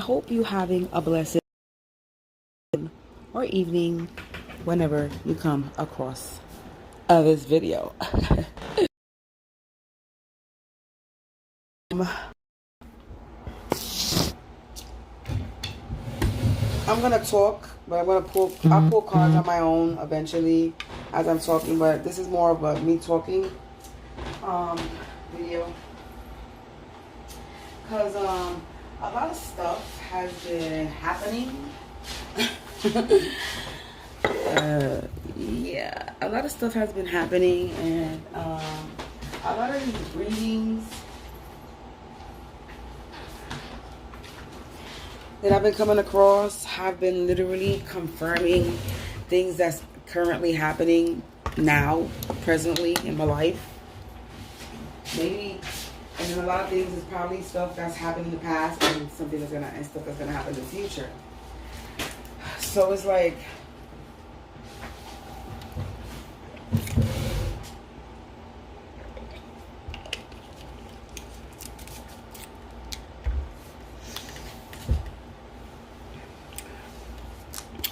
hope you're having a blessed or evening whenever you come across this video. I'm gonna talk, but I'm gonna I'll pull cards on my own eventually as I'm talking, but this is more of a me talking video, because a lot of stuff has been happening. Yeah, a lot of stuff has been happening, and a lot of these readings that I've been coming across have been literally confirming things that's currently happening now, presently in my life. Maybe, and then a lot of things is probably stuff that's happened in the past and something that's and stuff that's gonna happen in the future. So it's like,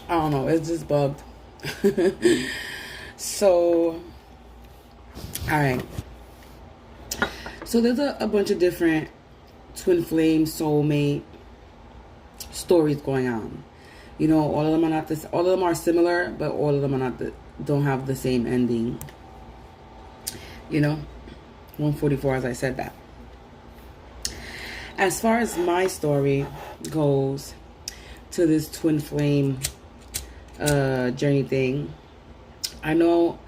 I don't know, it's just bugged. So, alright. So there's a bunch of different twin flame, soulmate stories going on. You know, all of them are not this. All of them are similar, but all of them are not don't have the same ending. You know, 144. As I said that. As far as my story goes, to this twin flame journey thing, I know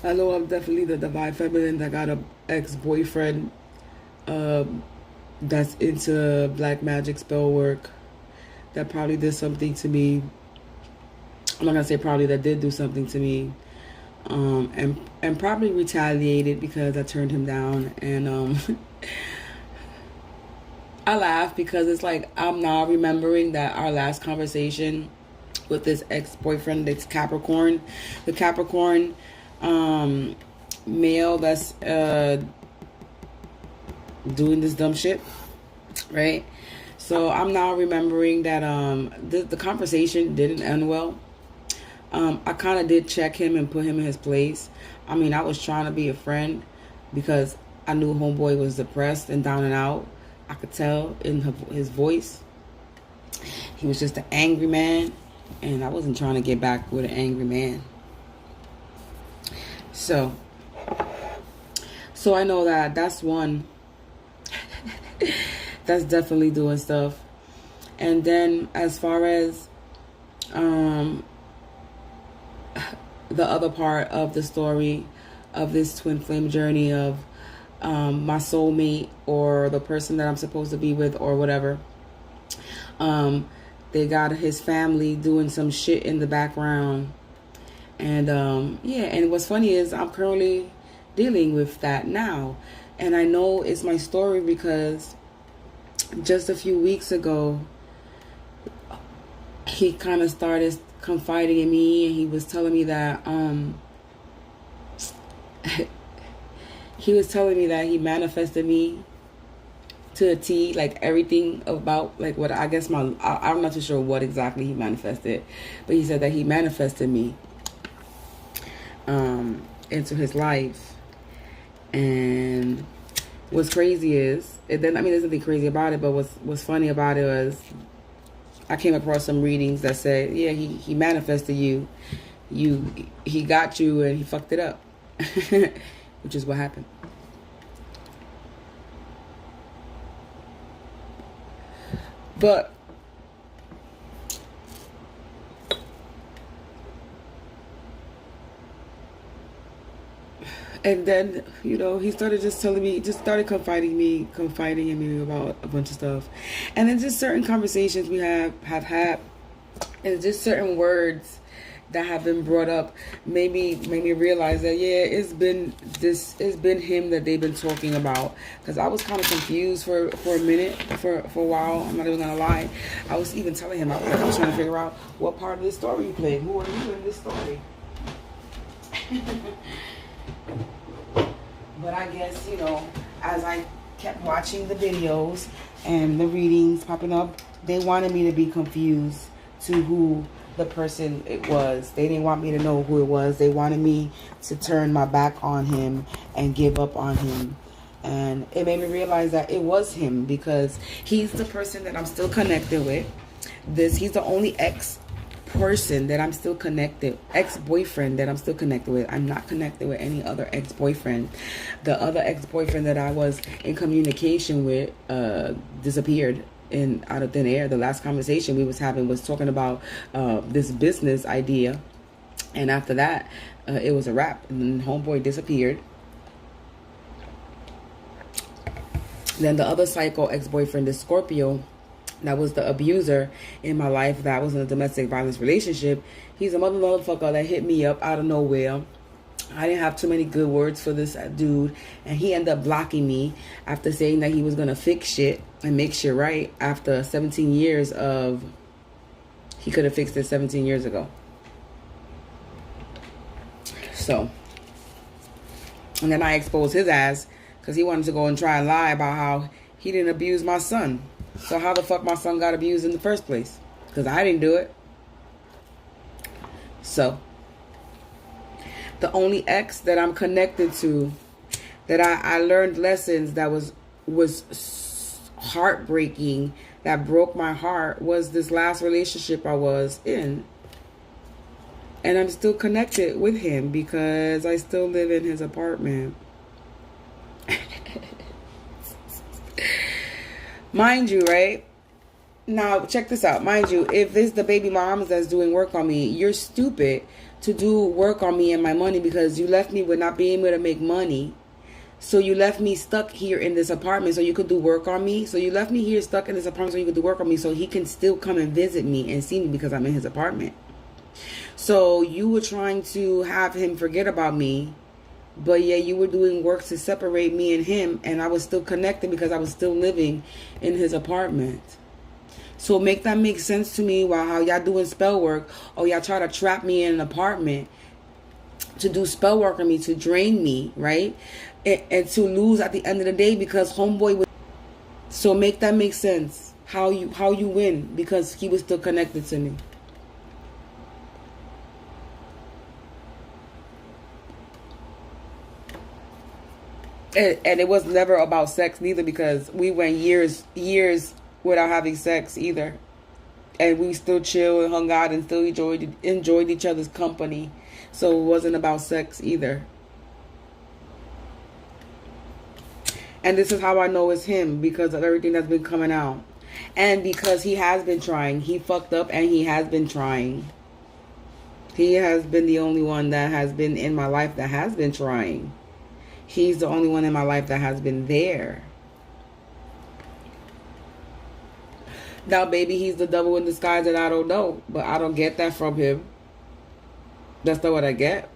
I'm definitely the divine feminine that got a ex-boyfriend that's into black magic spell work, that probably did something to me. I'm not gonna say probably, that did do something to me, and probably retaliated because I turned him down. And I laugh because it's like I'm now remembering that our last conversation with this ex-boyfriend that's Capricorn, the Capricorn male that's doing this dumb shit, right? So I'm now remembering that the conversation didn't end well. I kind of did check him and put him in his place. I mean, I was trying to be a friend because I knew homeboy was depressed and down and out. I could tell in his voice. He was just an angry man, and I wasn't trying to get back with an angry man. So I know that that's one that's definitely doing stuff. And then as far as the other part of the story of this twin flame journey of my soulmate, or the person that I'm supposed to be with, or whatever, they got his family doing some shit in the background. And yeah, and what's funny is I'm currently dealing with that now. And I know it's my story because just a few weeks ago, he kind of started confiding in me, and he was telling me that he manifested me to a T, like everything about like what I guess I'm not too sure what exactly he manifested, but he said that he manifested me into his life. And what's crazy is, there's nothing crazy about it, but what's funny about it was I came across some readings that said, yeah, he manifested you, he got you, and he fucked it up, which is what happened. But and then, you know, he started just telling me, confiding in me about a bunch of stuff. And then just certain conversations we have had, and just certain words that have been brought up made me realize that, yeah, it's been him that they've been talking about. Because I was kind of confused for a minute, for a while. I'm not even gonna lie. I was even telling him, I was trying to figure out what part of this story you played. Who are you in this story? But I guess, you know, as I kept watching the videos and the readings popping up, they wanted me to be confused to who the person it was. They didn't want me to know who it was. They wanted me to turn my back on him and give up on him. And it made me realize that it was him, because he's the person that I'm still connected with. He's the only ex-person that I'm still connected, ex-boyfriend that I'm still connected with. I'm not connected with any other ex-boyfriend. The other ex-boyfriend that I was in communication with disappeared out of thin air. The last conversation we was having was talking about this business idea, and after that it was a wrap, and then homeboy disappeared. Then the other psycho ex-boyfriend, the Scorpio, that was the abuser in my life, that was in a domestic violence relationship. He's a motherfucker that hit me up out of nowhere. I didn't have too many good words for this dude, and he ended up blocking me after saying that he was going to fix shit and make shit right after 17 years of... He could have fixed it 17 years ago. So, and then I exposed his ass because he wanted to go and try and lie about how he didn't abuse my son. So how the fuck my son got abused in the first place? Because I didn't do it. So, the only ex that I'm connected to, that I learned lessons that was heartbreaking, that broke my heart, was this last relationship I was in. And I'm still connected with him because I still live in his apartment. Mind you, right? Now, check this out. Mind you, if it's the baby moms that's doing work on me, you're stupid to do work on me and my money, because you left me with not being able to make money. So you left me stuck here in this apartment so you could do work on me. So you left me here stuck in this apartment so you could do work on me, so he can still come and visit me and see me because I'm in his apartment. So you were trying to have him forget about me, but yeah, you were doing work to separate me and him, and I was still connected because I was still living in his apartment. So make that make sense to me. While how y'all doing spell work, or y'all try to trap me in an apartment to do spell work on me, to drain me, right? And to lose at the end of the day because homeboy was... So make that make sense. How you win because he was still connected to me. And it was never about sex neither, because we went years without having sex either. And we still chill and hung out and still enjoyed each other's company. So it wasn't about sex either. And this is how I know it's him, because of everything that's been coming out. And because he has been trying. He fucked up and he has been trying. He has been the only one that has been in my life that has been trying. He's the only one in my life that has been there. Now, baby, he's the devil in disguise that I don't know. But I don't get that from him. That's not what I get.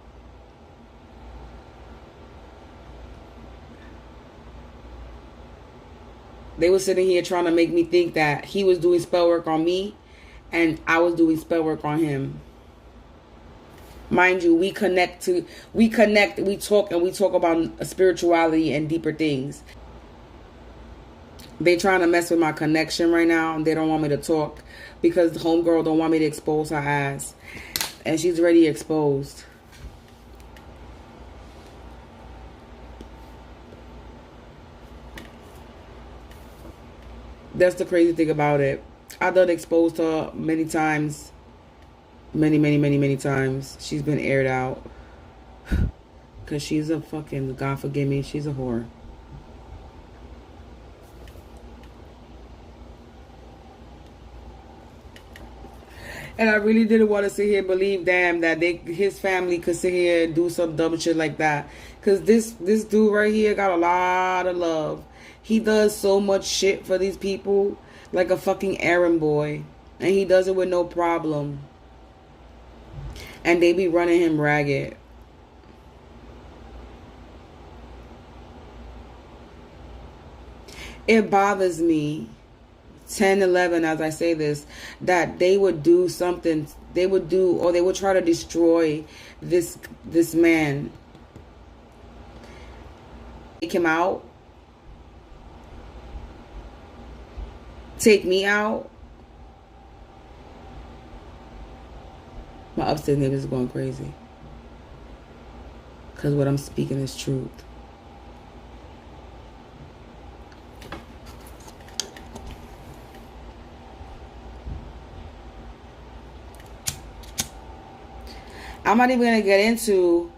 They were sitting here trying to make me think that he was doing spell work on me and I was doing spell work on him. Mind you, we talk about spirituality and deeper things. They trying to mess with my connection right now. They don't want me to talk because the homegirl don't want me to expose her ass. And she's already exposed. That's the crazy thing about it. I done exposed her many times. Many times. She's been aired out. Because she's a fucking, God forgive me, she's a whore. And I really didn't want to sit here and believe, damn, that his family could sit here and do some dumb shit like that. Because this dude right here got a lot of love. He does so much shit for these people, like a fucking errand boy. And he does it with no problem. And they be running him ragged. It bothers me, 10, 11, as I say this, that they would do something, they would try to destroy this man. Take him out take me out. My upstairs neighbors is going crazy. Because what I'm speaking is truth. I'm not even going to get into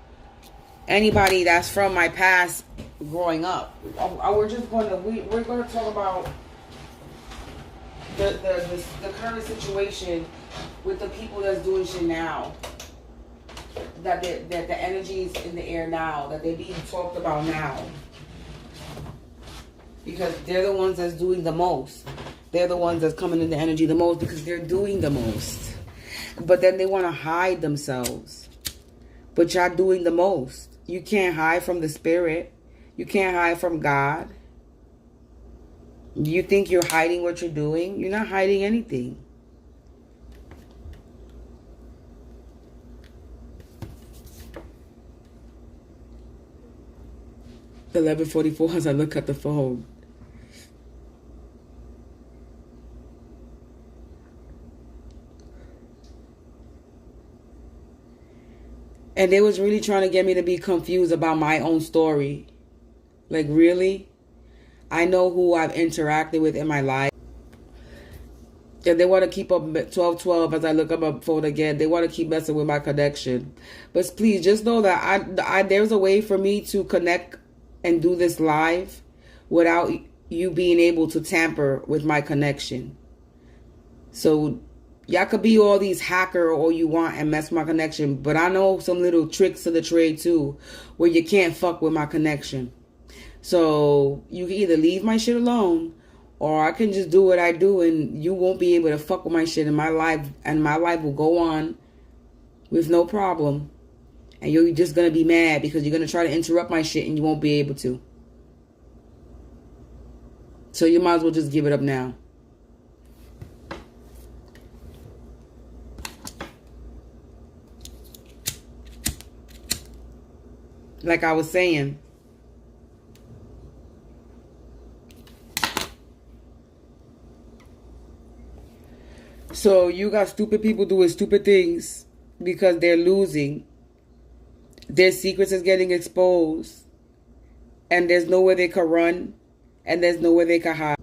anybody that's from my past growing up. We're just going to, we're going to talk about the current situation with the people that's doing shit now. That the energy's in the air now. That they're being talked about now. Because they're the ones that's doing the most. They're the ones that's coming in the energy the most because they're doing the most. But then they want to hide themselves. But y'all doing the most. You can't hide from the spirit. You can't hide from God. You think you're hiding what you're doing? You're not hiding anything. $11:44 as I look at the phone. And they was really trying to get me to be confused about my own story. Like, really? I know who I've interacted with in my life. And they want to keep up 12:12 as I look up my phone again. They want to keep messing with my connection. But please, just know that there's a way for me to connect and do this live without you being able to tamper with my connection. So y'all could be all these hacker all you want and mess with my connection, but I know some little tricks of the trade too where you can't fuck with my connection. So you can either leave my shit alone or I can just do what I do and you won't be able to fuck with my shit in my life, and my life will go on with no problem. And you're just going to be mad because you're going to try to interrupt my shit and you won't be able to. So you might as well just give it up now. Like I was saying. So you got stupid people doing stupid things because they're losing. Their secrets is getting exposed. And there's nowhere they can run. And there's nowhere they can hide.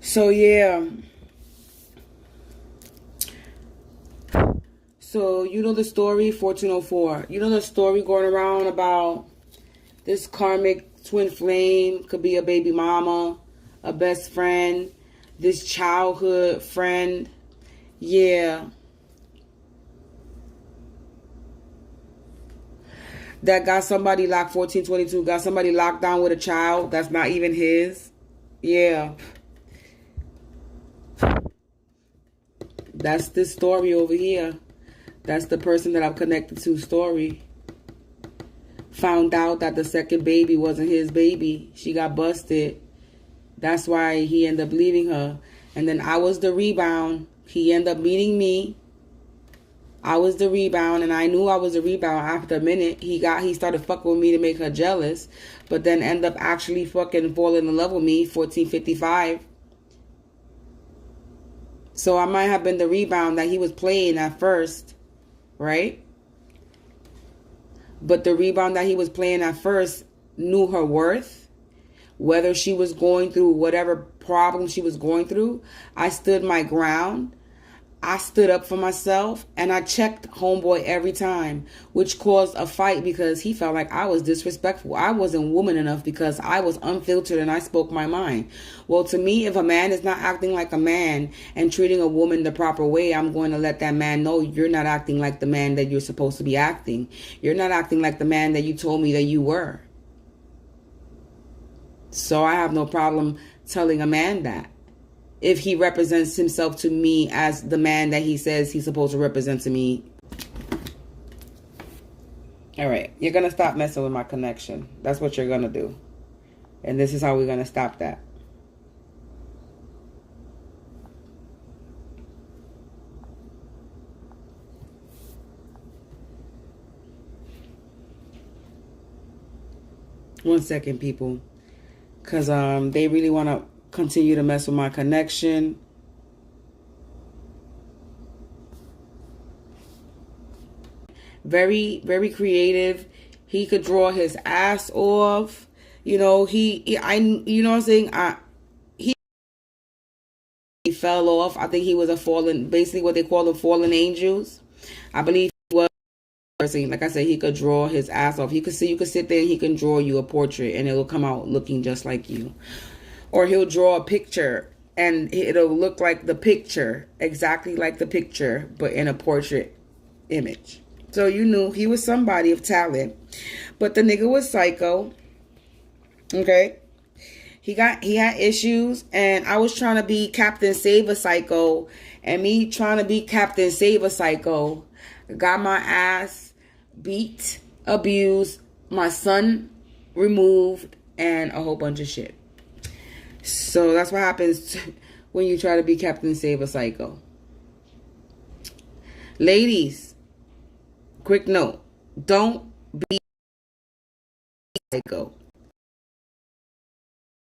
So yeah. So you know the story, 1404. You know the story going around about this karmic twin flame could be a baby mama, a best friend, this childhood friend. Yeah. That got somebody locked, 1422, got somebody locked down with a child that's not even his. Yeah. That's this story over here. That's the person that I'm connected to story. Found out that the second baby wasn't his baby. She got busted. That's why he ended up leaving her. And then I was the rebound. He ended up meeting me. I was the rebound, and I knew I was the rebound after a minute. He started fucking with me to make her jealous, but then end up actually fucking falling in love with me, 1455. So I might have been the rebound that he was playing at first, right? But the rebound that he was playing at first knew her worth. Whether she was going through whatever problem she was going through, I stood my ground. I stood up for myself, and I checked homeboy every time, which caused a fight because he felt like I was disrespectful. I wasn't woman enough because I was unfiltered and I spoke my mind. Well, to me, if a man is not acting like a man and treating a woman the proper way, I'm going to let that man know you're not acting like the man that you're supposed to be acting. You're not acting like the man that you told me that you were. So I have no problem telling a man that. if he represents himself to me as the man that he says he's supposed to represent to me. All right, you're going to stop messing with my connection. That's what you're going to do. And this is how we're going to stop that. One second, people. Because they really want to continue to mess with my connection. Very, very creative. He could draw his ass off. You know, you know what I'm saying? He fell off. I think he was a fallen, basically what they call the fallen angels. I believe he was a person. Like I said, he could draw his ass off. You could sit there and he can draw you a portrait and it'll come out looking just like you. Or he'll draw a picture and it'll look like the picture, exactly like the picture, but in a portrait image. So you knew he was somebody of talent. But the nigga was psycho. Okay? He had issues, and I was trying to be Captain Save a Psycho, and me trying to be Captain Save a Psycho got my ass beat, abused, my son removed, and a whole bunch of shit. So that's what happens when you try to be Captain Save a Psycho. Ladies, quick note, don't be psycho.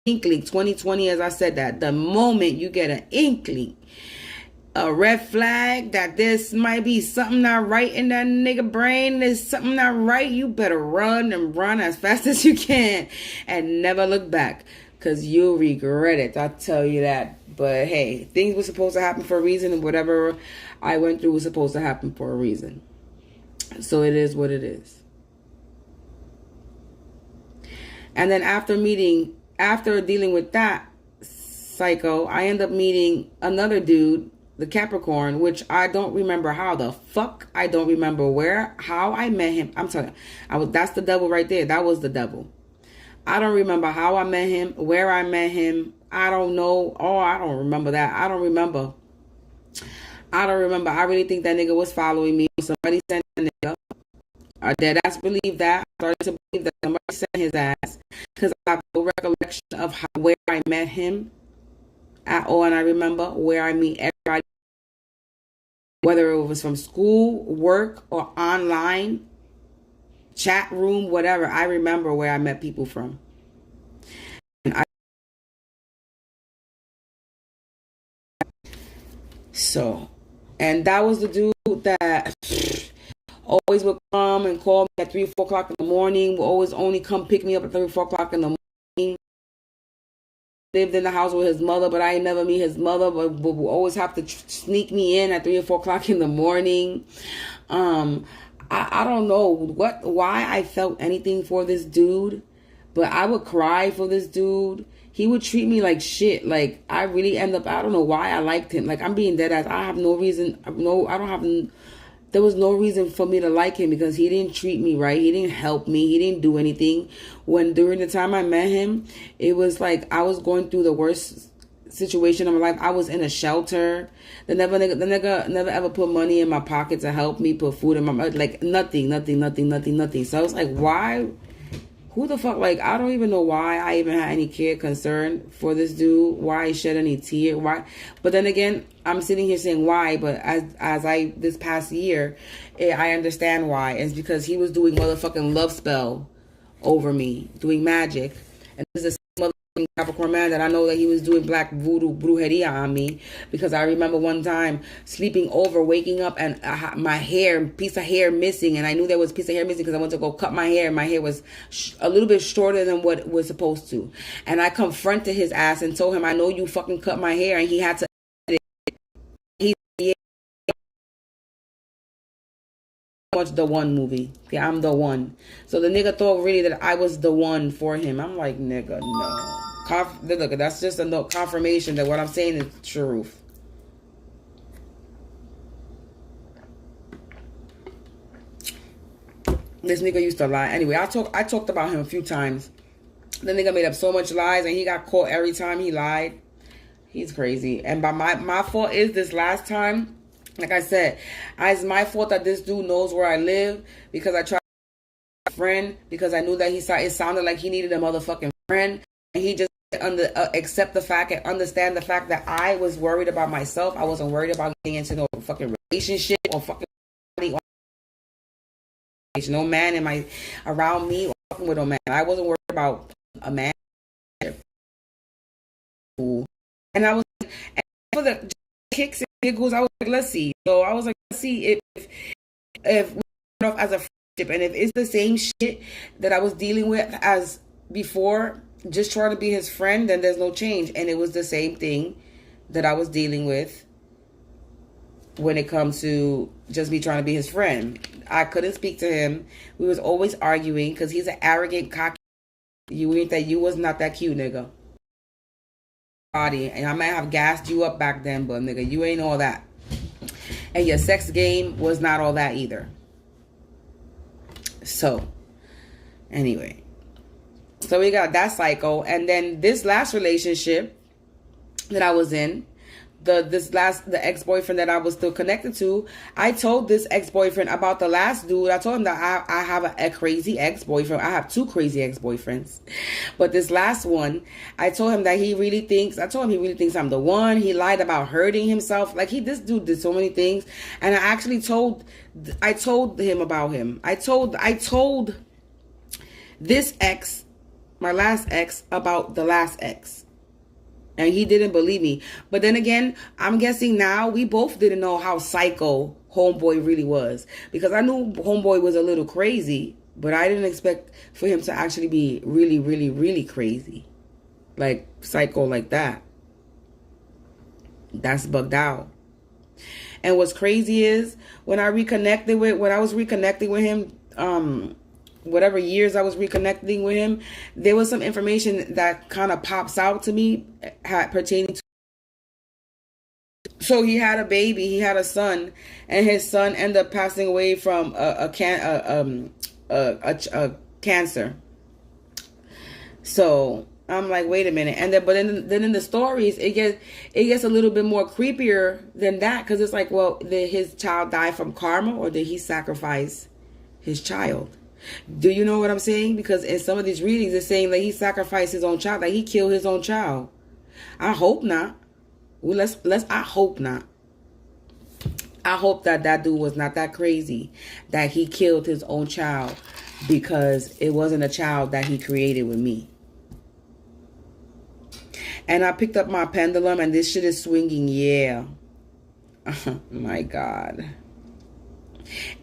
Inkling 2020, as I said that, the moment you get an inkling, a red flag that this might be something not right in that nigga brain, there's something not right, you better run and run as fast as you can and never look back, because you'll regret it. I'll tell you that. But hey, things were supposed to happen for a reason, and whatever I went through was supposed to happen for a reason. So it is what it is. And then after dealing with that psycho, I end up meeting another dude, the Capricorn, which I don't remember how the fuck. I don't remember how I met him. I'm telling you, that's the devil right there. That was the devil. I don't remember how I met him, where I met him. I don't know. Oh, I don't remember that. I don't remember. I really think that nigga was following me. Somebody sent a nigga. I dead ass believe that. I started to believe that somebody sent his ass, because I have no recollection of where I met him at all. And I remember where I meet everybody, whether it was from school, work, or online, chat room, whatever. I remember where I met people from. And that was the dude that always would come and call me at 3 or 4 o'clock in the morning. Would always only come pick me up at 3 or 4 o'clock in the morning. Lived in the house with his mother, but I ain't never meet his mother. But would always have to sneak me in at 3 or 4 o'clock in the morning. I don't know why I felt anything for this dude, but I would cry for this dude. He would treat me like shit. Like, I really I don't know why I liked him. Like, I'm being dead ass. I have no reason. There was no reason for me to like him, because he didn't treat me right. He didn't help me. He didn't do anything. During the time I met him, it was like I was going through the worst situation of my life. I was in a shelter. The nigga never ever put money in my pocket to help me, put food in my mouth. Like, nothing. So I was like, why? Who the fuck? Like, I don't even know why I even had any care, concern for this dude. Why he shed any tear? Why? But then again, I'm sitting here saying why. But this past year, I understand why. It's because he was doing motherfucking love spell over me, doing magic. And this is a motherfucking Capricorn man that I know that he was doing black voodoo brujeria on me, because I remember one time sleeping over, waking up, and piece of hair missing, and I knew there was a piece of hair missing because I went to go cut my hair. My hair was a little bit shorter than what it was supposed to, and I confronted his ass and told him, I know you fucking cut my hair, and he had to watch the One movie. Yeah, I'm the one. So the nigga thought really that I was the one for him. I'm like, nigga, no. Look, that's just a confirmation that what I'm saying is the truth. This nigga used to lie. Anyway, I talked about him a few times. The nigga made up so much lies, and he got caught every time he lied. He's crazy. And by my fault is this last time, like I said, it's my fault that this dude knows where I live, because I tried to be a friend, because I knew that it sounded like he needed a motherfucking friend, and he just accept the fact and understand the fact that I was worried about myself. I wasn't worried about getting into no fucking relationship or fucking no man in my around me or fucking with no man. I wasn't worried about a man. And I was, and for the kicks and giggles, I was like, let's see. So I was like, let's see if we start off as a friendship, and if it's the same shit that I was dealing with as before, just trying to be his friend, then there's no change. And it was the same thing that I was dealing with when it comes to just me trying to be his friend. I couldn't speak to him. We was always arguing because he's an arrogant, cocky. You ain't that. You was not that cute, nigga. Body, and I might have gassed you up back then, but nigga, you ain't all that. And your sex game was not all that either. So, anyway. So we got that cycle. And then this last relationship that I was in, the ex-boyfriend that I was still connected to, I told this ex-boyfriend about the last dude. I told him that I have a crazy ex-boyfriend. I have 2 crazy ex-boyfriends. But this last one, I told him that he really thinks I'm the one. He lied about hurting himself. Like this dude did so many things. And I actually told him about him. I told this ex, my last ex, about the last ex. And he didn't believe me. But then again, I'm guessing now we both didn't know how psycho homeboy really was. Because I knew homeboy was a little crazy, but I didn't expect for him to actually be really, really, really crazy. Like psycho like that. That's bugged out. And what's crazy is when I was reconnecting with him, whatever years I was reconnecting with him, there was some information that kind of pops out to me pertaining to. So he had a baby, he had a son, and his son ended up passing away from a cancer. So I'm like, wait a minute, and then in the stories, it gets a little bit more creepier than that, because it's like, well, did his child die from karma, or did he sacrifice his child? Do you know what I'm saying? Because in some of these readings, it's saying that he sacrificed his own child, like he killed his own child. I hope not. Well, I hope not. I hope that dude was not that crazy that he killed his own child because it wasn't a child that he created with me. And I picked up my pendulum, and this shit is swinging. Yeah. Oh my God.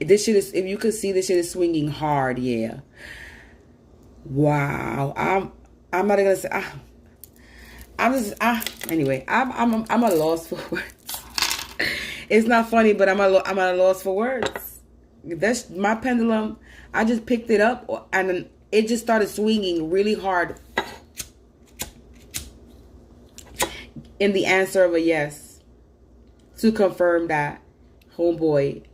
This shit is, if you could see, this shit is swinging hard. Yeah. Wow. I'm not gonna say. Anyway. I'm at a loss for words. It's not funny, but I'm at a loss for words. That's my pendulum. I just picked it up, and it just started swinging really hard in the answer of a yes, to confirm that homeboy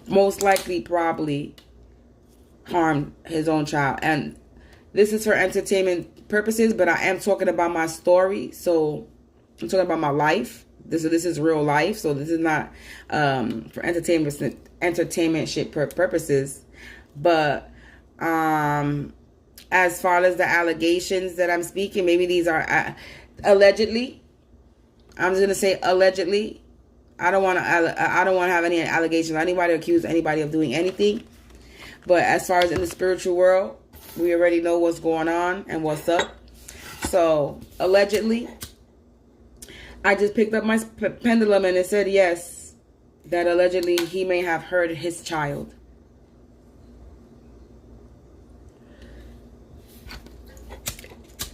most likely probably harmed his own child. And this is for entertainment purposes, but I am talking about my story. So I'm talking about my life. This is real life. So this is not for entertainment shit purposes. But as far as the allegations that I'm speaking, maybe these are allegedly. I'm just gonna say allegedly. I don't want to have any allegations. Anybody accuse anybody of doing anything. But as far as in the spiritual world, we already know what's going on and what's up. So allegedly, I just picked up my pendulum, and it said yes, that allegedly he may have hurt his child.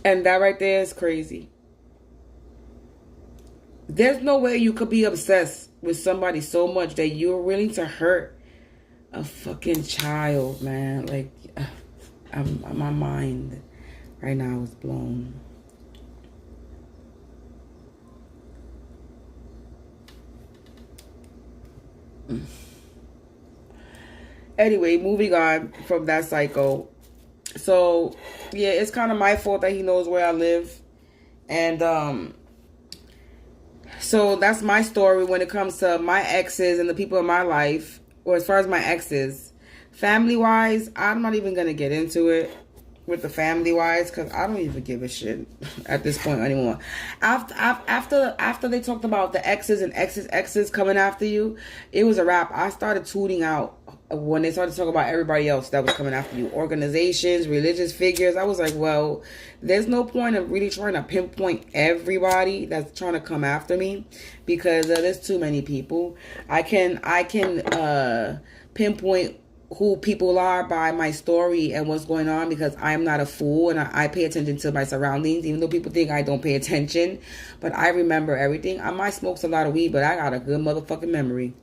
And that right there is crazy. There's no way you could be obsessed with somebody so much that you're willing to hurt a fucking child, man. Like, my mind right now is blown. Anyway, moving on from that cycle. So, yeah, it's kind of my fault that he knows where I live. And so that's my story when it comes to my exes and the people in my life, or as far as my exes. Family wise, I'm not even gonna get into it with the family wise, because I don't even give a shit at this point anymore. After they talked about the exes and exes coming after you, it was a wrap. I started tuning out when they started talking about everybody else that was coming after you, organizations, religious figures. I was like, well, there's no point of really trying to pinpoint everybody that's trying to come after me, because there's too many people. I can pinpoint who people are by my story and what's going on, because I'm not a fool, and I pay attention to my surroundings, even though people think I don't pay attention. But I remember everything. I might smoke a lot of weed, but I got a good motherfucking memory.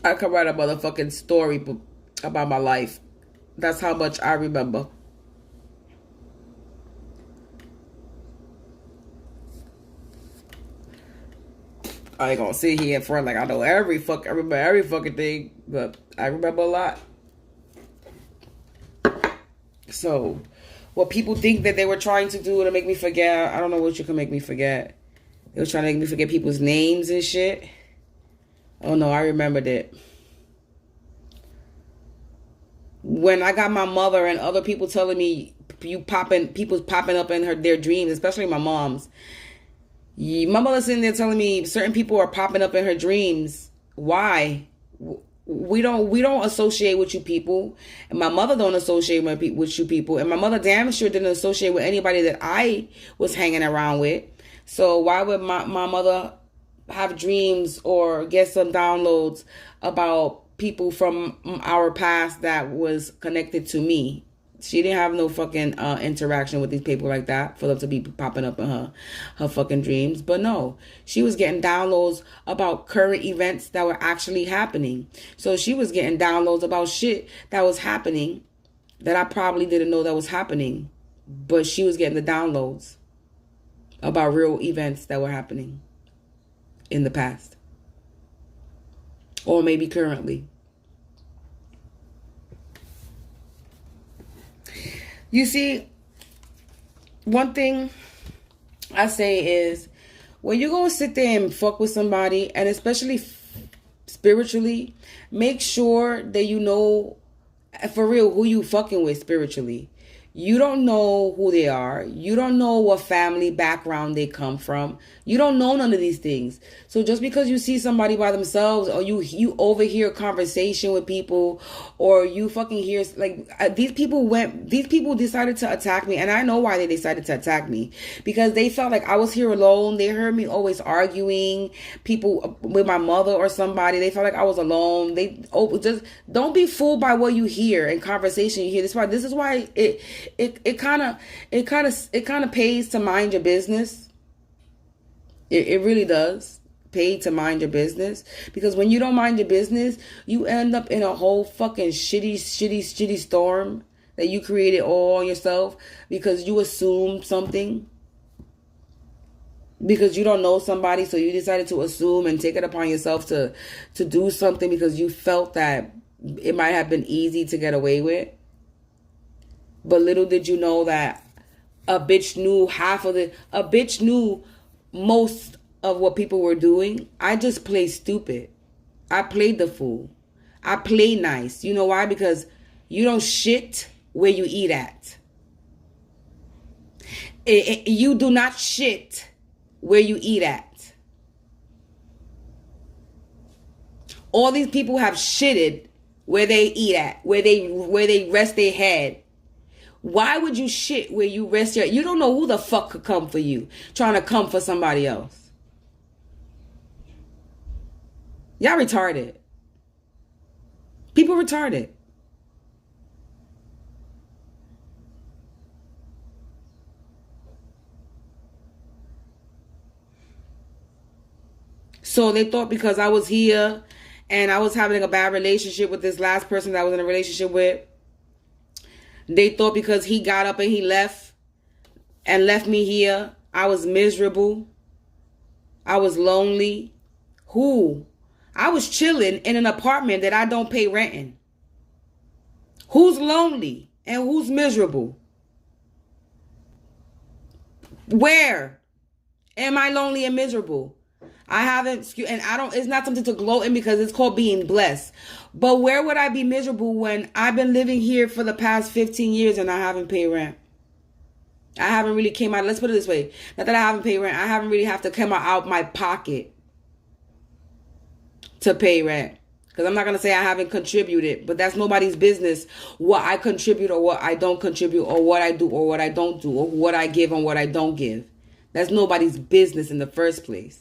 I could write a motherfucking story about my life. That's how much I remember. I ain't gonna sit here in front like I know every fucking thing, but I remember a lot. So, what people think that they were trying to do to make me forget, I don't know what you can make me forget. They were trying to make me forget people's names and shit. Oh no, I remembered it. When I got my mother and other people telling me people's popping up in their dreams, especially my mom's. My mother's sitting there telling me certain people are popping up in her dreams. Why? We don't associate with you people, and my mother don't associate with you people, and my mother damn sure didn't associate with anybody that I was hanging around with. So why would my mother have dreams or get some downloads about people from our past that was connected to me? She didn't have no fucking interaction with these people like that for them to be popping up in her fucking dreams. But no, she was getting downloads about current events that were actually happening. So she was getting downloads about shit that was happening that I probably didn't know that was happening. But she was getting the downloads about real events that were happening in the past. Or maybe currently. You see, one thing I say is, when you're going to sit there and fuck with somebody, and especially spiritually, make sure that you know for real who you fucking with spiritually. You don't know who they are. You don't know what family background they come from. You don't know none of these things. So just because you see somebody by themselves, or you overhear a conversation with people, or you fucking hear, like, these people decided to attack me. And I know why they decided to attack me, because they felt like I was here alone. They heard me always arguing people with my mother or somebody. They felt like I was alone. Just don't be fooled by what you hear in conversation you hear. This is why it kind of pays to mind your business. It really does pay to mind your business, because when you don't mind your business, you end up in a whole fucking shitty storm that you created all on yourself, because you assumed something, because you don't know somebody, so you decided to assume and take it upon yourself to do something because you felt that it might have been easy to get away with. But little did you know that a bitch knew most of what people were doing. I just played stupid. I played the fool. I played nice. You know why? Because you don't shit where you eat at. You do not shit where you eat at. All these people have shitted where they eat at, where they rest their head. Why would you shit where you rest your... You don't know who the fuck could come for you, trying to come for somebody else. Y'all retarded. People retarded. So they thought because I was here and I was having a bad relationship with this last person that I was in a relationship with, they thought because he got up and he left me here, I was miserable. I was lonely. Who? I was chilling in an apartment that I don't pay rent in. Who's lonely and who's miserable? Where am I lonely and miserable? I haven't, and I don't, it's not something to gloat in because it's called being blessed. But where would I be miserable when I've been living here for the past 15 years and I haven't paid rent? I haven't really came out, let's put it this way. Not that I haven't paid rent, I haven't really have to come out my pocket to pay rent. Because I'm not going to say I haven't contributed, but that's nobody's business what I contribute or what I don't contribute or what I do or what I don't do or what I give and what I don't give. That's nobody's business in the first place.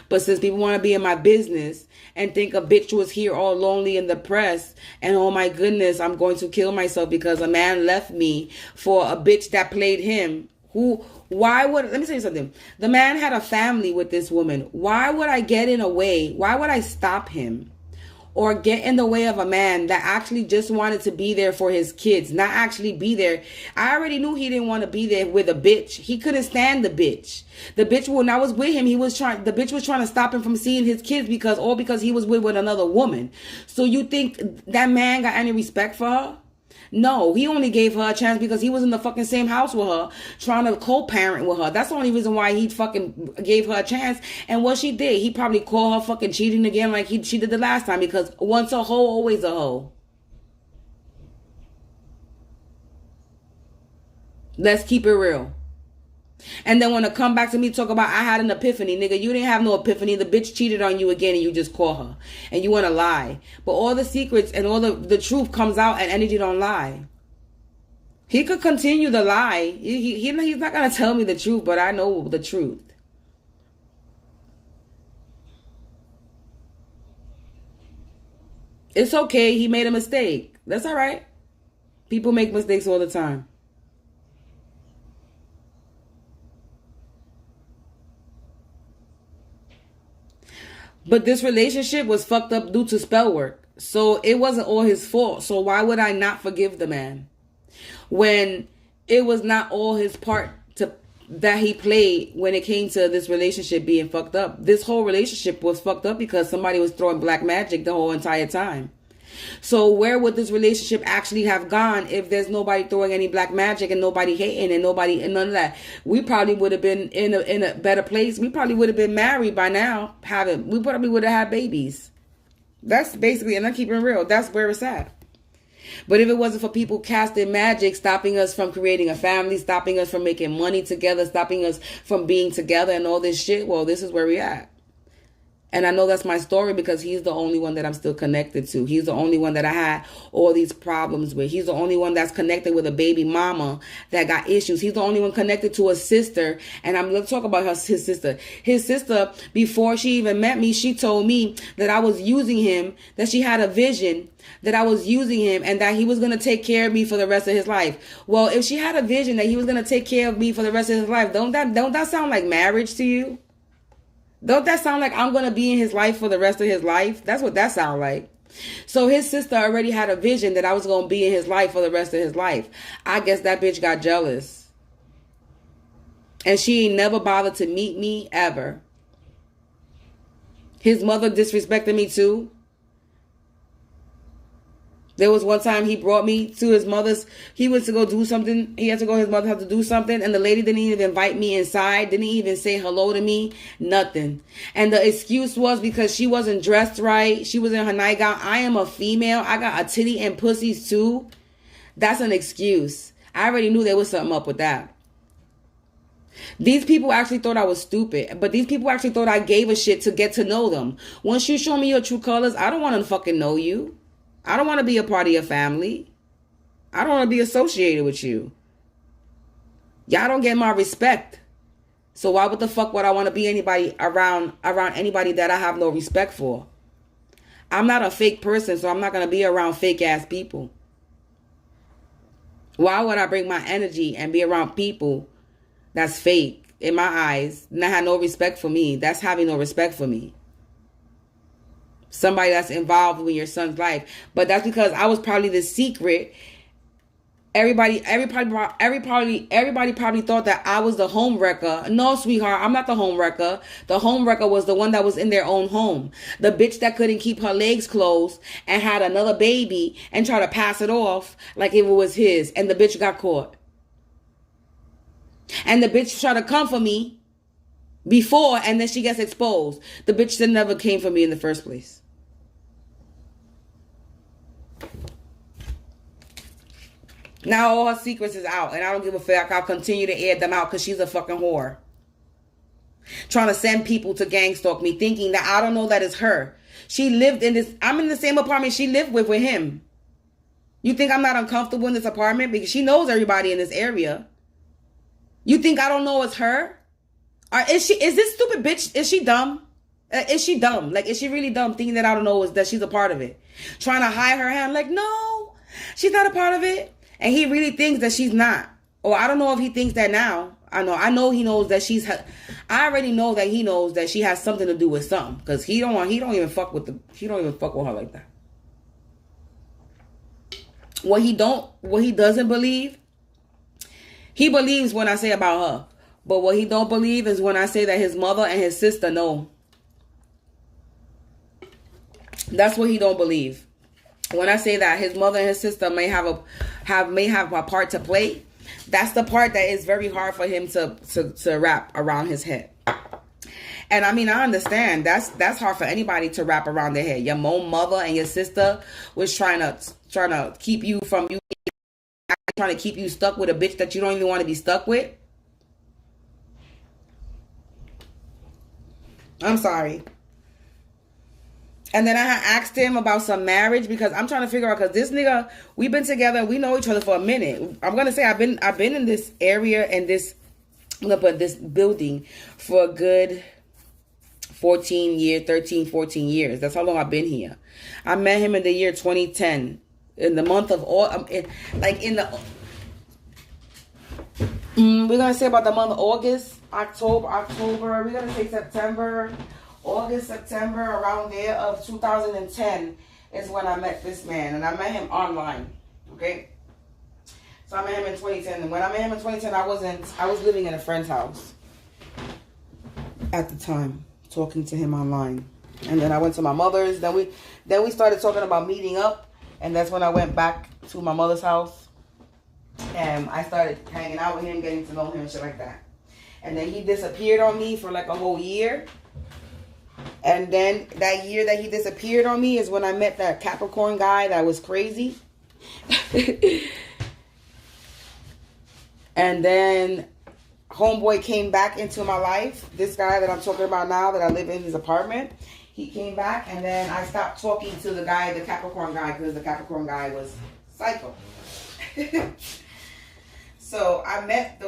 But since people want to be in my business and think a bitch was here all lonely and depressed and oh my goodness, I'm going to kill myself because a man left me for a bitch that played him. Let me tell you something. The man had a family with this woman. Why would I get in a way? Why would I stop him? Or get in the way of a man that actually just wanted to be there for his kids, not actually be there. I already knew he didn't want to be there with a bitch. He couldn't stand the bitch. The bitch, when I was with him, the bitch was trying to stop him from seeing his kids because he was with another woman. So you think that man got any respect for her? No, he only gave her a chance because he was in the fucking same house with her, trying to co-parent with her. That's the only reason why he fucking gave her a chance. And what she did, he probably called her fucking cheating again like she did the last time, because once a hoe, always a hoe. Let's keep it real. And then when they come back to me talk about I had an epiphany, nigga, you didn't have no epiphany. The bitch cheated on you again and you just call her. And you want to lie. But all the secrets and all the truth comes out and energy don't lie. He could continue to lie. He's not going to tell me the truth, but I know the truth. It's okay. He made a mistake. That's all right. People make mistakes all the time. But this relationship was fucked up due to spell work. So it wasn't all his fault. So why would I not forgive the man? When it was not all his part that he played when it came to this relationship being fucked up. This whole relationship was fucked up because somebody was throwing black magic the whole entire time. So where would this relationship actually have gone if there's nobody throwing any black magic and nobody hating and none of that? We probably would have been in a better place. We probably would have been married by now. We probably would have had babies. That's basically, and I'm keeping it real, that's where it's at. But if it wasn't for people casting magic, stopping us from creating a family, stopping us from making money together, stopping us from being together and all this shit, well, this is where we at. And I know that's my story because he's the only one that I'm still connected to. He's the only one that I had all these problems with. He's the only one that's connected with a baby mama that got issues. He's the only one connected to a sister. And I'm going to talk about his sister. His sister, before she even met me, she told me that I was using him, that she had a vision that I was using him and that he was going to take care of me for the rest of his life. Well, if she had a vision that he was going to take care of me for the rest of his life, don't that sound like marriage to you? Don't that sound like I'm going to be in his life for the rest of his life? That's what that sounds like. So his sister already had a vision that I was going to be in his life for the rest of his life. I guess that bitch got jealous. And she ain't never bothered to meet me ever. His mother disrespected me too. There was one time he brought me to his mother's. He went to go do something. He had to go to his mother's house to do something. And the lady didn't even invite me inside. Didn't even say hello to me. Nothing. And the excuse was because she wasn't dressed right. She was in her nightgown. I am a female. I got a titty and pussies too. That's an excuse. I already knew there was something up with that. These people actually thought I was stupid. But these people actually thought I gave a shit to get to know them. Once you show me your true colors, I don't want to fucking know you. I don't want to be a part of your family. I don't want to be associated with you. Y'all don't get my respect. So why would the fuck would I want to be anybody around anybody that I have no respect for? I'm not a fake person, so I'm not going to be around fake ass people. Why would I bring my energy and be around people that's fake in my eyes and that have no respect for me? That's having no respect for me. Somebody that's involved with your son's life. But that's because I was probably the secret Everybody probably thought that I was the home wrecker. No, sweetheart, I'm not the home wrecker. The home wrecker was the one that was in their own home. The bitch that couldn't keep her legs closed and had another baby and tried to pass it off like if it was his. And the bitch got caught. And the bitch tried to come for me before, and then she gets exposed. The bitch that never came for me in the first place. Now all her secrets is out, and I don't give a fuck. I'll continue to air them out because she's a fucking whore. Trying to send people to gang stalk me, thinking that I don't know that it's her. She lived in this, I'm in the same apartment she lived with him. You think I'm not uncomfortable in this apartment? Because she knows everybody in this area. You think I don't know it's her? Or is this stupid bitch, is she dumb? Is she dumb? Like, is she really dumb thinking that I don't know is that she's a part of it? Trying to hide her hand, like, no, she's not a part of it. And he really thinks that she's not. Or I don't know if he thinks that now. I know he knows that I already know that he knows that she has something to do with something. Because he don't even fuck with her like that. What he doesn't believe, he believes when I say about her. But what he don't believe is when I say that his mother and his sister know. That's what he don't believe. When I say that his mother and his sister may have a part to play, that's the part that is very hard for him to wrap around his head. And I mean, I understand that's hard for anybody to wrap around their head. Your own mother and your sister was trying to keep you from you, trying to keep you stuck with a bitch that you don't even want to be stuck with. I'm sorry. And then I had asked him about some marriage because I'm trying to figure out, because this nigga, we've been together, we know each other for a minute. I'm gonna say I've been in this area and this building for a good 13, 14 years. That's how long I've been here. I met him in the year 2010, in the month of we're gonna say about the month of August, October. We're gonna say September. August, September, around there of 2010 is when I met this man. And I met him online. Okay? So I met him in 2010. And when I met him in 2010, I was living in a friend's house at the time, talking to him online. And then I went to my mother's. Then we started talking about meeting up. And that's when I went back to my mother's house. And I started hanging out with him, getting to know him and shit like that. And then he disappeared on me for like a whole year. And then that year that he disappeared on me is when I met that Capricorn guy that was crazy. And then homeboy came back into my life. This guy that I'm talking about now, that I live in his apartment, he came back, and then I stopped talking to the Capricorn guy, because the Capricorn guy was psycho. So I met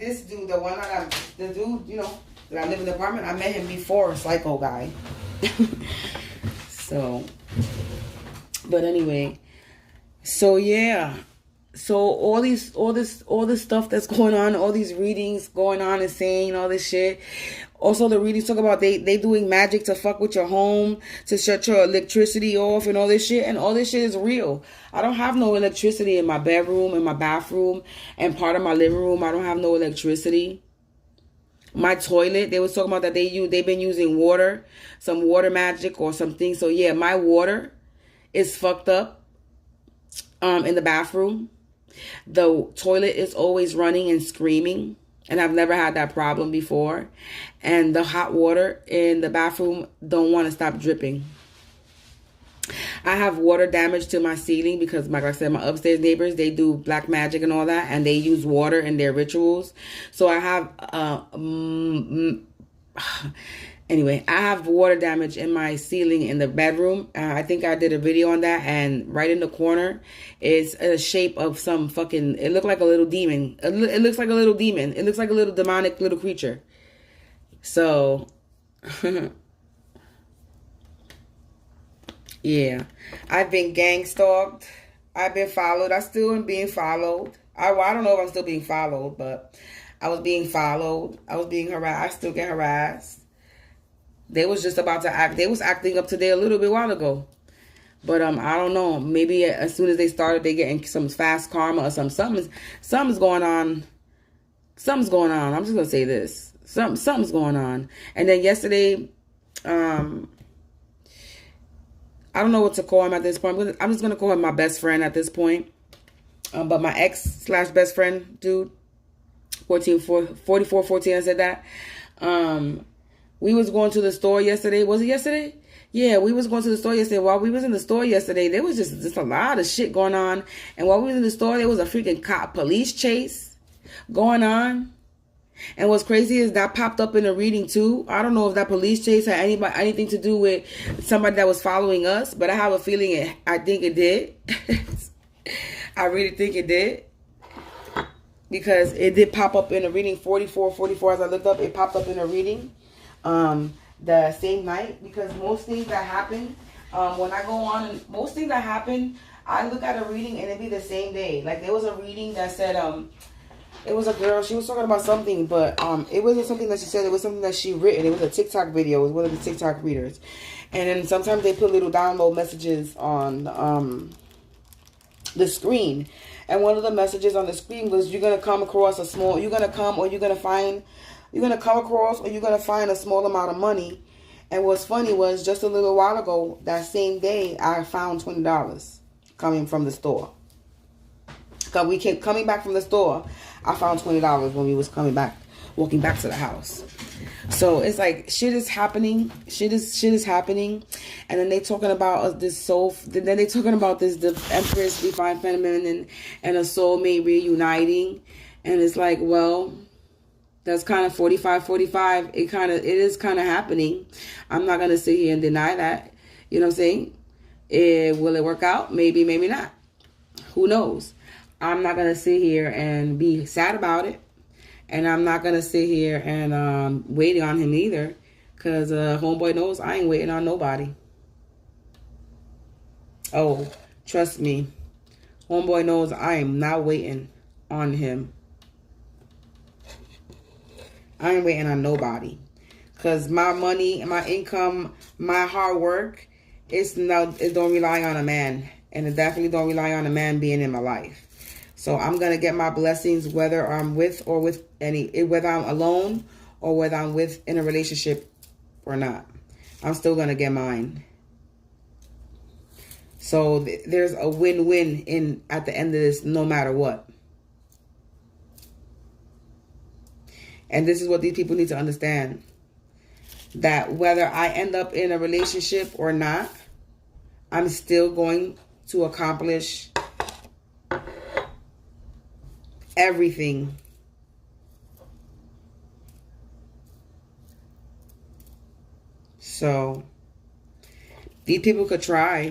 this dude, the dude, you know, that I live in the apartment. I met him before psycho guy. So, but anyway, so yeah. So all this stuff that's going on, all these readings going on and saying all this shit. Also, the readings talk about they doing magic to fuck with your home, to shut your electricity off and all this shit. And all this shit is real. I don't have no electricity in my bedroom, in my bathroom, and part of my living room. I don't have no electricity. My toilet, they was talking about that they've been using water, some water magic or something. So yeah, my water is fucked up in the bathroom. The toilet is always running and screaming, and I've never had that problem before. And the hot water in the bathroom don't want to stop dripping. I have water damage to my ceiling because, like I said, my upstairs neighbors, they do black magic and all that, and they use water in their rituals. So I have anyway, I have water damage in my ceiling in the bedroom. I think I did a video on that, and right in the corner is a shape of some fucking, it looked like a little demon. It looks like a little demon. It looks like a little demonic little creature. So, yeah, I've been gang stalked. I've been followed. I still am being followed. I don't know if I'm still being followed, but I was being followed. I was being harassed. I still get harassed. They was just about to act. They was acting up today a little bit while ago. But I don't know. Maybe as soon as they started, they getting some fast karma or something's going on. Something's going on. I'm just gonna say this. Something's going on. And then yesterday, I don't know what to call him at this point. I'm just gonna call him my best friend at this point. But my ex/best friend dude, 4414, I said that. We was going to the store yesterday. Was it yesterday? Yeah, we was going to the store yesterday. While we was in the store yesterday, there was just a lot of shit going on. And while we was in the store, there was a freaking police chase going on. And what's crazy is that popped up in a reading too. I don't know if that police chase had anything to do with somebody that was following us, but I have a feeling I think it did. I really think it did. Because it did pop up in a reading, 4444, as I looked up, it popped up in a reading the same night. Because most things that happen, when I go on, and most things that happen, I look at a reading and it be the same day. Like there was a reading that said, it was a girl, she was talking about something, but it wasn't something that she said, it was something that she written. It was a TikTok video, it was one of the TikTok readers. And then sometimes they put little download messages on the screen. And one of the messages on the screen was, you're going to come across a small, you're going to come across or you're going to find a small amount of money. And what's funny was just a little while ago, that same day, I found $20 coming from the store. Because we kept coming back from the store, I found $20 when we was walking back to the house. So it's like shit is happening. Shit is happening. And then they talking about this soul. Then they talking about the Empress, divine feminine, and a soulmate reuniting. And it's like, well, that's kind of 45. It is kind of happening. I'm not gonna sit here and deny that. You know what I'm saying? Will it work out? Maybe, maybe not. Who knows? I'm not gonna sit here and be sad about it. And I'm not going to sit here and wait on him either. Because homeboy knows I ain't waiting on nobody. Oh, trust me. Homeboy knows I am not waiting on him. I ain't waiting on nobody. Because my money, my income, my hard work, it don't rely on a man. And it definitely don't rely on a man being in my life. So I'm going to get my blessings whether I'm whether I'm alone or whether I'm in a relationship or not. I'm still going to get mine. So there's a win-win at the end of this no matter what. And this is what these people need to understand. That whether I end up in a relationship or not, I'm still going to accomplish everything. So these people could try,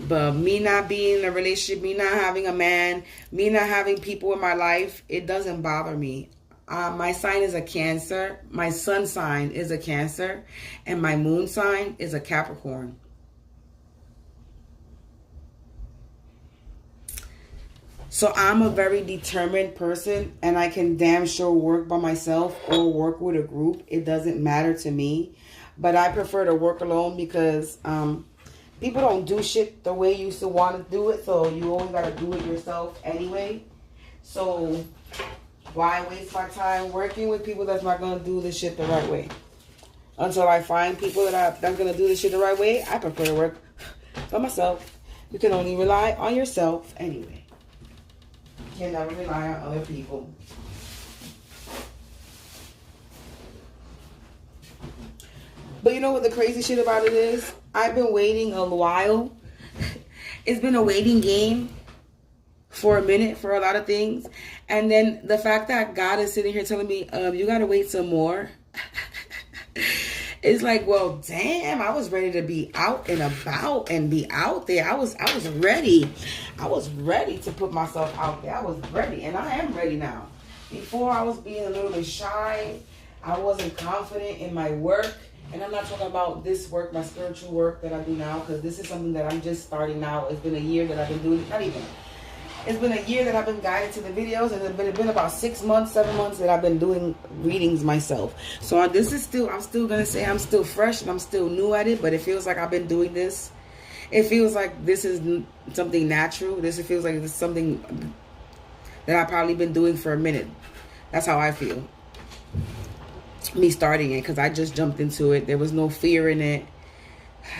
but me not being in a relationship, me not having a man, me not having people in my life, it doesn't bother me. My sign is a Cancer. My sun sign is a Cancer, and my moon sign is a Capricorn. So I'm a very determined person, and I can damn sure work by myself or work with a group. It doesn't matter to me. But I prefer to work alone because people don't do shit the way you used to want to do it. So you always got to do it yourself anyway. So why waste my time working with people that's not going to do this shit the right way? Until I find people that's going to do this shit the right way, I prefer to work by myself. You can only rely on yourself anyway. You can never rely on other people. But you know what the crazy shit about it is? I've been waiting a while. It's been a waiting game for a minute for a lot of things. And then the fact that God is sitting here telling me, you got to wait some more. It's like, well, damn, I was ready to be out and about and be out there. I was ready. I was ready to put myself out there. I was ready, and I am ready now. Before, I was being a little bit shy. I wasn't confident in my work. And I'm not talking about this work, my spiritual work that I do now, because this is something that I'm just starting now. It's been a year that I've been doing, not even. It's been a year that I've been guided to the videos, and it's been about 6 months, 7 months that I've been doing readings myself. So this is I'm still going to say I'm still fresh and I'm still new at it, but it feels like I've been doing this It feels like this is something natural. This feels like this is something that I've probably been doing for a minute. That's how I feel. Me starting it, because I just jumped into it. There was no fear in it.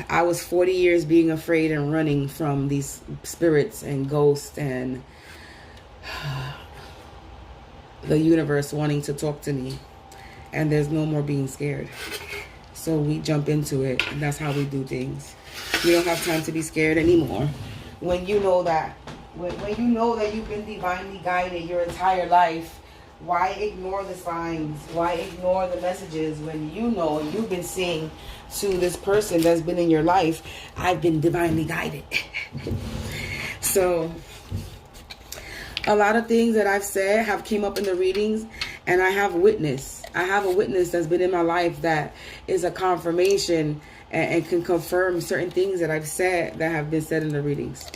I was 40 years being afraid and running from these spirits and ghosts and the universe wanting to talk to me. And there's no more being scared. So we jump into it, and that's how we do things. You don't have time to be scared anymore. When you know that, when you know that you've been divinely guided your entire life, why ignore the signs? Why ignore the messages when you know you've been saying to this person that's been in your life, I've been divinely guided. So a lot of things that I've said have came up in the readings, and I have witness. I have a witness that's been in my life that is a confirmation and can confirm certain things that I've said that have been said in the readings.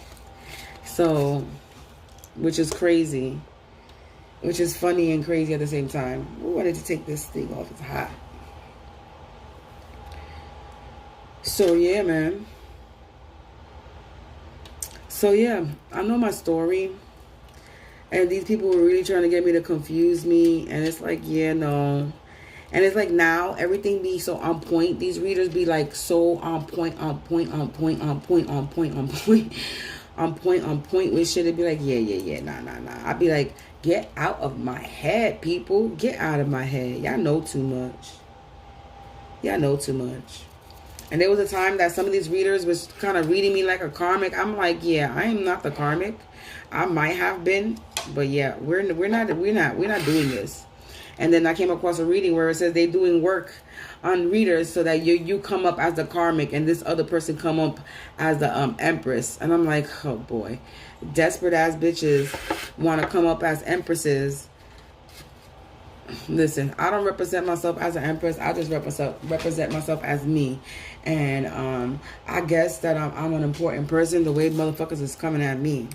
So, which is crazy. Which is funny and crazy at the same time. I wanted to take this thing off. It's hot. So, yeah, man. So, yeah. I know my story. And these people were really trying to get me to confuse me. And it's like, yeah, no. And it's like now, everything be so on point. These readers be like so on point, on point, on point, on point, on point, on point. On point with shit. It'd be like, yeah, nah. I'd be like, get out of my head, people. Get out of my head. Y'all know too much. Y'all know too much. And there was a time that some of these readers was kind of reading me like a karmic. I'm like, yeah, I am not the karmic. I might have been, but yeah, we're not doing this. And then I came across a reading where it says they're doing work on readers so that you come up as the karmic and this other person come up as the Empress. And I'm like, oh boy, desperate ass bitches want to come up as Empresses. Listen, I don't represent myself as an Empress. I just represent myself as me. And I guess that I'm an important person the way motherfuckers is coming at me.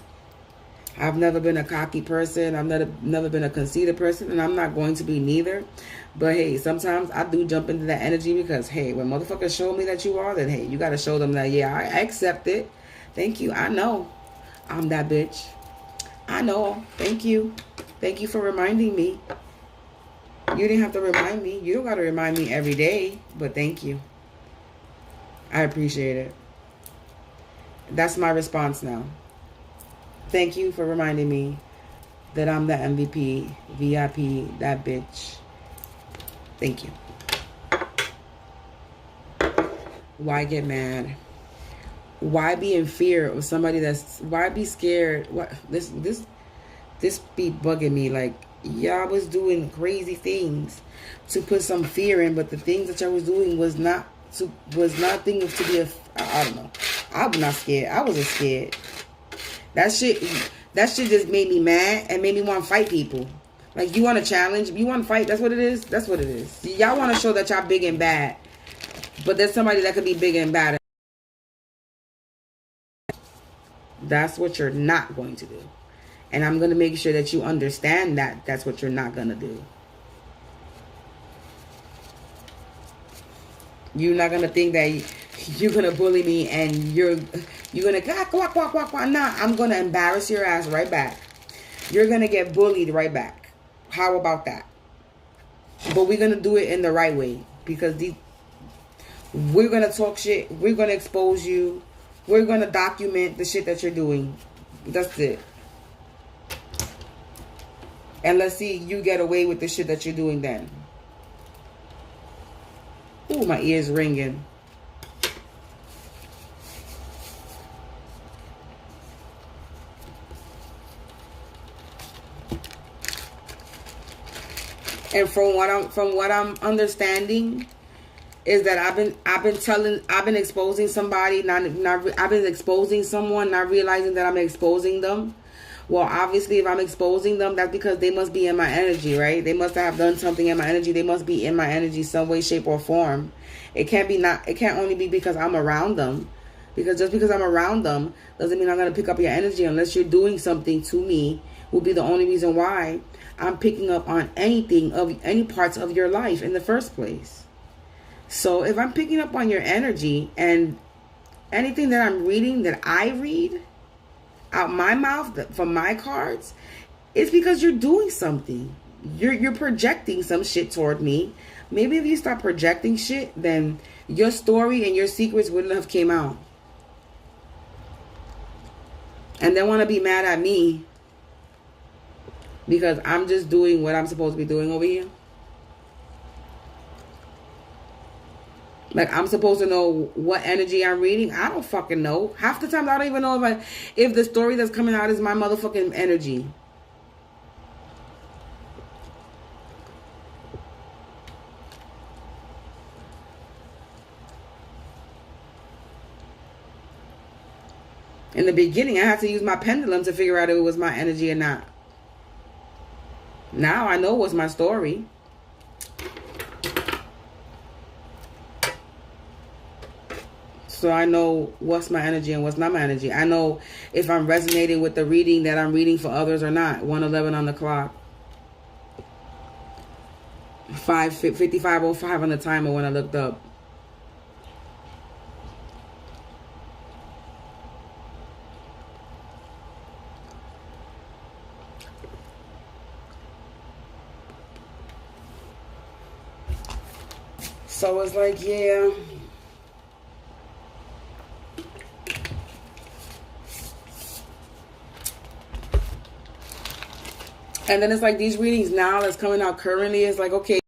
I've never been a cocky person. I've never been a conceited person, and I'm not going to be neither. But hey, sometimes I do jump into that energy because, hey, when motherfuckers show me that you are, then hey, you got to show them that, yeah, I accept it. Thank you. I know I'm that bitch. I know. Thank you. Thank you for reminding me. You didn't have to remind me. You don't got to remind me every day, but thank you. I appreciate it. That's my response now. Thank you for reminding me that I'm the MVP, VIP, that bitch. Thank you. Why get mad? Why be in fear of somebody why be scared? What this be bugging me. Like, y'all was doing crazy things to put some fear in, but the things that y'all was doing was not things to be I don't know. I was not scared. I wasn't scared. That shit just made me mad and made me want to fight people. Like, you want to challenge? You want to fight? That's what it is? That's what it is. Y'all want to show that y'all big and bad. But there's somebody that could be big and bad. That's what you're not going to do. And I'm going to make sure that you understand that that's what you're not going to do. You're not going to think that you're going to bully me and you're going to quack. Nah, I'm going to embarrass your ass right back. You're going to get bullied right back. How about that? But we're going to do it in the right way. Because we're going to talk shit. We're going to expose you. We're going to document the shit that you're doing. That's it. And let's see you get away with the shit that you're doing then. Ooh, my ears ringing. And from what I'm understanding is that I've been exposing somebody, I've been exposing someone, not realizing that I'm exposing them. Well, obviously, if I'm exposing them, that's because they must be in my energy, right? They must have done something in my energy. They must be in my energy some way, shape, or form. It can't only be because I'm around them. Because just because I'm around them doesn't mean I'm going to pick up your energy unless you're doing something to me. Will be the only reason why I'm picking up on anything of any parts of your life in the first place. So if I'm picking up on your energy and anything that I'm reading, that I read out my mouth from my cards, it's because you're doing something. You're projecting some shit toward me. Maybe if you start projecting shit, then your story and your secrets wouldn't have came out. And then want to be mad at me because I'm just doing what I'm supposed to be doing over here. Like, I'm supposed to know what energy I'm reading. I don't fucking know. Half the time I don't even know if the story that's coming out is my motherfucking energy. In the beginning, I had to use my pendulum to figure out if it was my energy or not. Now I know what's my story. So I know what's my energy and what's not my energy. I know if I'm resonating with the reading that I'm reading for others or not. 1:11 on the clock. 55:05 on the timer when I looked up. So it's like, yeah. And then it's like these readings now that's coming out currently is like, okay,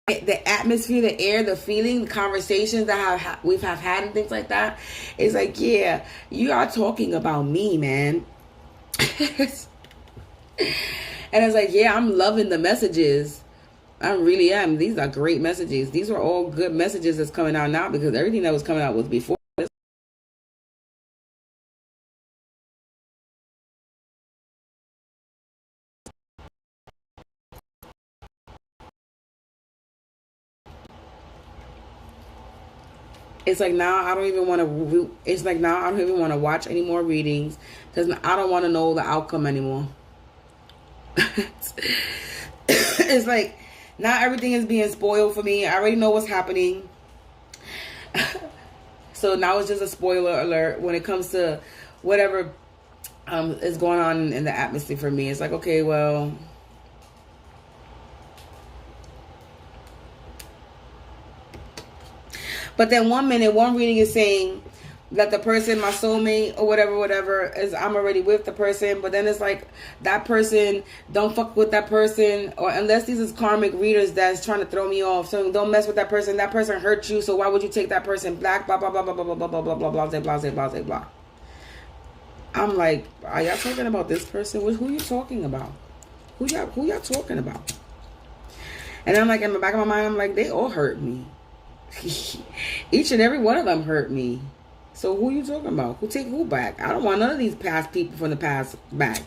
the atmosphere, the air, the feeling, the conversations that we've had and things like that. It's like, yeah, you are talking about me, man. And it's like, yeah, I'm loving the messages. I really am. These are great messages. These are all good messages that's coming out now because everything that was coming out was before. It's like now I don't even want to. It's like now I don't even want to watch any more readings because I don't want to know the outcome anymore. It's like now everything is being spoiled for me. I already know what's happening. So now it's just a spoiler alert when it comes to whatever is going on in the atmosphere for me. It's like, okay, well. But then one minute, one reading is saying that the person, my soulmate or whatever, is I'm already with the person. But then it's like that person, don't fuck with that person. Or unless these is karmic readers that's trying to throw me off. So don't mess with that person. That person hurt you. So why would you take that person back? Blah, blah, blah, blah, blah, blah, blah, blah, blah, blah, blah, blah, blah, blah, blah. I'm like, are y'all talking about this person? Who you talking about? Who y'all talking about? And I'm like, in the back of my mind, I'm like, they all hurt me. Each and every one of them hurt me. So who are you talking about? Who take who back? I don't want none of these past people from the past back.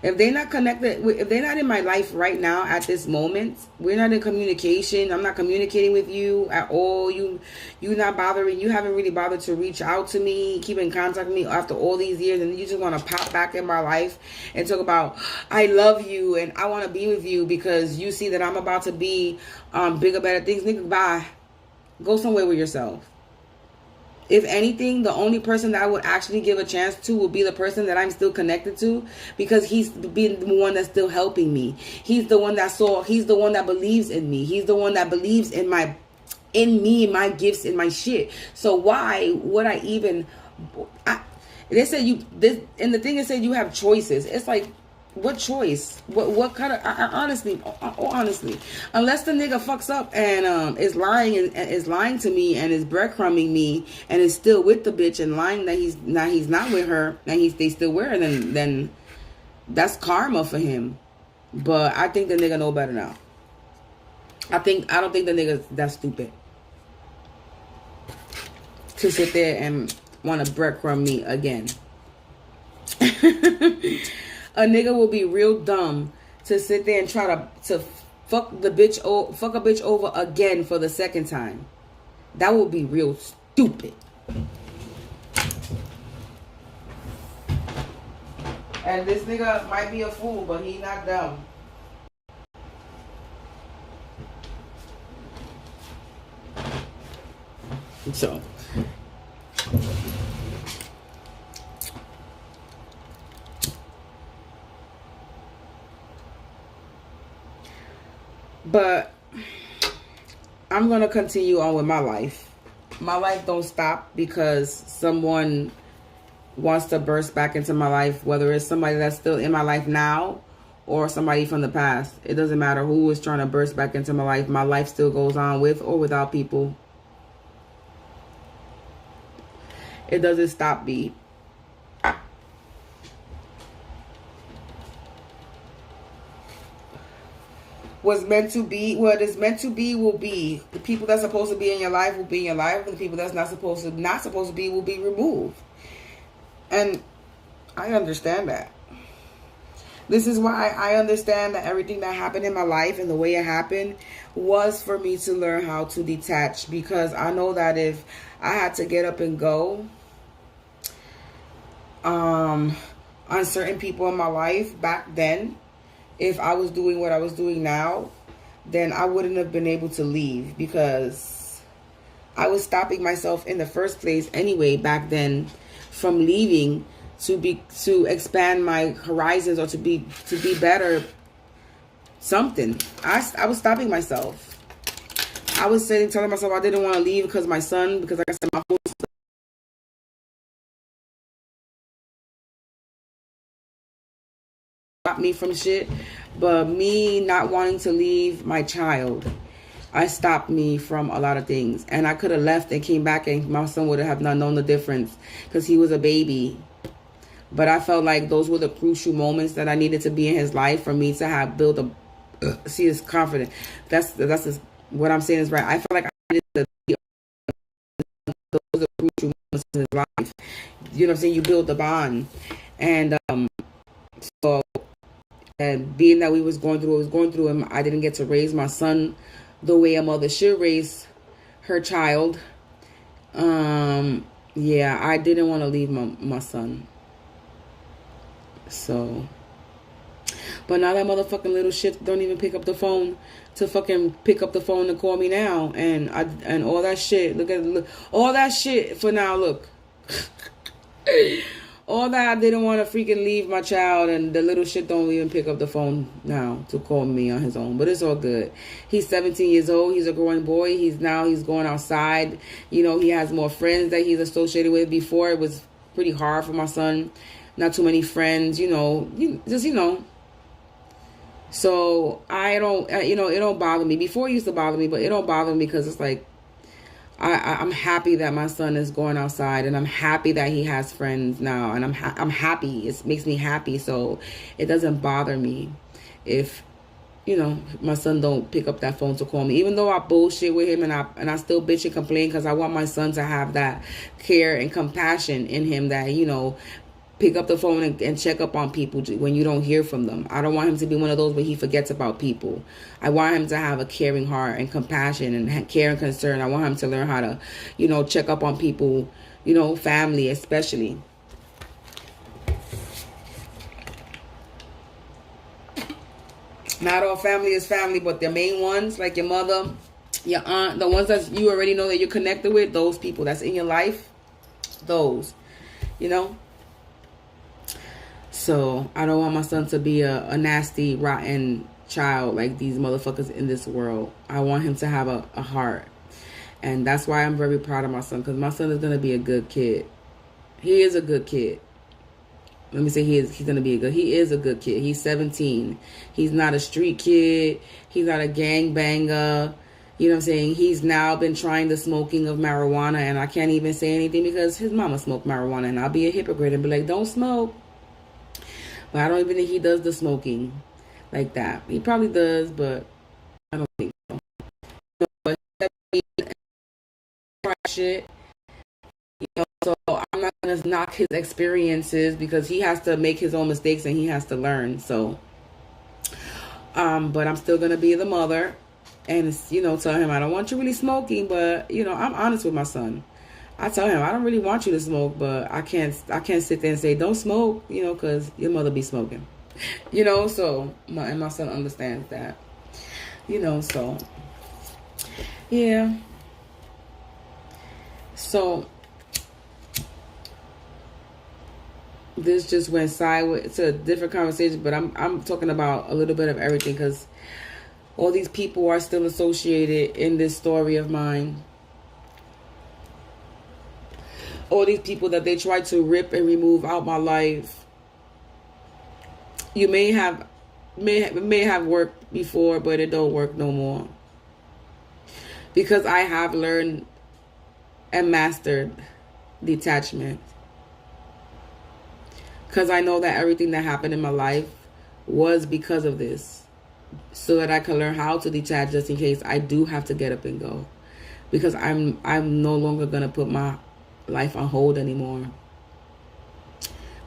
If they're not connected, if they're not in my life right now at this moment, we're not in communication. I'm not communicating with you at all. You not bothering. You haven't really bothered to reach out to me, keep in contact with me after all these years, and you just want to pop back in my life and talk about I love you and I want to be with you because you see that I'm about to be bigger, better things. Nigga, bye. Go somewhere with yourself. If anything, the only person that I would actually give a chance to would be the person that I'm still connected to because he's the one that's still helping me. He's the one he's the one that believes in me. He's the one that believes in me, my gifts, and my shit. So why would I even, they said and the thing is said you have choices. It's like, what choice? What kind of, honestly, unless the nigga fucks up and is lying and is lying to me and is breadcrumbing me and is still with the bitch and lying that he's not with her and they still with her, then that's karma for him. But I think the nigga know better now. I don't think the nigga's that stupid to sit there and want to breadcrumb me again. A nigga will be real dumb to sit there and try to fuck a bitch over again for the second time. That would be real stupid. And this nigga might be a fool, but he not dumb. So, but I'm gonna continue on with my life. My life don't stop because someone wants to burst back into my life, whether it's somebody that's still in my life now or somebody from the past. It doesn't matter who is trying to burst back into my life. My life still goes on with or without people. It doesn't stop me. What's meant to be, what is meant to be will be. The people that's supposed to be in your life will be in your life, and the people that's not supposed to be will be removed. And I understand that. This is why I understand that everything that happened in my life and the way it happened was for me to learn how to detach, because I know that if I had to get up and go on certain people in my life back then, if I was doing what I was doing now, then I wouldn't have been able to leave, because I was stopping myself in the first place anyway back then from leaving to expand my horizons or to be better something. I was stopping myself. I was telling myself I didn't want to leave because my son, because like I said, my whole stopped me from shit. But me not wanting to leave my child, I stopped me from a lot of things. And I could have left and came back and my son would have not known the difference because he was a baby. But I felt like those were the crucial moments that I needed to be in his life for me to have built a see his confidence. That's what I'm saying is right. I felt like I needed to be those are crucial moments in his life. You know what I'm saying? You build the bond. And so, and being that we was going through what was going through, him, I didn't get to raise my son the way a mother should raise her child. Yeah, I didn't want to leave my son. So, but now that motherfucking little shit don't even pick up the phone to fucking pick up the phone and call me now, and all that shit. Look all that shit for now. Look, all that I didn't want to freaking leave my child, and the little shit don't even pick up the phone now to call me on his own. But it's all good. He's 17 years old. He's a growing boy. He's going outside. You know, he has more friends that he's associated with. Before it was pretty hard for my son. Not too many friends, you know. So I don't, it don't bother me. Before it used to bother me, but it don't bother me because it's like, I'm happy that my son is going outside, and I'm happy that he has friends now, and I'm happy. It makes me happy, so it doesn't bother me if, my son don't pick up that phone to call me. Even though I bullshit with him and I still bitch and complain because I want my son to have that care and compassion in him that, pick up the phone and check up on people when you don't hear from them. I don't want him to be one of those where he forgets about people. I want him to have a caring heart and compassion and care and concern. I want him to learn how to, check up on people, family especially. Not all family is family, but the main ones, like your mother, your aunt, the ones that you already know that you're connected with, those people that's in your life, those, So I don't want my son to be a nasty, rotten child like these motherfuckers in this world. I want him to have a heart. And that's why I'm very proud of my son, because my son is going to be a good kid. He is a good kid. Let me say he's going to be he is a good kid. He's 17. He's not a street kid. He's not a gangbanger. You know what I'm saying? He's now been trying the smoking of marijuana, and I can't even say anything because his mama smoked marijuana, and I'll be a hypocrite and be like, don't smoke. But I don't even think he does the smoking like that. He probably does, but I don't think so. But shit, so I'm not gonna knock his experiences because he has to make his own mistakes and he has to learn. So, but I'm still gonna be the mother, and tell him I don't want you really smoking, but I'm honest with my son. I tell him I don't really want you to smoke, but I can't sit there and say don't smoke, because your mother be smoking, So my son understands that, So yeah. So this just went sideways. It's a different conversation, but I'm talking about a little bit of everything because all these people are still associated in this story of mine. All these people that they tried to rip and remove out my life. You may have worked before, but it don't work no more. Because I have learned and mastered detachment. Because I know that everything that happened in my life was because of this. So that I can learn how to detach just in case I do have to get up and go. Because I'm no longer going to put my life on hold anymore.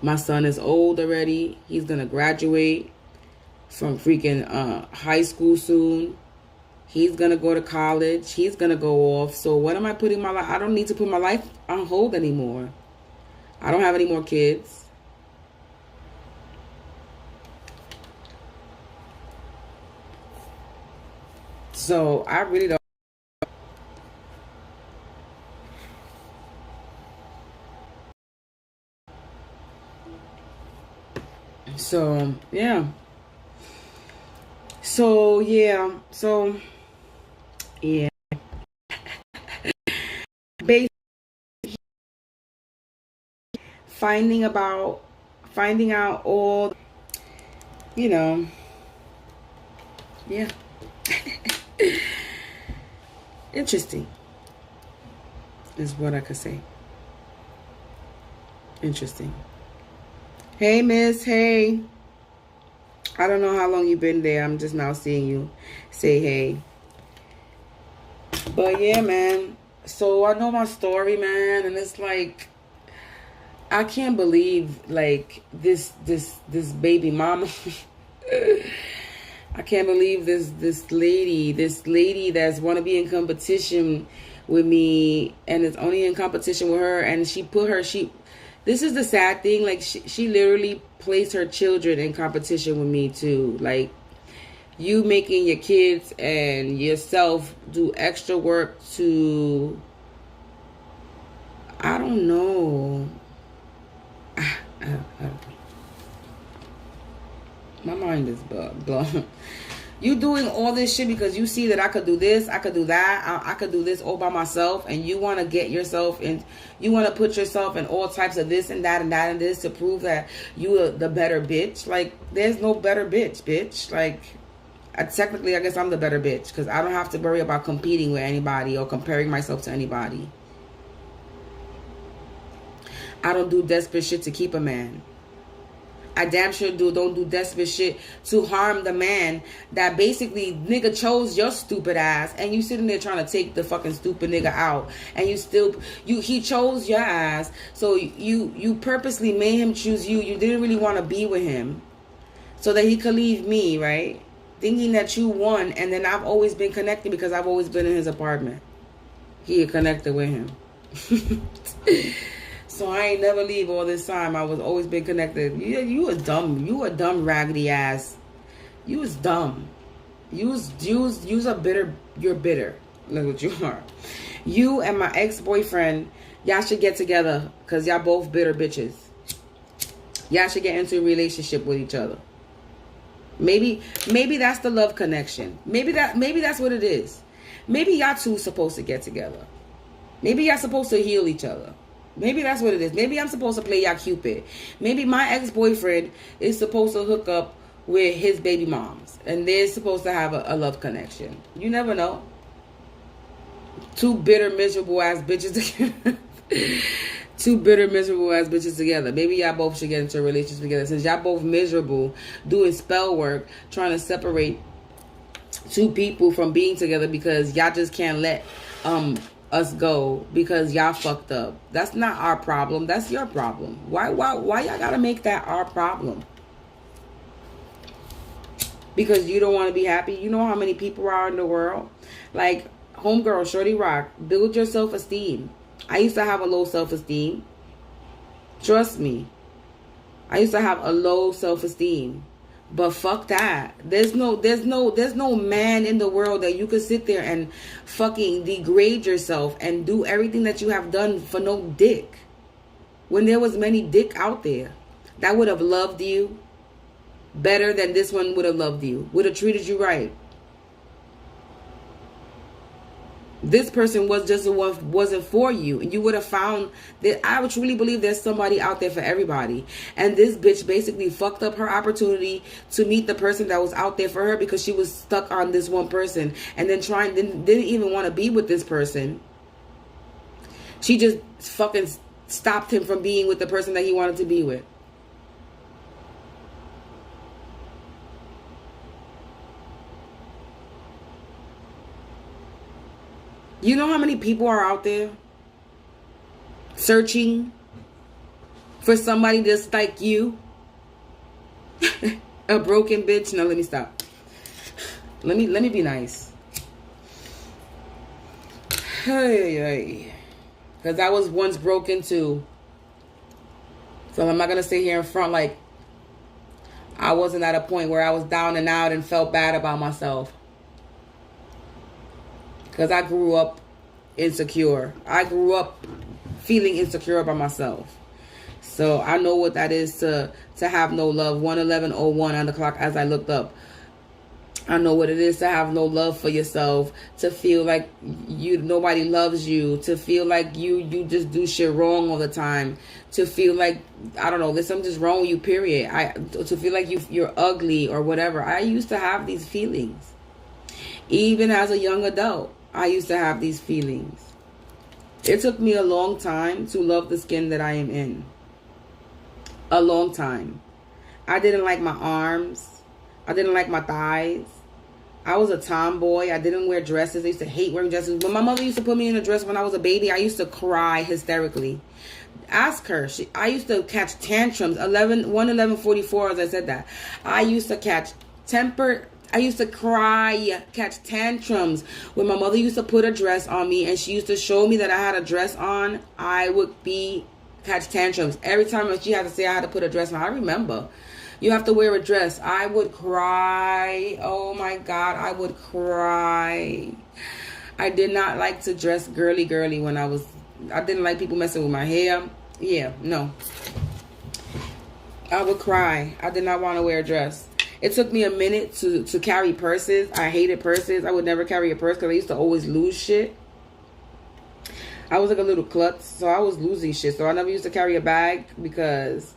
My son is old already. He's going to graduate from freaking high school soon. He's going to go to college. He's going to go off. So what am I putting my life? I don't need to put my life on hold anymore. I don't have any more kids. So I really don't. So yeah. So yeah. So yeah. Basically, finding out all, you know. Yeah. Interesting is what I could say. Interesting. Hey, miss. Hey. I don't know how long you've been there. I'm just now seeing you say hey. But yeah, man. So I know my story, man. And it's like, I can't believe, like, this baby mama. I can't believe this lady that's want to be in competition with me, and is only in competition with her, and this is the sad thing, like she literally placed her children in competition with me too. Like, you making your kids and yourself do extra work to, I don't know. I don't know. My mind is blown. You doing all this shit because you see that I could do this, I could do that, I could do this all by myself, and you want to get yourself in, you want to put yourself in all types of this and that and that and this to prove that you are the better bitch. Like, there's no better bitch. Like, technically, I guess I'm the better bitch because I don't have to worry about competing with anybody or comparing myself to anybody. I don't do desperate shit to keep a man. I damn sure don't do desperate shit to harm the man that basically nigga chose your stupid ass, and you sitting there trying to take the fucking stupid nigga out, and he chose your ass, so you purposely made him choose you. You didn't really want to be with him so that he could leave me, right? Thinking that you won, and then I've always been connected because I've always been in his apartment. He had connected with him. So I ain't never leave all this time. I was always been connected. You a dumb raggedy ass. You was dumb. You's a bitter. You're bitter. Look what you are. You and my ex-boyfriend, y'all should get together because y'all both bitter bitches. Y'all should get into a relationship with each other. Maybe that's the love connection. Maybe that's what it is. Maybe y'all two supposed to get together. Maybe y'all supposed to heal each other. Maybe that's what it is. Maybe I'm supposed to play y'all Cupid. Maybe my ex-boyfriend is supposed to hook up with his baby moms, and they're supposed to have a love connection. You never know. Two bitter, miserable ass bitches together. Two bitter, miserable ass bitches together. Maybe y'all both should get into a relationship together. Since y'all both miserable, doing spell work, trying to separate two people from being together because y'all just can't let us go because y'all fucked up. That's not our problem. That's your problem. Why y'all gotta make that our problem? Because you don't want to be happy. You know how many people are in the world? Like, homegirl, Shorty Rock, build your self-esteem. I used to have a low self-esteem. Trust me. I used to have a low self-esteem. But fuck that. There's no man in the world that you could sit there and fucking degrade yourself and do everything that you have done for no dick. When there was many dick out there that would have loved you better than this one would have loved you, would have treated you right. This person was just the one, wasn't for you, and you would have found that. I would truly believe there's somebody out there for everybody, and this bitch basically fucked up her opportunity to meet the person that was out there for her because she was stuck on this one person, and then didn't even want to be with this person. She just fucking stopped him from being with the person that he wanted to be with. You know how many people are out there searching for somebody just like you? A broken bitch? No, let me stop. Let me be nice. Hey. Because I was once broken too. So I'm not going to sit here in front like I wasn't at a point where I was down and out and felt bad about myself. Because I grew up insecure. I grew up feeling insecure about myself. So I know what that is to have no love. 1:11:01 on the clock as I looked up. I know what it is to have no love for yourself. To feel like nobody loves you. To feel like you just do shit wrong all the time. To feel like, I don't know, there's something just wrong with you, period. To feel like you're ugly or whatever. I used to have these feelings. Even as a young adult, I used to have these feelings. It took me a long time to love the skin that I am in. A long time. I didn't like my arms. I didn't like my thighs. I was a tomboy. I didn't wear dresses. I used to hate wearing dresses. When my mother used to put me in a dress when I was a baby, I used to cry hysterically. Ask her. I used to catch tantrums. 1:11:44 as I said that. I used to catch I used to cry, catch tantrums. When my mother used to put a dress on me and she used to show me that I had a dress on, I would catch tantrums. Every time she had to say I had to put a dress on, I remember. You have to wear a dress. I would cry. Oh my God, I would cry. I did not like to dress girly when I didn't like people messing with my hair. Yeah, no. I would cry. I did not want to wear a dress. It took me a minute to carry purses. I hated purses. I would never carry a purse because I used to always lose shit. I was like a little klutz, so I was losing shit. So I never used to carry a bag because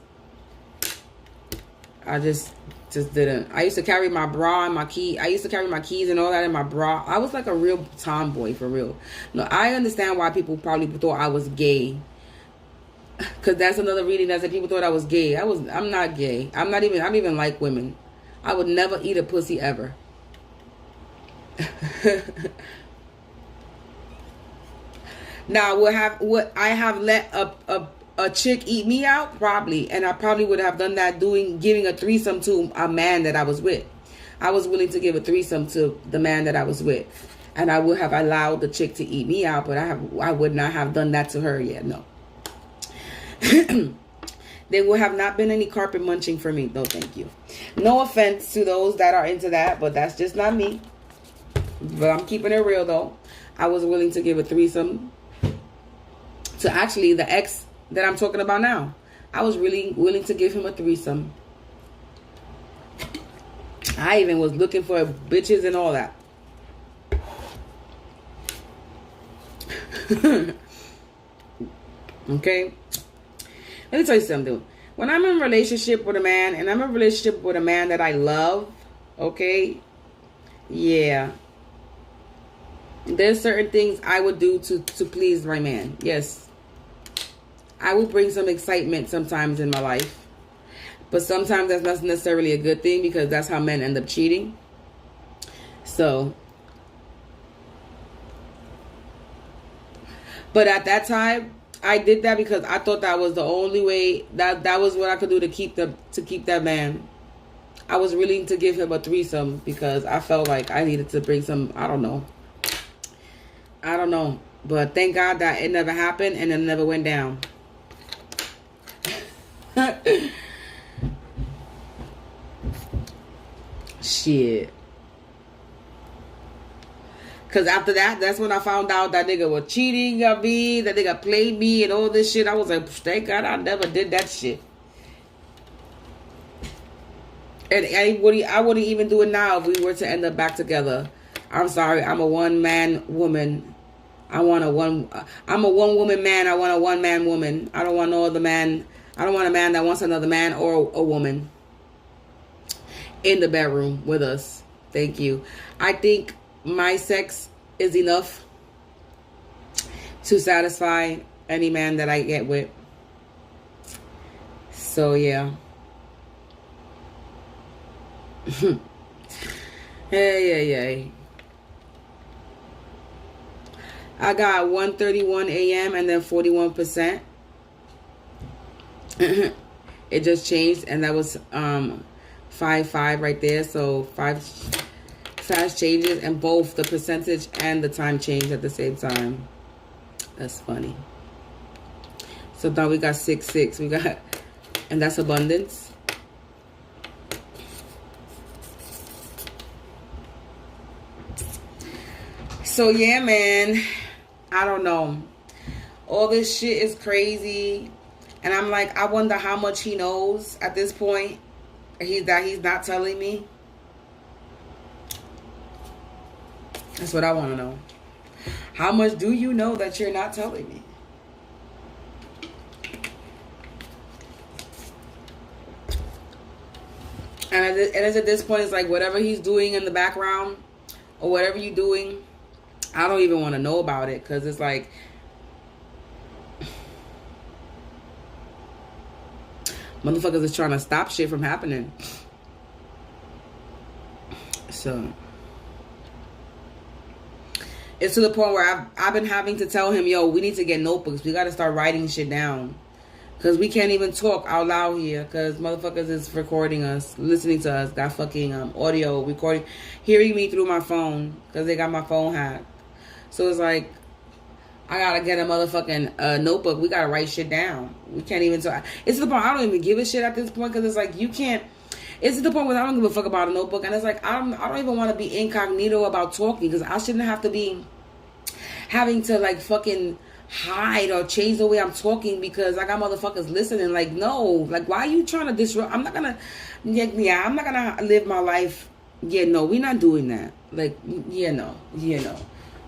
I just didn't. I used to carry my bra and my key. I used to carry my keys and all that in my bra. I was like a real tomboy, for real. No, I understand why people probably thought I was gay. Because that's another reading that said people thought I was gay. I'm not gay. I don't even like women. I would never eat a pussy ever. Now, would I have let a chick eat me out? Probably. And I probably would have done that giving a threesome to a man that I was with. I was willing to give a threesome to the man that I was with. And I would have allowed the chick to eat me out, but I would not have done that to her yet. No. There will have not been any carpet munching for me. No, thank you. No offense to those that are into that, but that's just not me. But I'm keeping it real, though. I was willing to give a threesome to actually the ex that I'm talking about now. I was really willing to give him a threesome. I even was looking for bitches and all that. Okay? Let me tell you something. When I'm in a relationship with a man, and I'm in a relationship with a man that I love, okay? Yeah. There's certain things I would do to please my man. Yes. I will bring some excitement sometimes in my life. But sometimes that's not necessarily a good thing because that's how men end up cheating. So. But at that time, I did that because I thought that was the only way, that was what I could do to keep that man. I was willing to give him a threesome because I felt like I needed to bring some, I don't know. But thank God that it never happened and it never went down. Shit. Because after that, that's when I found out that nigga was cheating on me, that nigga played me and all this shit. I was like, thank God I never did that shit. And I wouldn't even do it now if we were to end up back together. I'm sorry, I'm a one-man woman. I'm a one-woman man. I want a one-man woman. I don't want no other man. I don't want a man that wants another man or a woman in the bedroom with us. Thank you. I think my sex is enough to satisfy any man that I get with. So yeah. Hey. I got 1:31 a.m. and then 41%. It just changed, and that was 5 right there. So 5 fast changes, and both the percentage and the time changed at the same time. That's funny. So now we got 6. We got, and that's abundance. So yeah, man, I don't know. All this shit is crazy, and I'm like, I wonder how much he knows at this point. He's not telling me. That's what I want to know. How much do you know that you're not telling me? And at this point, it's like whatever he's doing in the background or whatever you're doing, I don't even want to know about it, because it's like, motherfuckers is trying to stop shit from happening. So it's to the point where I've been having to tell him, yo, we need to get notebooks. We got to start writing shit down, because we can't even talk out loud here, because motherfuckers is recording us, listening to us, got fucking audio recording, hearing me through my phone, because they got my phone hacked. So it's like, I gotta get a motherfucking notebook. We gotta write shit down. We can't even talk. It's to the point I don't even give a shit at this point, because it's like, you can't. It's to the point where I don't give a fuck about a notebook, and it's like, I don't even want to be incognito about talking, because I shouldn't have to be having to like fucking hide or change the way I'm talking because I got motherfuckers listening. Like, no, like, why are you trying to disrupt? I'm not gonna live my life. Yeah, no, we're not doing that. Like, no.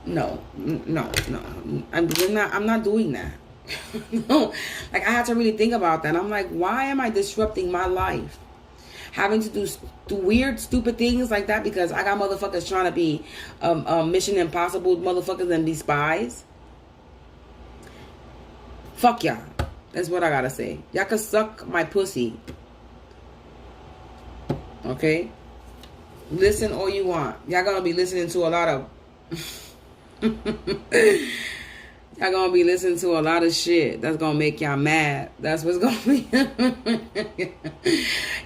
I'm not doing that. No, like, I had to really think about that. I'm like, why am I disrupting my life? Having to do weird, stupid things like that because I got motherfuckers trying to be Mission Impossible motherfuckers and be spies. Fuck y'all. That's what I gotta say. Y'all can suck my pussy. Okay? Listen all you want. Y'all gonna be listening to a lot of... Y'all gonna be listening to a lot of shit that's gonna make y'all mad. That's what's gonna be.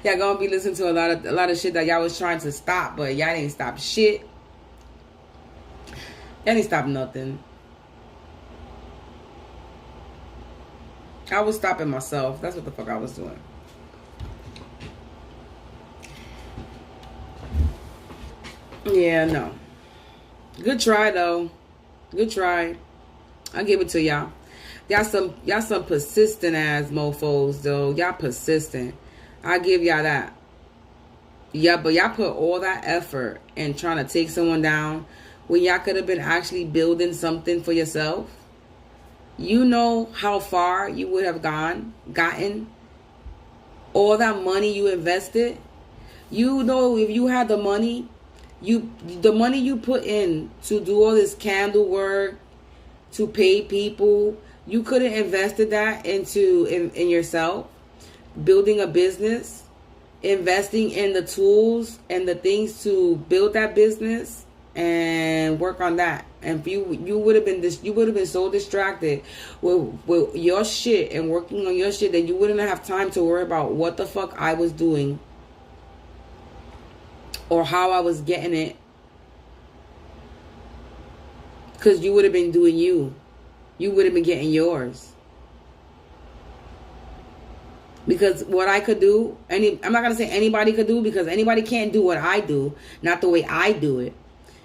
Y'all gonna be listening to a lot of shit that y'all was trying to stop, but y'all didn't stop shit. Y'all didn't stop nothing. I was stopping myself. That's what the fuck I was doing. Yeah, no. Good try though. Good try. I'll give it to y'all. Y'all some persistent ass mofos though. Y'all persistent. I give y'all that. Yeah, but y'all put all that effort in trying to take someone down when y'all could have been actually building something for yourself. You know how far you would have gotten. All that money you invested. You know, if you had the money you put in to do all this candle work, to pay people, you could have invested that in yourself, building a business, investing in the tools and the things to build that business and work on that. And you would have been so distracted with your shit and working on your shit that you wouldn't have time to worry about what the fuck I was doing or how I was getting it. Because you would have been doing you. You would have been getting yours. Because what I could do, I'm not going to say anybody could do, because anybody can't do what I do, not the way I do it.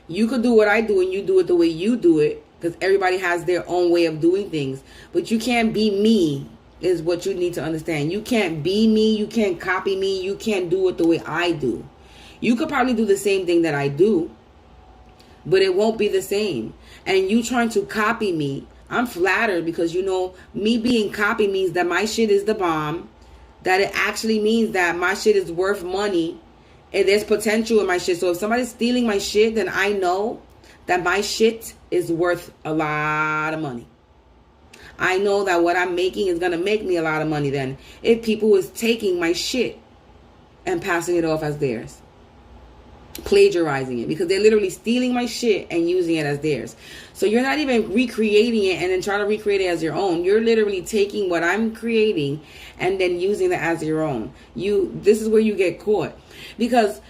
You could do what I do and you do it the way you do it, because everybody has their own way of doing things. But you can't be me, is what you need to understand. You can't be me. You can't copy me. You can't do it the way I do. You could probably do the same thing that I do, but it won't be the same. And you trying to copy me, I'm flattered, because you know, me being copied means that my shit is the bomb. That it actually means that my shit is worth money. And there's potential in my shit. So if somebody's stealing my shit, then I know that my shit is worth a lot of money. I know that what I'm making is going to make me a lot of money then, if people is taking my shit and passing it off as theirs. Plagiarizing it, because they're literally stealing my shit and using it as theirs. So you're not even recreating it and then trying to recreate it as your own. You're literally taking what I'm creating and then using it as your own. This is where you get caught, because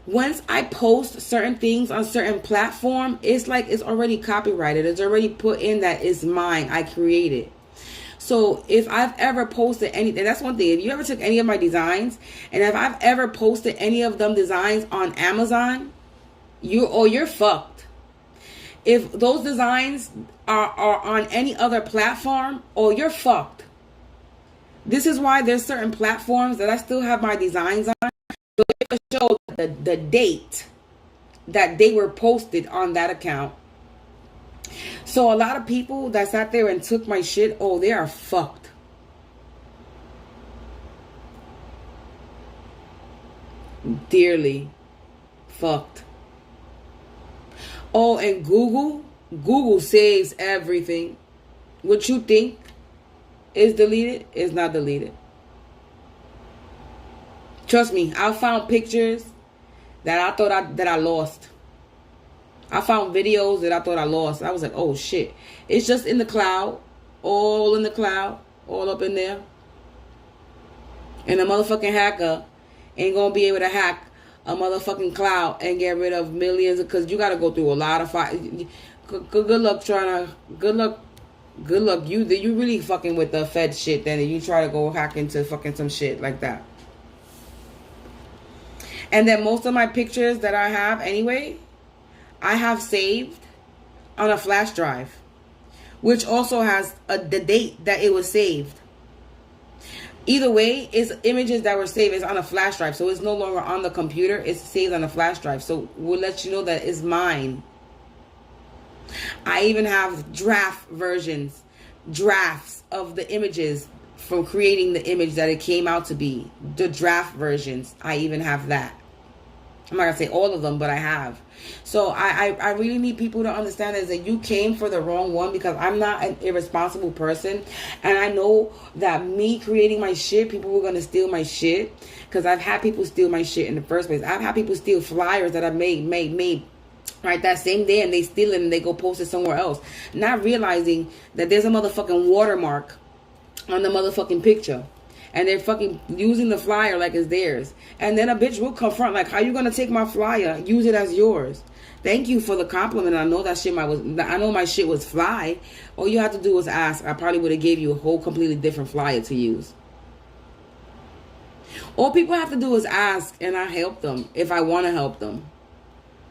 once I post certain things on certain platform, it's like it's already copyrighted. It's already put in that it's mine. I created. So if I've ever posted anything, that's one thing. If you ever took any of my designs, and if I've ever posted any of them designs on Amazon, you're fucked. If those designs are on any other platform, you're fucked. This is why there's certain platforms that I still have my designs on. So it shows the date that they were posted on that account. So a lot of people that sat there and took my shit, they are fucked. Dearly fucked. And Google saves everything. What you think is deleted is not deleted. Trust me, I found pictures that I thought that I lost. I found videos that I thought I lost. I was like, oh shit. It's just in the cloud. All in the cloud. All up in there. And a motherfucking hacker ain't gonna be able to hack a motherfucking cloud and get rid of millions. Because you gotta go through a lot of good luck trying to... Good luck. You really fucking with the Fed shit then, and you try to go hack into fucking some shit like that. And then most of my pictures that I have anyway, I have saved on a flash drive, which also has the date that it was saved. Either way, it's images that were saved. It's on a flash drive, so it's no longer on the computer. It's saved on a flash drive, so we'll let you know that it's mine. I even have drafts of the images from creating the image that it came out to be. The draft versions, I even have that. I'm not going to say all of them, but I have. So I really need people to understand is that you came for the wrong one, because I'm not an irresponsible person. And I know that me creating my shit, people were going to steal my shit, because I've had people steal my shit in the first place. I've had people steal flyers that I made right that same day, and they steal it and they go post it somewhere else, not realizing that there's a motherfucking watermark on the motherfucking picture. And they're fucking using the flyer like it's theirs. And then a bitch will confront, like, how you gonna take my flyer, use it as yours? Thank you for the compliment. I know that shit I know my shit was fly. All you have to do was ask. I probably would have gave you a whole completely different flyer to use. All people have to do is ask, and I help them if I want to help them.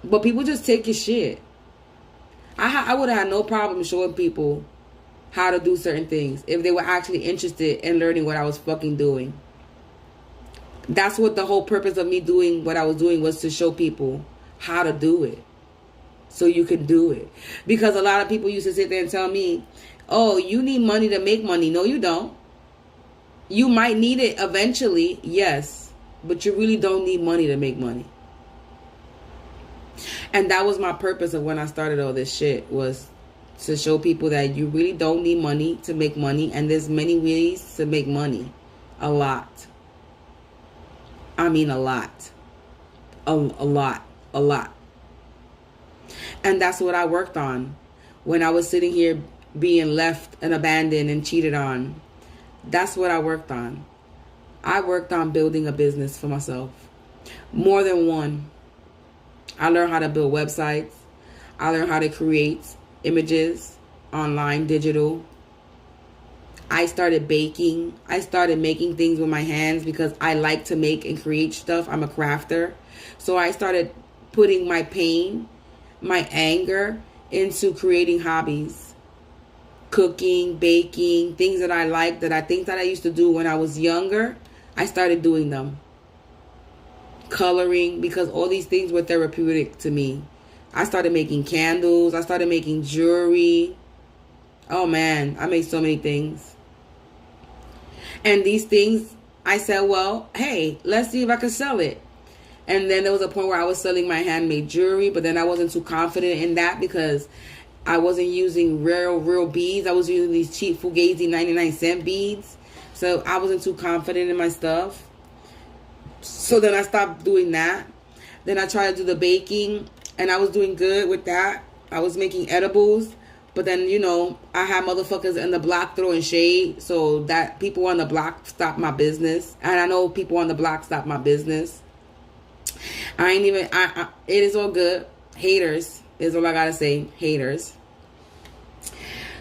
But people just take your shit. I would have had no problem showing people how to do certain things if they were actually interested in learning what I was fucking doing. That's what the whole purpose of me doing what I was doing was, to show people how to do it, so you can do it. Because a lot of people used to sit there and tell me, oh, you need money to make money. No, you don't. You might need it eventually, yes, but you really don't need money to make money. And that was my purpose of when I started all this shit, was to show people that you really don't need money to make money. And there's many ways to make money. A lot. I mean a lot. A lot. And that's what I worked on when I was sitting here being left and abandoned and cheated on. That's what I worked on. I worked on building a business for myself. More than one. I learned how to build websites. I learned how to create images, online, digital. I started baking. I started making things with my hands because I like to make and create stuff. I'm a crafter. So I started putting my pain, my anger into creating hobbies. Cooking, baking, things that I like, that I think that I used to do when I was younger. I started doing them. Coloring, because all these things were therapeutic to me. I started making candles. I started making jewelry. Oh man, I made so many things. And these things, I said, well, hey, let's see if I can sell it. And then there was a point where I was selling my handmade jewelry, but then I wasn't too confident in that because I wasn't using real beads. I was using these cheap Fugazi 99-cent beads. So I wasn't too confident in my stuff. So then I stopped doing that. Then I tried to do the baking, and I was doing good with that. I was making edibles. But then, you know, I had motherfuckers in the block throwing shade. So that people on the block stopped my business. And I know people on the block stopped my business. It is all good. Haters is all I gotta say. Haters.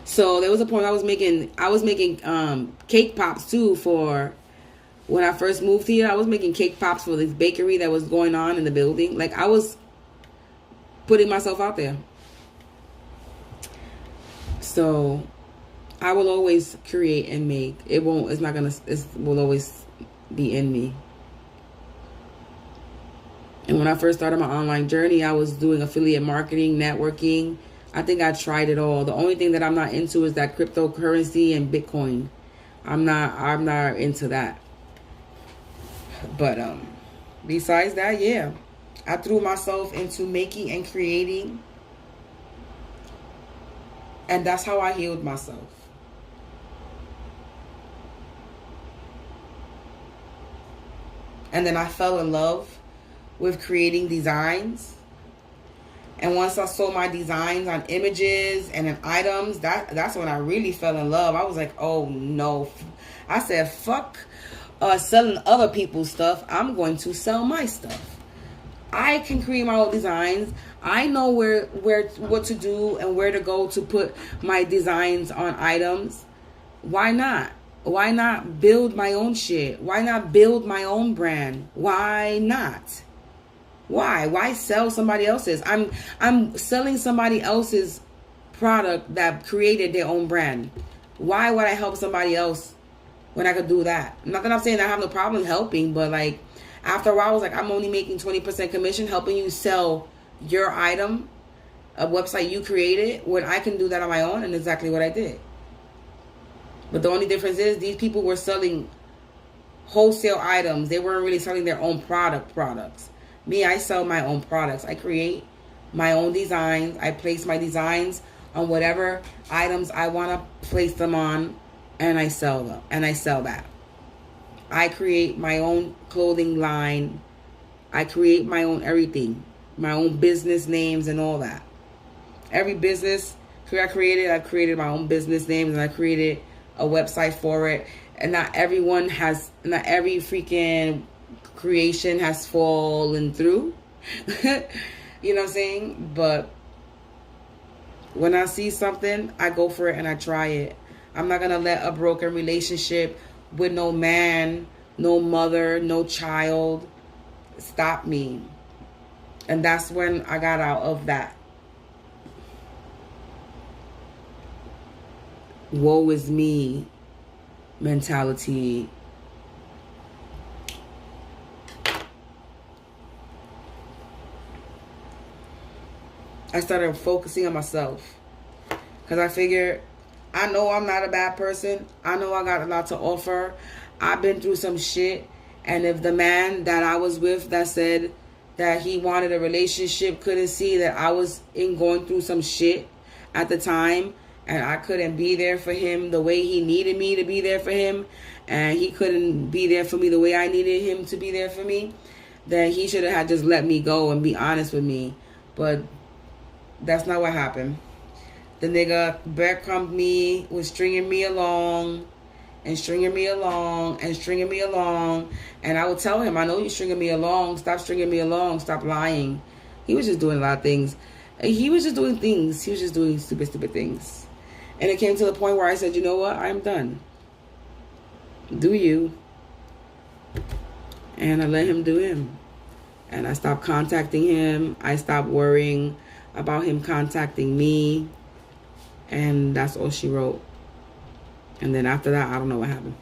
So there was a point I was making cake pops too for when I first moved here. I was making cake pops for this bakery that was going on in the building. Like, I was putting myself out there. So I will always create and make. It will always be in me. And when I first started my online journey, I was doing affiliate marketing, networking. I think I tried it all. The only thing that I'm not into is that cryptocurrency and Bitcoin. I'm not into that. But besides that, yeah. I threw myself into making and creating. And that's how I healed myself. And then I fell in love with creating designs. And once I saw my designs on images and in items, that's when I really fell in love. I was like, oh no. I said, fuck selling other people's stuff. I'm going to sell my stuff. I can create my own designs. I know what to do and where to go to put my designs on items. Why not? Why not build my own shit? Why not build my own brand? Why not? Why sell somebody else's? I'm selling somebody else's product that created their own brand. Why would I help somebody else when I could do that? Not that I'm saying I have no problem helping, but like after a while I was like, I'm only making 20% commission helping you sell your item, a website you created, when I can do that on my own, and exactly what I did. But the only difference is these people were selling wholesale items. They weren't really selling their own products. Me, I sell my own products. I create my own designs. I place my designs on whatever items I want to place them on, and I sell them. And I sell that. I create my own clothing line. I create my own everything. My own business names and all that. Every business I created my own business names, and I created a website for it. And not every freaking creation has fallen through. You know what I'm saying? But when I see something, I go for it and I try it. I'm not gonna let a broken relationship with no man, no mother, no child stop me. And that's when I got out of that woe is me mentality. I started focusing on myself. Because I figured, I know I'm not a bad person. I know I got a lot to offer. I've been through some shit. And if the man that I was with that said that he wanted a relationship couldn't see that I was going through some shit at the time, and I couldn't be there for him the way he needed me to be there for him, and he couldn't be there for me the way I needed him to be there for me, then he should have had just let me go and be honest with me. But that's not what happened. The nigga breadcrumbed me, was stringing me along, and stringing me along, and stringing me along. And I would tell him, I know you're stringing me along. Stop stringing me along. Stop lying. He was just doing a lot of things. He was just doing things. He was just doing stupid things. And it came to the point where I said, you know what? I'm done. do you. And I let him do him. And I stopped contacting him. I stopped worrying about him contacting me. And that's all she wrote. And then after that, I don't know what happened.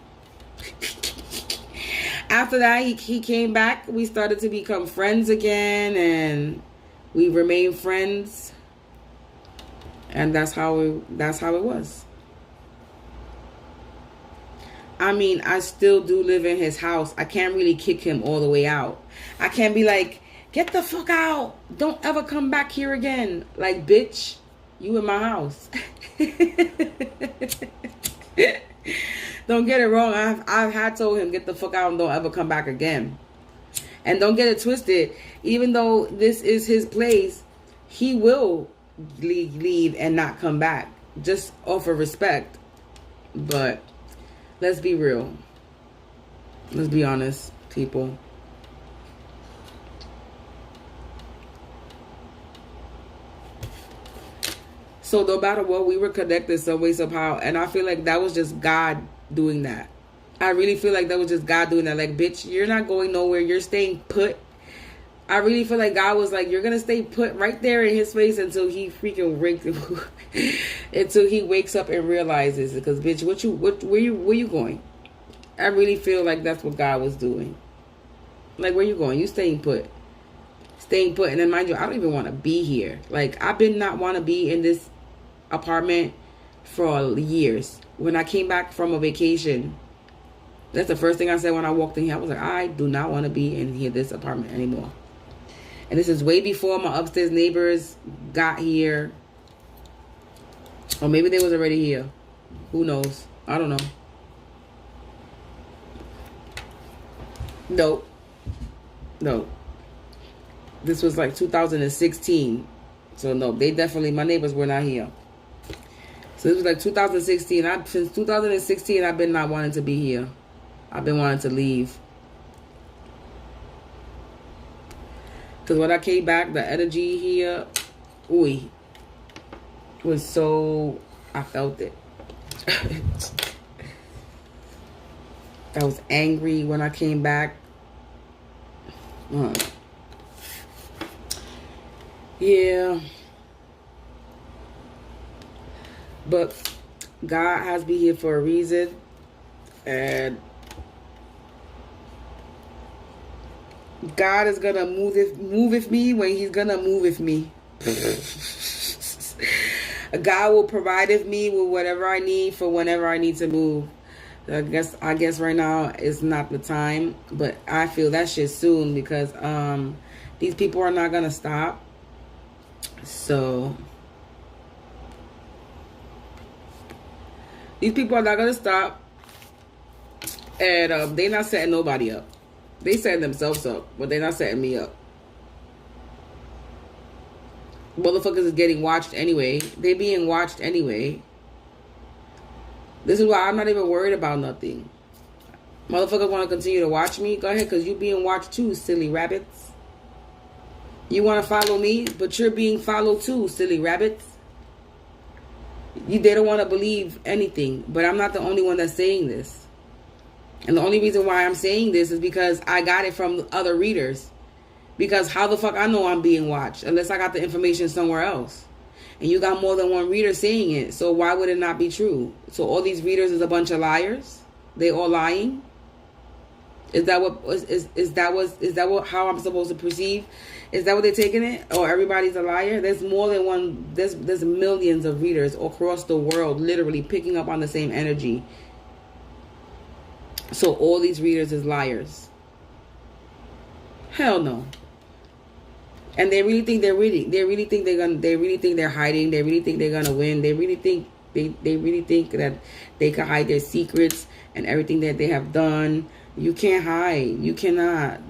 After that, he came back. We started to become friends again. And we remained friends. And that's how it was. I mean, I still do live in his house. I can't really kick him all the way out. I can't be like, get the fuck out. Don't ever come back here again. Like, bitch, you in my house. Don't get it wrong. I've had told him, get the fuck out and don't ever come back again. And don't get it twisted. Even though this is his place, he will leave and not come back. Just offer respect. But let's be real. Let's be honest, people. So no matter what, we were connected some way, somehow. And I feel like that was just God doing that. I really feel like that was just God doing that. Like, bitch, you're not going nowhere. You're staying put. I really feel like God was like, you're going to stay put right there in his face until he freaking until he wakes up and realizes it. Because, bitch, where you going? I really feel like that's what God was doing. Like, where you going? You staying put. Staying put. And then, mind you, I don't even want to be here. Like, I've been not want to be in this apartment for years. When I came back from a vacation, that's the first thing I said when I walked in here. I was like, I do not want to be in here, this apartment anymore. And this is way before my upstairs neighbors got here. Or maybe they was already here. Who knows? I don't know. No. This was like 2016. So no, they definitely, my neighbors were not here. So this was like 2016. Since 2016, I've been not wanting to be here. I've been wanting to leave. Because when I came back, the energy here, was so, I felt it. I was angry when I came back. Yeah. But God has me here for a reason. And God is going to move with me when he's going to move with me. God will provide with me with whatever I need for whenever I need to move. I guess right now is not the time, but I feel that shit soon because these people are not going to stop. So these people are not going to stop. And they're not setting nobody up. They setting themselves up, but they're not setting me up. Motherfuckers is getting watched anyway. They being watched anyway. This is why I'm not even worried about nothing. Motherfuckers want to continue to watch me? Go ahead, because you being watched too, silly rabbits. You want to follow me, but you're being followed too, silly rabbits. They don't want to believe anything, but I'm not the only one that's saying this. And the only reason why I'm saying this is because I got it from other readers. Because how the fuck I know I'm being watched unless I got the information somewhere else. And you got more than one reader saying it. So why would it not be true? So all these readers is a bunch of liars? They all lying? Is that what how I'm supposed to perceive? Is that what they're taking it? Or everybody's a liar? There's more than one. There's millions of readers across the world literally picking up on the same energy. So all these readers is liars. Hell no. And they really think they're reading. They really think they're hiding. They really think they're gonna win. They really think that they can hide their secrets and everything that they have done. You can't hide. You cannot.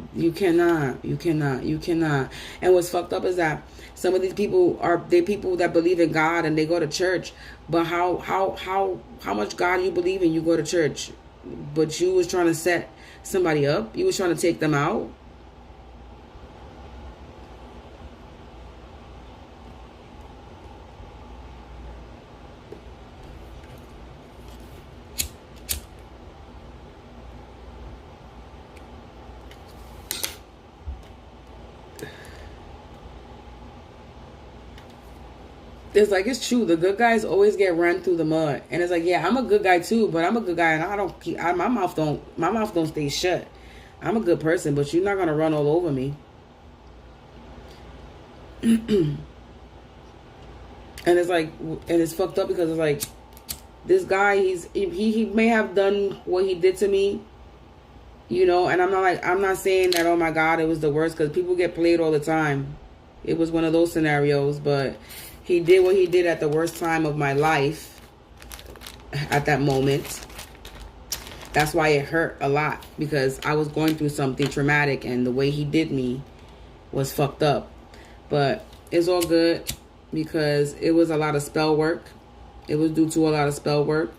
And what's fucked up is that some of these people are people that believe in God and they go to church. But how much God you believe in, you go to church. But you was trying to set somebody up. You was trying to take them out. It's like, it's true. The good guys always get run through the mud. And it's like, yeah, I'm a good guy too, but I'm a good guy and I don't keep, my mouth don't stay shut. I'm a good person, but you're not going to run all over me. And it's like, and it's fucked up because it's like, this guy, he may have done what he did to me, you know, and I'm not saying that, oh my God, it was the worst, because people get played all the time. It was one of those scenarios, but he did what he did at the worst time of my life at that moment. That's why it hurt a lot, because I was going through something traumatic and the way he did me was fucked up. But it's all good because it was a lot of spell work. It was due to a lot of spell work.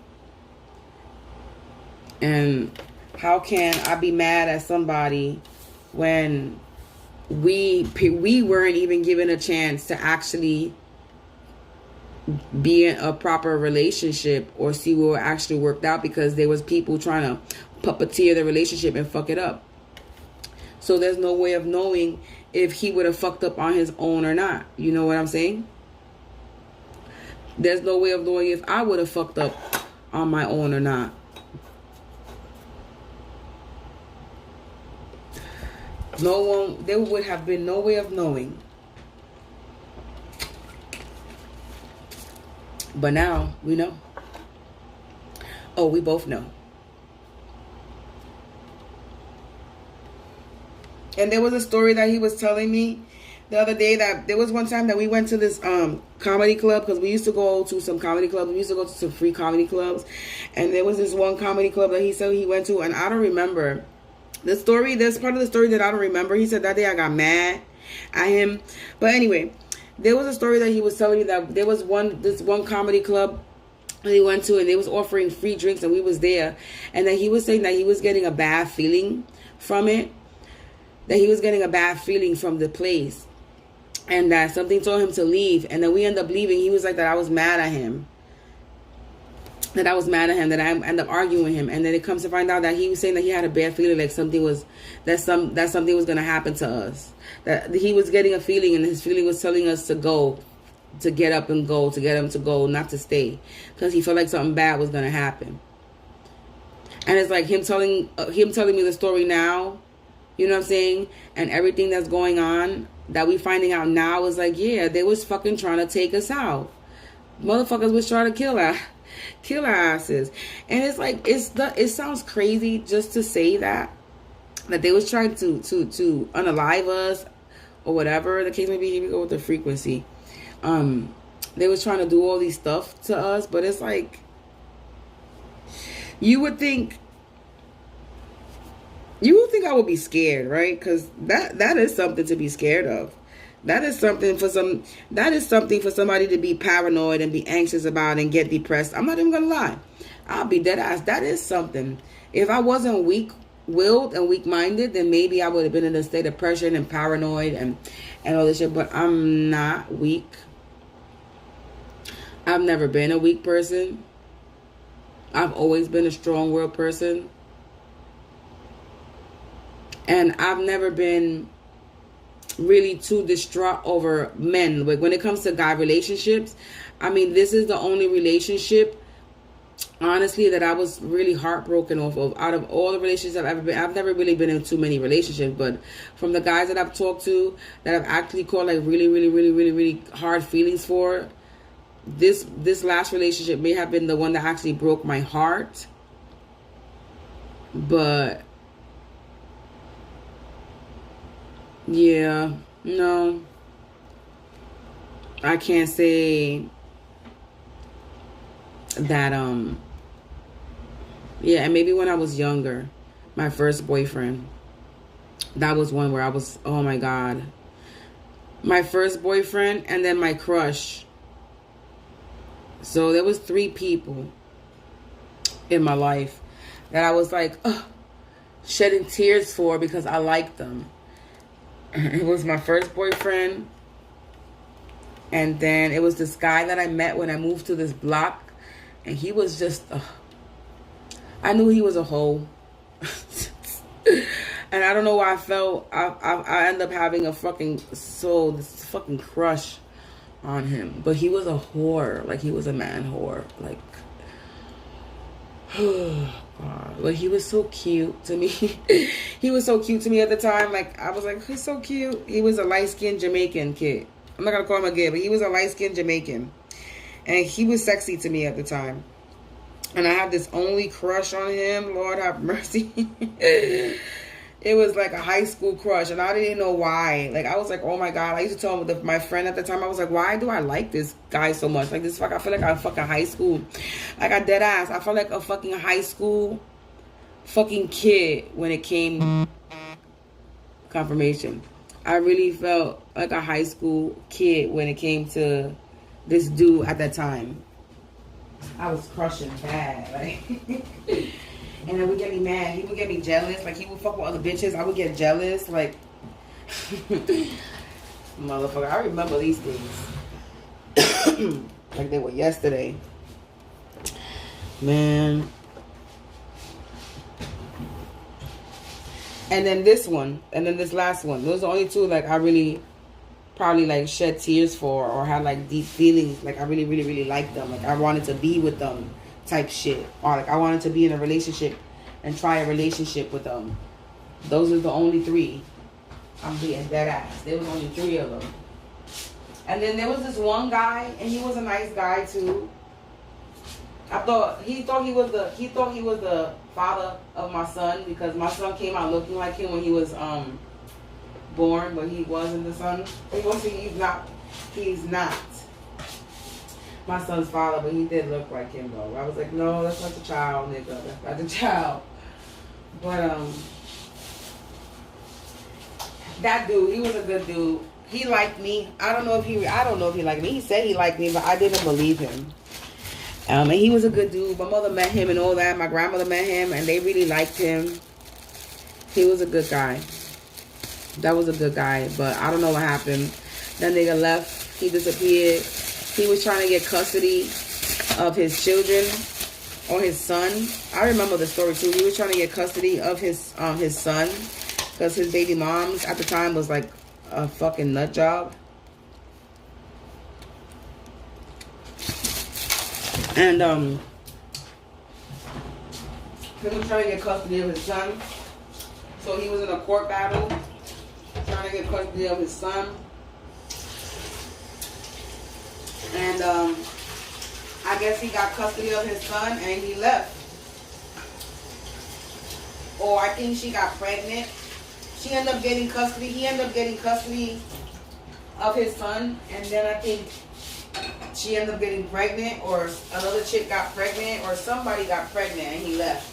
And how can I be mad at somebody when we weren't even given a chance to actually be in a proper relationship or see what actually worked out, because there was people trying to puppeteer the relationship and fuck it up. So there's no way of knowing if he would have fucked up on his own or not. You know what I'm saying? There's no way of knowing if I would have fucked up on my own or not. There would have been no way of knowing. But now we know. Oh, we both know. And there was a story that he was telling me the other day, that there was one time that we went to this comedy club, because we used to go to some comedy clubs. We used to go to some free comedy clubs. And there was this one comedy club that he said he went to, and I don't remember the story. There's part of the story that I don't remember. He said that day I got mad at him. But anyway, there was a story that he was telling me that there was this one comedy club that he went to, and they was offering free drinks, and we was there. And then he was saying that he was getting a bad feeling from it. That he was getting a bad feeling from the place. And that something told him to leave. And then we ended up leaving. He was like that I was mad at him. That I ended up arguing with him. And then it comes to find out that he was saying that he had a bad feeling, like something was going to happen to us. That he was getting a feeling, and his feeling was telling us to go, to get up and go, to get him to go, not to stay, because he felt like something bad was going to happen. And it's like him telling me the story now, you know what I'm saying, and everything that's going on that we finding out now is like, yeah, they was fucking trying to take us out. Motherfuckers was trying to kill our asses. And it's like, it sounds crazy just to say that they was trying to unalive us or whatever the case may be. Here we go with the frequency. They was trying to do all these stuff to us, but it's like, you would think I would be scared, right? Because that is something to be scared of. That is something for somebody to be paranoid and be anxious about and get depressed. I'm not even gonna lie. I'll be dead ass. That is something. If I wasn't weak-willed and weak-minded, then maybe I would have been in a state of depression and paranoid and all this shit. But I'm not weak. I've never been a weak person. I've always been a strong-willed person. And I've never been really too distraught over men. Like when it comes to guy relationships, I mean, this is the only relationship, honestly, that I was really heartbroken off of. Out of all the relationships I've ever been, I've never really been in too many relationships, but from the guys that I've talked to, that I've actually caught like really, really, really, really, really hard feelings for, this last relationship may have been the one that actually broke my heart. But yeah, no, I can't say that, yeah, and maybe when I was younger, my first boyfriend, that was one where I was, oh my God, my first boyfriend and then my crush. So there was 3 people in my life that I was like, shedding tears for because I liked them. It was my first boyfriend, and then it was this guy that I met when I moved to this block, and he was just, I knew he was a hoe. And I don't know why I felt, I ended up having this fucking crush on him. But he was a whore. Like, he was a man whore. Like, oh God. But he was so cute to me. He was so cute to me at the time. Like, I was like, he's so cute. He was a light-skinned Jamaican kid. I'm not going to call him a gay, but he was a light-skinned Jamaican. And he was sexy to me at the time. And I had this only crush on him. Lord have mercy. It was like a high school crush, and I didn't know why. Like, I was like, oh my God. I used to tell my friend at the time, I was like, why do I like this guy so much? Like, this fuck, I feel like I'm fucking high school. Like, I dead ass. I felt like a fucking high school fucking kid when it came confirmation. I really felt like a high school kid when it came to this dude at that time. I was crushing bad. Like, and it would get me mad. He would get me jealous. Like, he would fuck with other bitches. I would get jealous. Like, motherfucker, I remember these things. Like they were yesterday. Man. And then this one. And then this last one. Those are the only two, like, I really probably, like, shed tears for. Or had, like, deep feelings. Like, I really, really, really liked them. Like, I wanted to be with them. Type shit. Or like I wanted to be in a relationship and try a relationship with them. Those are the only three. I'm being dead ass. There was only 3 of them. And then there was this one guy, and he was a nice guy too. He thought he was the father of my son, because my son came out looking like him when he was born, but he wasn't the son. He's not my son's father, but he did look like him though. I was like, no, that's not the child, nigga. That's not the child. But that dude, he was a good dude. He liked me. I don't know if he liked me. He said he liked me, but I didn't believe him. And he was a good dude. My mother met him and all that. My grandmother met him, and they really liked him. He was a good guy. That was a good guy, but I don't know what happened. That nigga left. He disappeared. He was trying to get custody of his children, or his son. I remember the story too. He was trying to get custody of his son, because his baby moms at the time was like a fucking nut job. And he was trying to get custody of his son. So he was in a court battle trying to get custody of his son. And I guess he got custody of his son and he left. Or I think she got pregnant. She ended up getting custody. He ended up getting custody of his son. And then I think she ended up getting pregnant, or another chick got pregnant, or somebody got pregnant and he left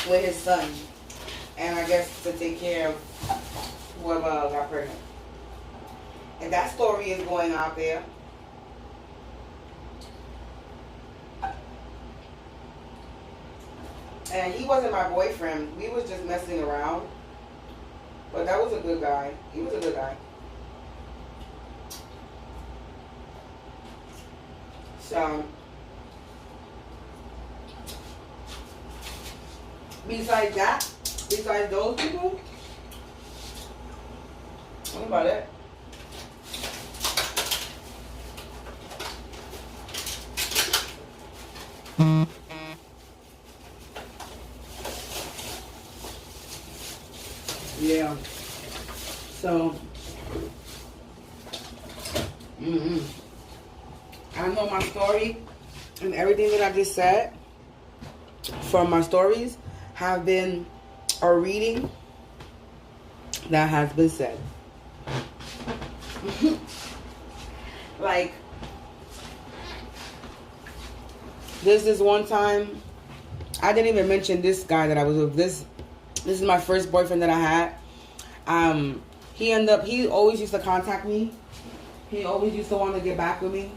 with his son. And I guess to take care of whoever got pregnant. And that story is going out there. And he wasn't my boyfriend. We was just messing around. But that was a good guy. He was a good guy. So, besides those people, what about it? Yeah. So, I know my story and everything that I just said from my stories have been a reading that has been said. Like, there's this one time, I didn't even mention this guy that I was with. This is my first boyfriend that I had. He always used to contact me. He always used to want to get back with me.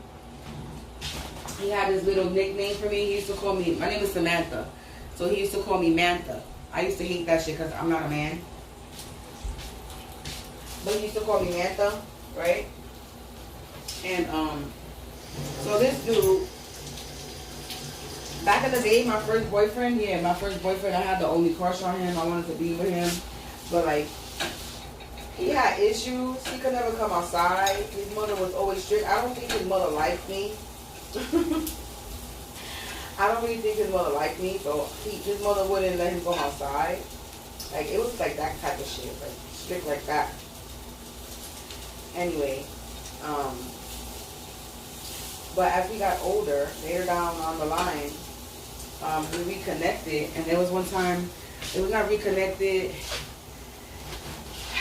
He had this little nickname for me. He used to call me, my name is Samantha. So he used to call me Mantha. I used to hate that shit because I'm not a man. But he used to call me Mantha, right? And so this dude, back in the day, my first boyfriend, I had the only crush on him. I wanted to be with him. But like, he had issues. He could never come outside. His mother was always strict. I don't think his mother liked me. I don't really think his mother liked me, so his mother wouldn't let him go outside. Like, it was like that type of shit, like strict like that. Anyway, but as we got older, later down on the line, we reconnected, and there was one time it was not reconnected.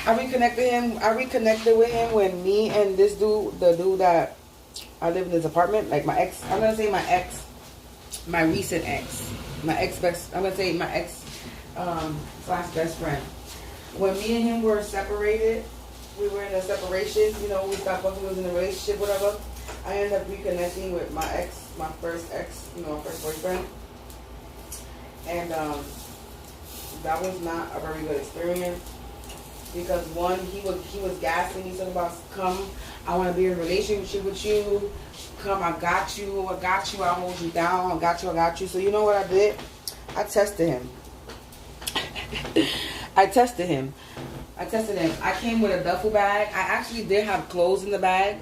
I reconnected with him when me and this dude, the dude that I live in his apartment, like my ex. I'm gonna say my ex. My recent ex, my ex-best, I'm going to say my ex slash best friend. When me and him were separated, we were in a separation, you know, we stopped fucking, we was in a relationship, whatever. I ended up reconnecting with my ex, my first ex, you know, first boyfriend. And that was not a very good experience. Because one, he was gassing me, talking about, come, I want to be in a relationship with you. Come, I got you, I'll hold you down, I got you. So you know what I did? I tested him. I tested him. I came with a duffel bag. I actually did have clothes in the bag,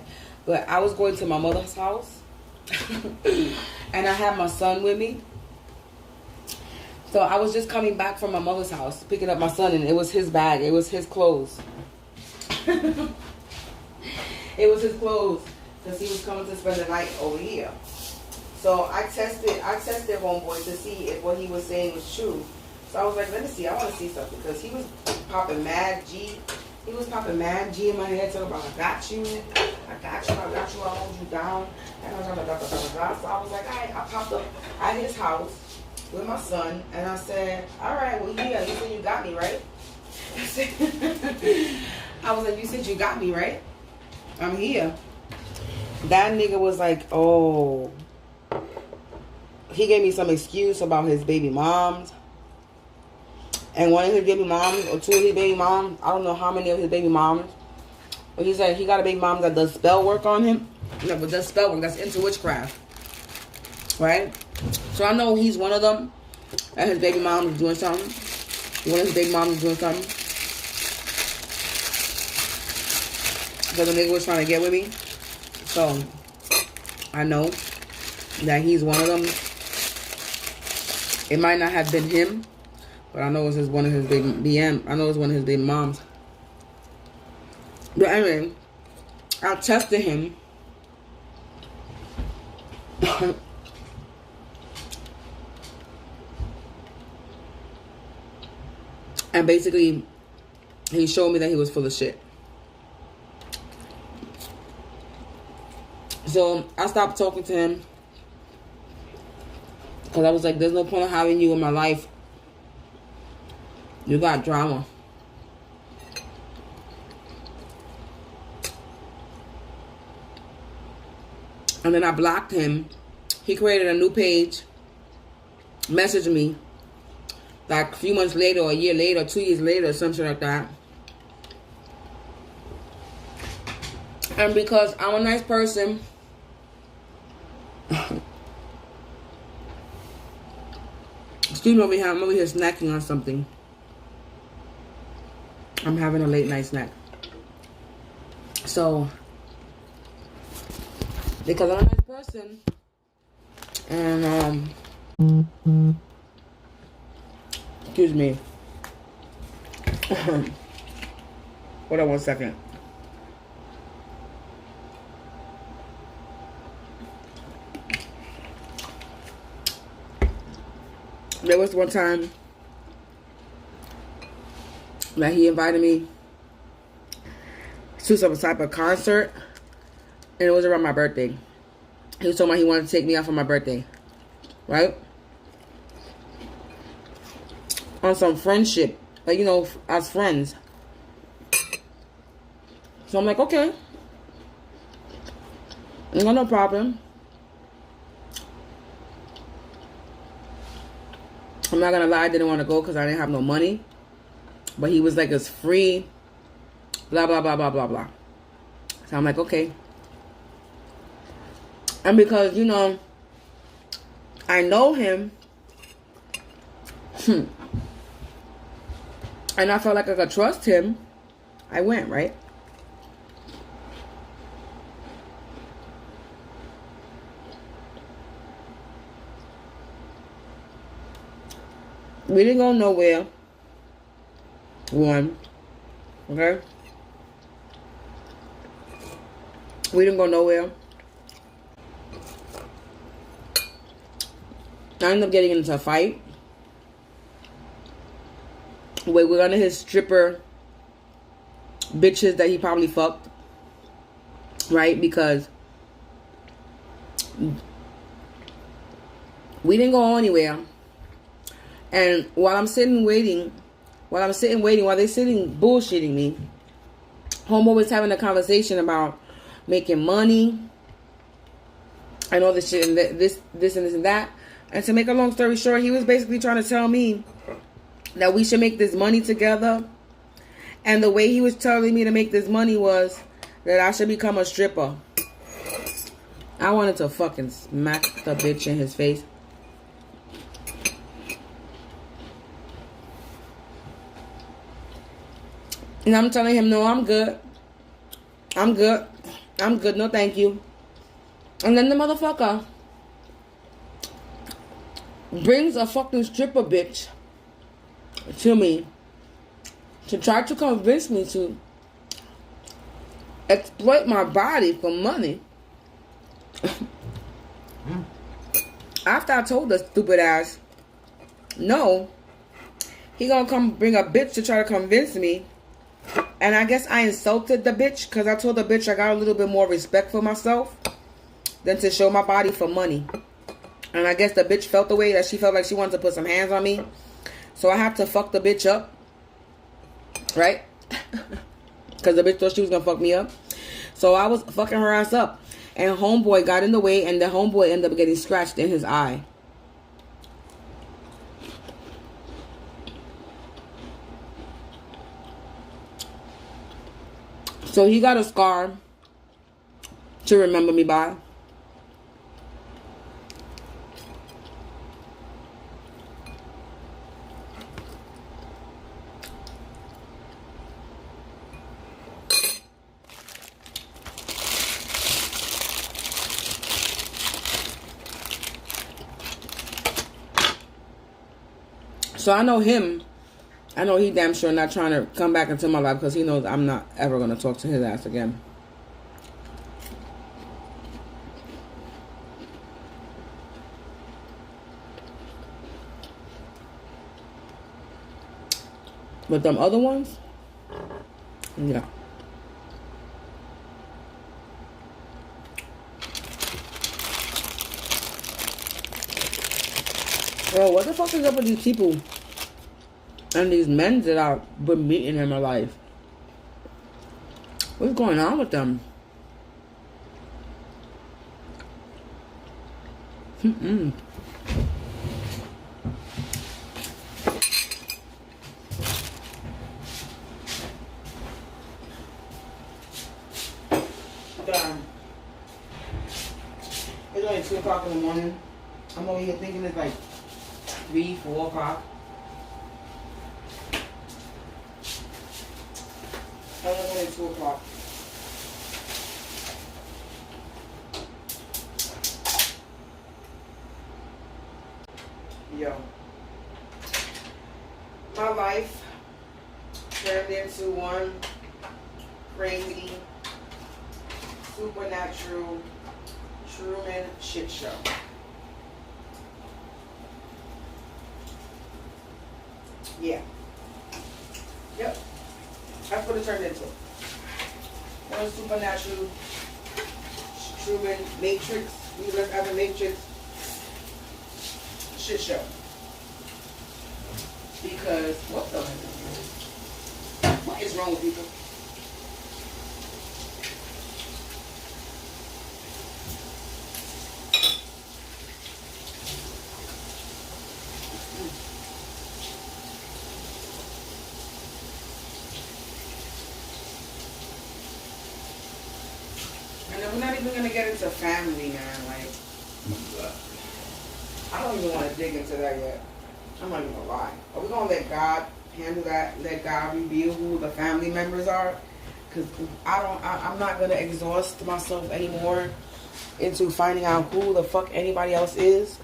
but I was going to my mother's house. And I had my son with me. So I was just coming back from my mother's house, picking up my son, and it was his bag. It was his clothes. It was his clothes. Because he was coming to spend the night over here. So I tested homeboy to see if what he was saying was true. So I was like, let me see, I want to see something. Because he was popping mad G. He was popping mad G in my head, talking about, I got you, I'll hold you down. And so I was like, all right, I popped up at his house with my son. And I said, all right, well, yeah, you said you got me, right? I was like, you said you got me, right? I'm here. That nigga was like, oh. He gave me some excuse about his baby moms. And one of his baby moms, or two of his baby moms, I don't know how many of his baby moms. But he said he got a baby mom that does spell work on him. No, but does spell work, that's into witchcraft. Right? So I know he's one of them. And his baby mom is doing something. One of his baby moms is doing something. Because the nigga was trying to get with me. So, I know that he's one of them. It might not have been him, but I know it's one of his I know it's one of his baby moms. But anyway, I tested him. And basically, he showed me that he was full of shit. So I stopped talking to him because I was like, there's no point of having you in my life. You got drama. And then I blocked him. He created a new page, messaged me like a few months later, or a year later, 2 years later, something like that. And because I'm a nice person, excuse me, I'm over here snacking on something. I'm having a late night snack. So, because I'm a nice person, and excuse me. Hold on one second. There was one time that he invited me to some type of concert, and it was around my birthday. He told me he wanted to take me out for my birthday, right? On some friendship, like, you know, as friends. So I'm like, okay, no problem. I'm not gonna lie, I didn't want to go because I didn't have no money. But he was like, it's free, blah, blah, blah, blah, blah, blah. So I'm like, okay. And because, you know, I know him, and I felt like I could trust him, I went, right? We didn't go nowhere. One. Okay? We didn't go nowhere. I ended up getting into a fight. Wait, we're gonna his stripper bitches that he probably fucked. Right? Because we didn't go anywhere. And while they're sitting while they're sitting bullshitting me, homeboy was having a conversation about making money and all this shit and this and this and that. And to make a long story short, he was basically trying to tell me that we should make this money together. And the way he was telling me to make this money was that I should become a stripper. I wanted to fucking smack the bitch in his face. And I'm telling him, no, I'm good. I'm good. I'm good. No, thank you. And then the motherfucker brings a fucking stripper bitch to me to try to convince me to exploit my body for money. After I told the stupid ass, no, he gonna come bring a bitch to try to convince me. And I guess I insulted the bitch because I told the bitch I got a little bit more respect for myself than to show my body for money. And I guess the bitch felt the way that she felt like she wanted to put some hands on me. So I had to fuck the bitch up. Right? Because the bitch thought she was going to fuck me up. So I was fucking her ass up. And homeboy got in the way and the homeboy ended up getting scratched in his eye. So he got a scar to remember me by. So I know him. I know he damn sure not trying to come back into my life because he knows I'm not ever going to talk to his ass again. But them other ones, yeah. Bro, what the fuck is up with these people and these men that I've been meeting in my life? What's going on with them? Damn. It's only 2 o'clock in the morning. I'm over here thinking it's like 3, 4 o'clock. It's only 2 o'clock. Yo. My life turned into one crazy, supernatural, Truman shit show. Yeah. Yep. That's what it turned into. One supernatural, Truman Matrix. We look at the Matrix shit show. Because what the hell? What is wrong with people? And we're not even gonna get into family, man. Like, I don't even want to dig into that yet. I'm not even gonna lie. Are we gonna let God handle that. Let God reveal who the family members are. Because I'm not going to exhaust myself anymore into finding out who the fuck anybody else is.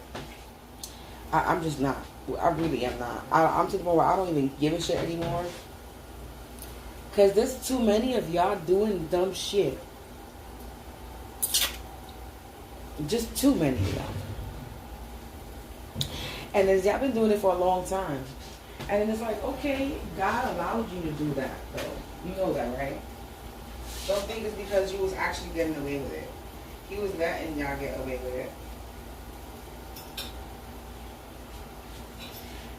I'm just not. I really am not. I'm to the point where I don't even give a shit anymore. Because there's too many of y'all doing dumb shit. Just too many of y'all. And then y'all been doing it for a long time. And then it's like, okay, God allowed you to do that, though. You know that, right? Don't think it's because you was actually getting away with it. He was letting y'all get away with it.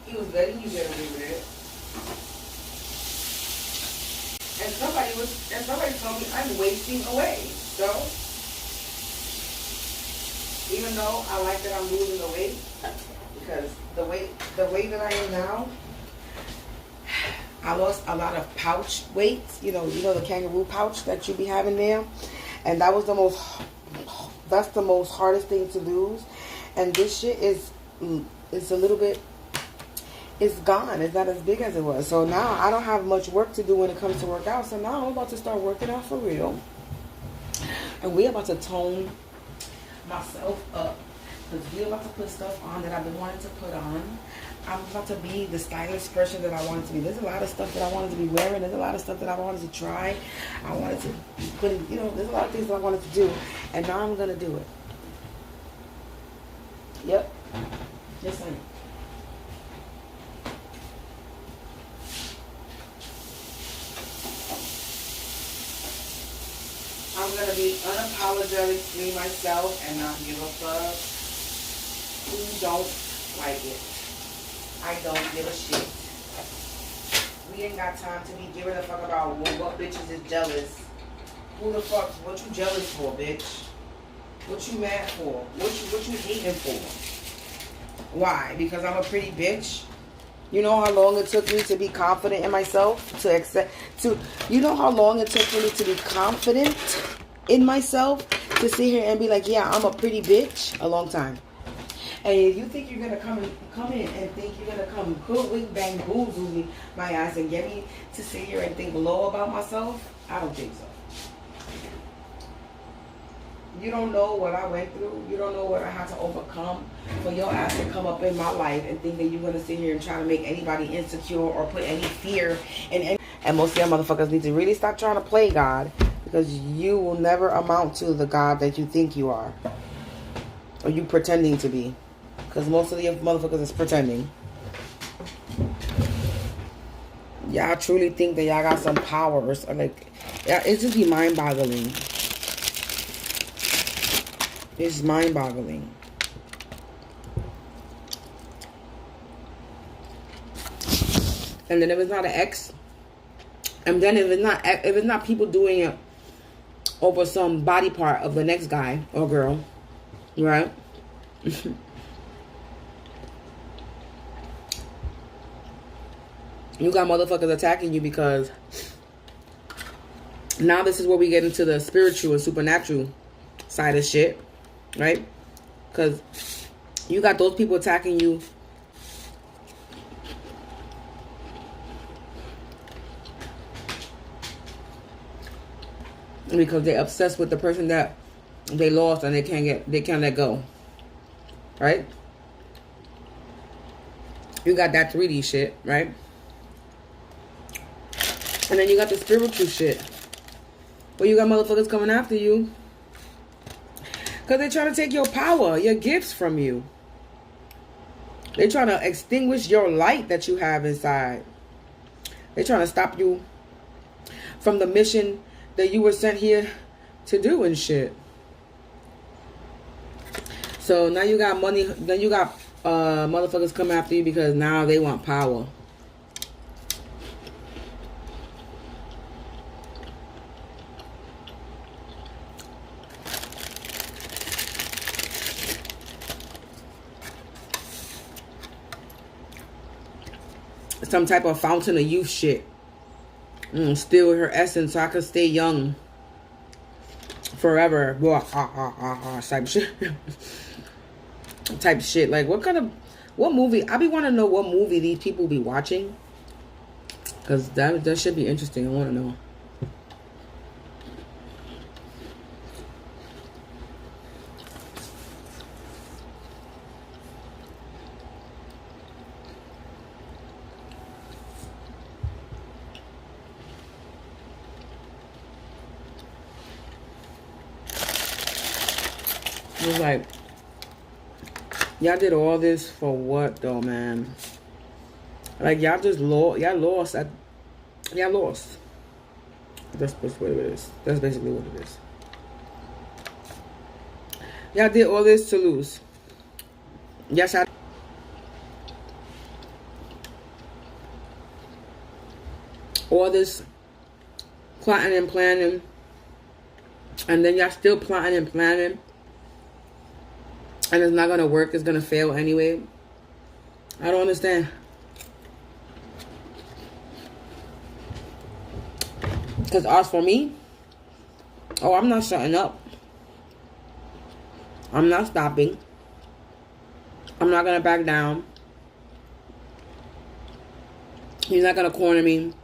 He was letting you get away with it. And somebody told me I'm wasting away. So even though I like that I'm losing the weight, because the way that I am now, I lost a lot of pouch weight. You know the kangaroo pouch that you be having there, and that was that's the most hardest thing to lose. And this shit is a little bit. It's gone. It's not as big as it was. So now I don't have much work to do when it comes to work out. So now I'm about to start working out for real. And we're about to tone myself up. Because we're about to put stuff on that I've been wanting to put on. I'm about to be the stylish person that I wanted to be. There's a lot of stuff that I wanted to be wearing. There's a lot of stuff that I wanted to try. I wanted to put in, there's a lot of things that I wanted to do. And now I'm going to do it. Yep. Yes, I am. I'm going to be unapologetically myself and not give a fuck who don't like it. I don't give a shit. We ain't got time to be giving a fuck about what bitches is jealous. Who the fuck, what you jealous for, bitch? What you mad for? What you hating for? Why? Because I'm a pretty bitch? You know how long it took me to be confident in myself? You know how long it took for me to be confident in myself? To sit here and be like, yeah, I'm a pretty bitch? A long time. And if you think you're going to come in and think you're going to come hoodwink, bang, boo-zoo my ass and get me to sit here and think low about myself, I don't think so. You don't know what I went through. You don't know what I had to overcome for your ass to come up in my life and think that you're going to sit here and try to make anybody insecure or put any fear in any. And most of y'all motherfuckers need to really stop trying to play God, because you will never amount to the God that you think you are. Or you pretending to be. Because most of the motherfuckers is pretending. Y'all truly think that y'all got some powers. Or like, yeah, it's just be mind-boggling. It's mind-boggling. And then if it's not an ex, and then if it's not people doing it over some body part of the next guy or girl, right? You got motherfuckers attacking you because now this is where we get into the spiritual and supernatural side of shit, right? Because you got those people attacking you because they're obsessed with the person that they lost and they can't let go, right? You got that 3D shit, right? And then you got the spiritual shit, where you got motherfuckers coming after you because they're trying to take your power, your gifts from you. They're trying to extinguish your light that you have inside. They're trying to stop you from the mission that you were sent here to do and shit. So now you got money. Then you got motherfuckers come after you because now they want power. Some type of fountain of youth shit. Steal her essence so I could stay young forever. Type shit. Type shit. Like what movie? I be want to know what movie these people be watching. Because that should be interesting. I want to know. It was like, y'all did all this for what though, man? Like, y'all just lost. Y'all lost. Y'all lost. That's what it is. That's basically what it is. Y'all did all this to lose. Yes, all this plotting and planning, and then y'all still plotting and planning, and it's not gonna work. It's gonna fail anyway. I don't understand. Because as for me, oh, I'm not shutting up. I'm not stopping. I'm not gonna back down. You're not gonna corner me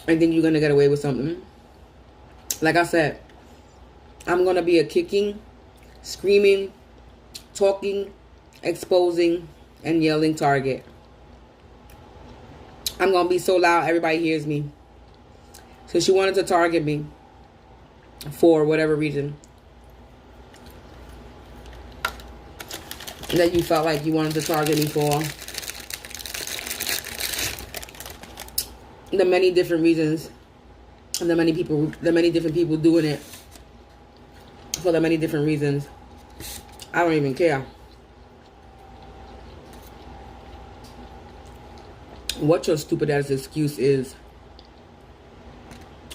and think you're gonna get away with something. Like I said, I'm gonna be a kicking, screaming, talking, exposing, and yelling target. I'm gonna be so loud everybody hears me. So she wanted to target me for whatever reason that you felt like you wanted to target me for. The many different reasons, and the many different people doing it for the many different reasons. I don't even care what your stupid ass excuse is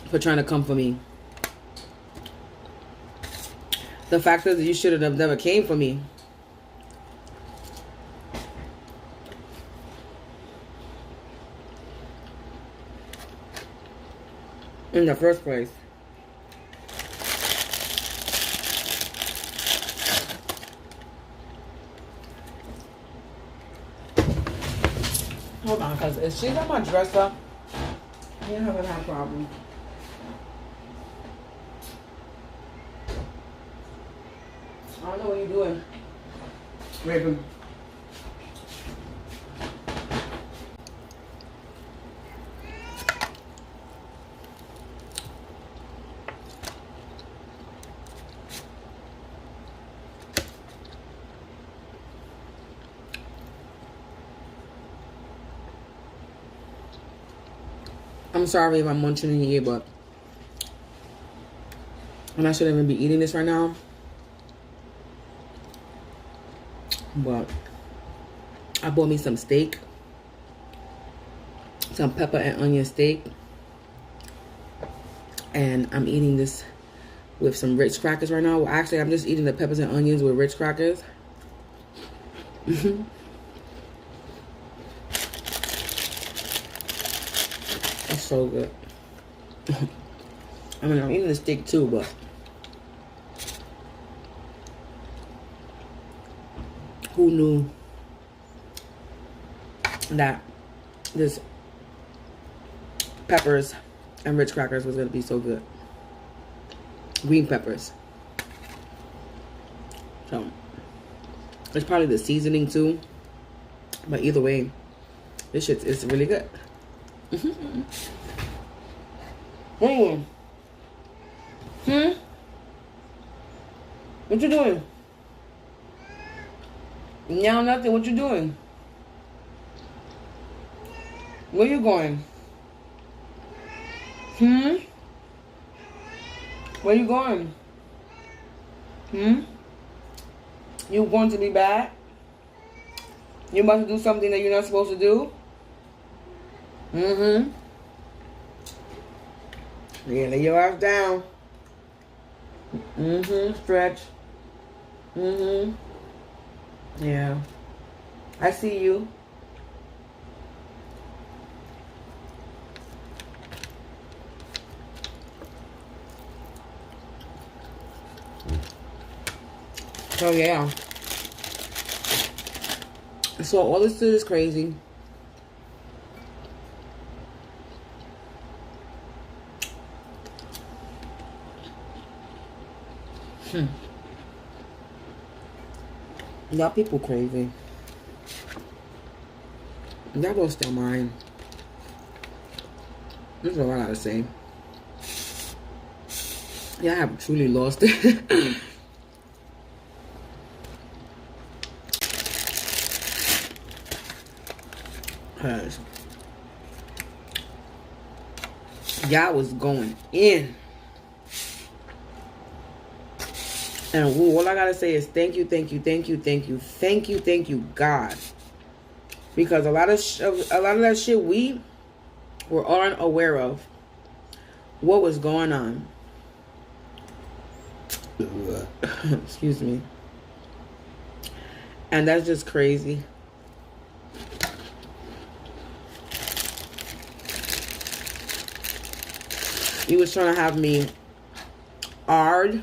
for trying to come for me. The fact is that you should have never came for me. In the first place. Hold on, because if she's on my dresser, you're not gonna have a problem. I don't know what you're doing, Raven. I'm sorry if I'm munching in your ear, but I shouldn't even be eating this right now. But I bought me some steak, some pepper and onion steak, and I'm eating this with some Ritz crackers right now. Well, actually, I'm just eating the peppers and onions with Ritz crackers. That's so good. I mean, I'm eating the steak too, but who knew that this peppers and Ritz crackers was going to be so good? Green peppers. So, it's probably the seasoning too. But either way, this shit is really good. What are you doing? What you doing? Now nothing. What you doing? Where you going? Where you going? You going to be bad? You about to do something that you're not supposed to do? Yeah, lay your ass down. Stretch. Yeah. I see you. So yeah. So all this shit is crazy. Y'all people crazy. Y'all lost their mind. This is all I gotta say. Yeah, I have truly lost it. Cause y'all was going in. And all I gotta say is thank you, thank you, thank you, thank you, thank you, thank you, God. Because a lot of that shit we were unaware of what was going on. Excuse me. And that's just crazy. He was trying to have me hard.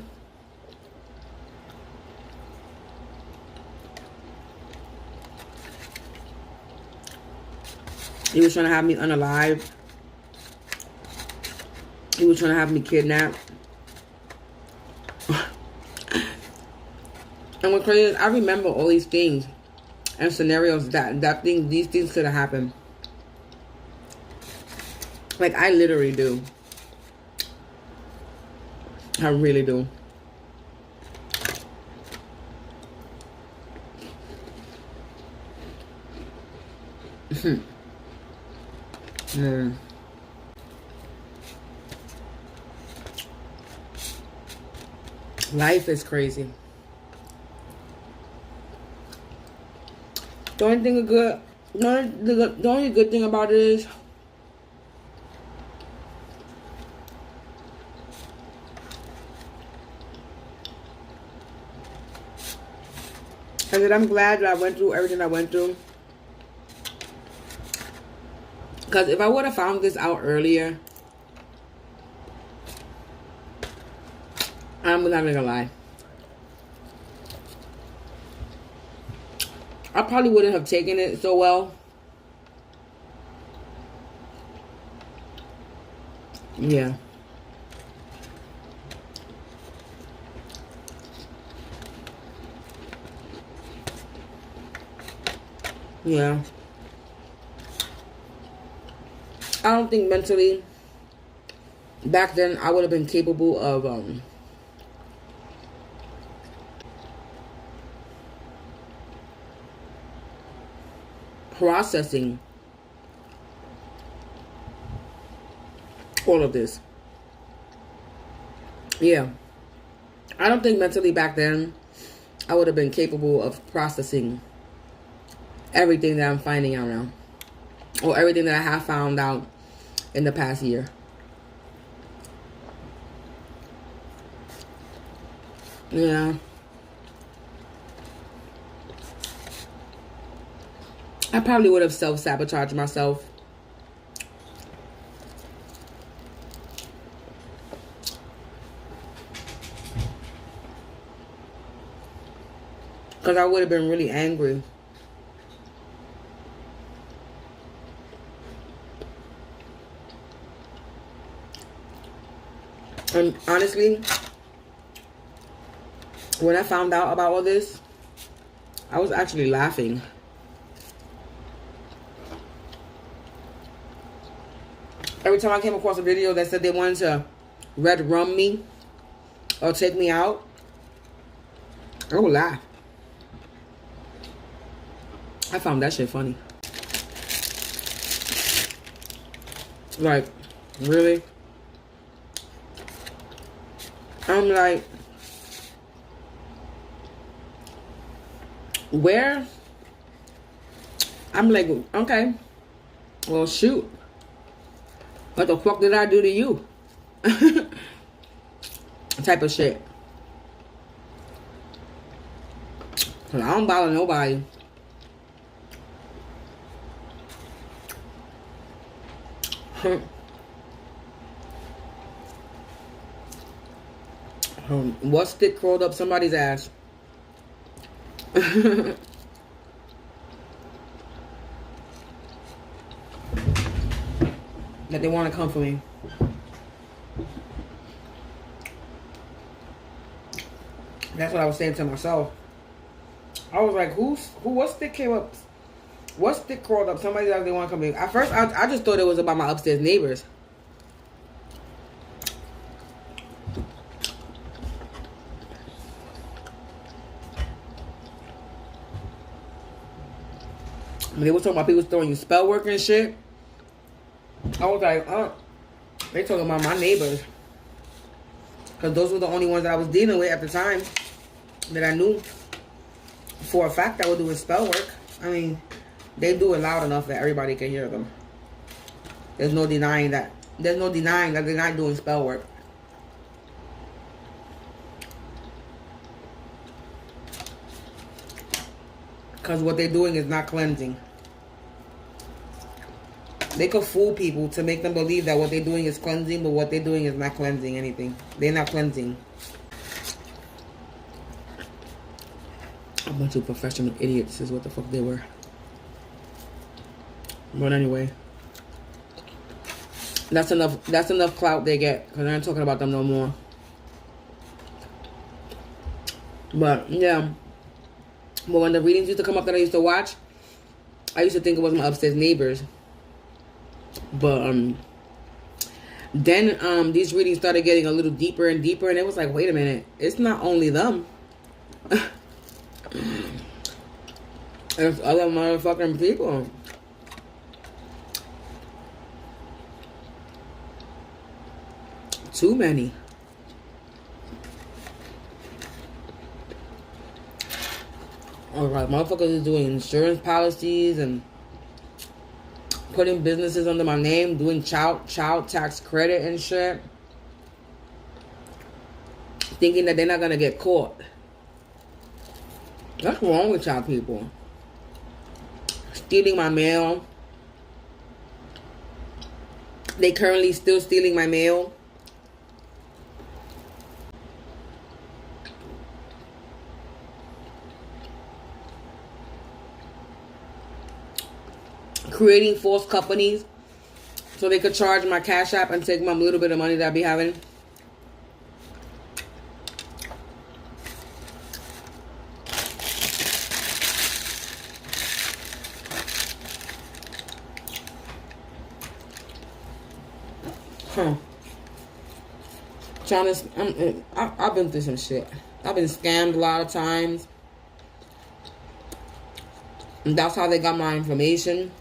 He was trying to have me unalive. He was trying to have me kidnapped. And what's crazy is I remember all these things and scenarios these things could have happened. Like, I literally do. I really do. Life is crazy. The only good thing about it is that I'm glad that I went through everything I went through. Because if I would have found this out earlier, I'm not even gonna lie, I probably wouldn't have taken it so well. Yeah. Yeah. I don't think mentally back then I would have been capable of processing all of this. Yeah. I don't think mentally back then I would have been capable of processing everything that I'm finding out now. Or everything that I have found out in the past year. Yeah. I probably would have self-sabotaged myself. Because I would have been really angry. And honestly, when I found out about all this, I was actually laughing. Every time I came across a video that said they wanted to red rum me or take me out, I would laugh. I found that shit funny. Like, really? I'm like, where? I'm like, okay, well, shoot. What the fuck did I do to you? Type of shit. Cause I don't bother nobody. What stick crawled up somebody's ass? That they want to come for me. That's what I was saying to myself. I was like, what stick came up? What stick crawled up? Somebody that they want to come in. At first, I just thought it was about my upstairs neighbors. When they were talking about people throwing you spell work and shit, I was like, they talking about my neighbors. Because those were the only ones that I was dealing with at the time that I knew for a fact that were doing spell work. I mean, they do it loud enough that everybody can hear them. There's no denying that. There's no denying that they're not doing spell work. Because what they're doing is not cleansing. They could fool people to make them believe that what they're doing is cleansing, but what they're doing is not cleansing anything. They're not cleansing. A bunch of professional idiots is what the fuck they were. But anyway, that's enough clout they get, because I ain't talking about them no more. But yeah, but when the readings used to come up that I used to watch, I used to think it was my upstairs neighbors. But then these readings started getting a little deeper and deeper, and it was like, wait a minute, it's not only them. It's other motherfucking people. Too many. Alright, motherfuckers is doing insurance policies and putting businesses under my name, doing child tax credit and shit, thinking that they're not gonna get caught. What's wrong with y'all people? Stealing my mail. They currently still stealing my mail. Creating false companies so they could charge my Cash App and take my little bit of money that I be having. I've been through some shit. I've been scammed a lot of times. And that's how they got my information.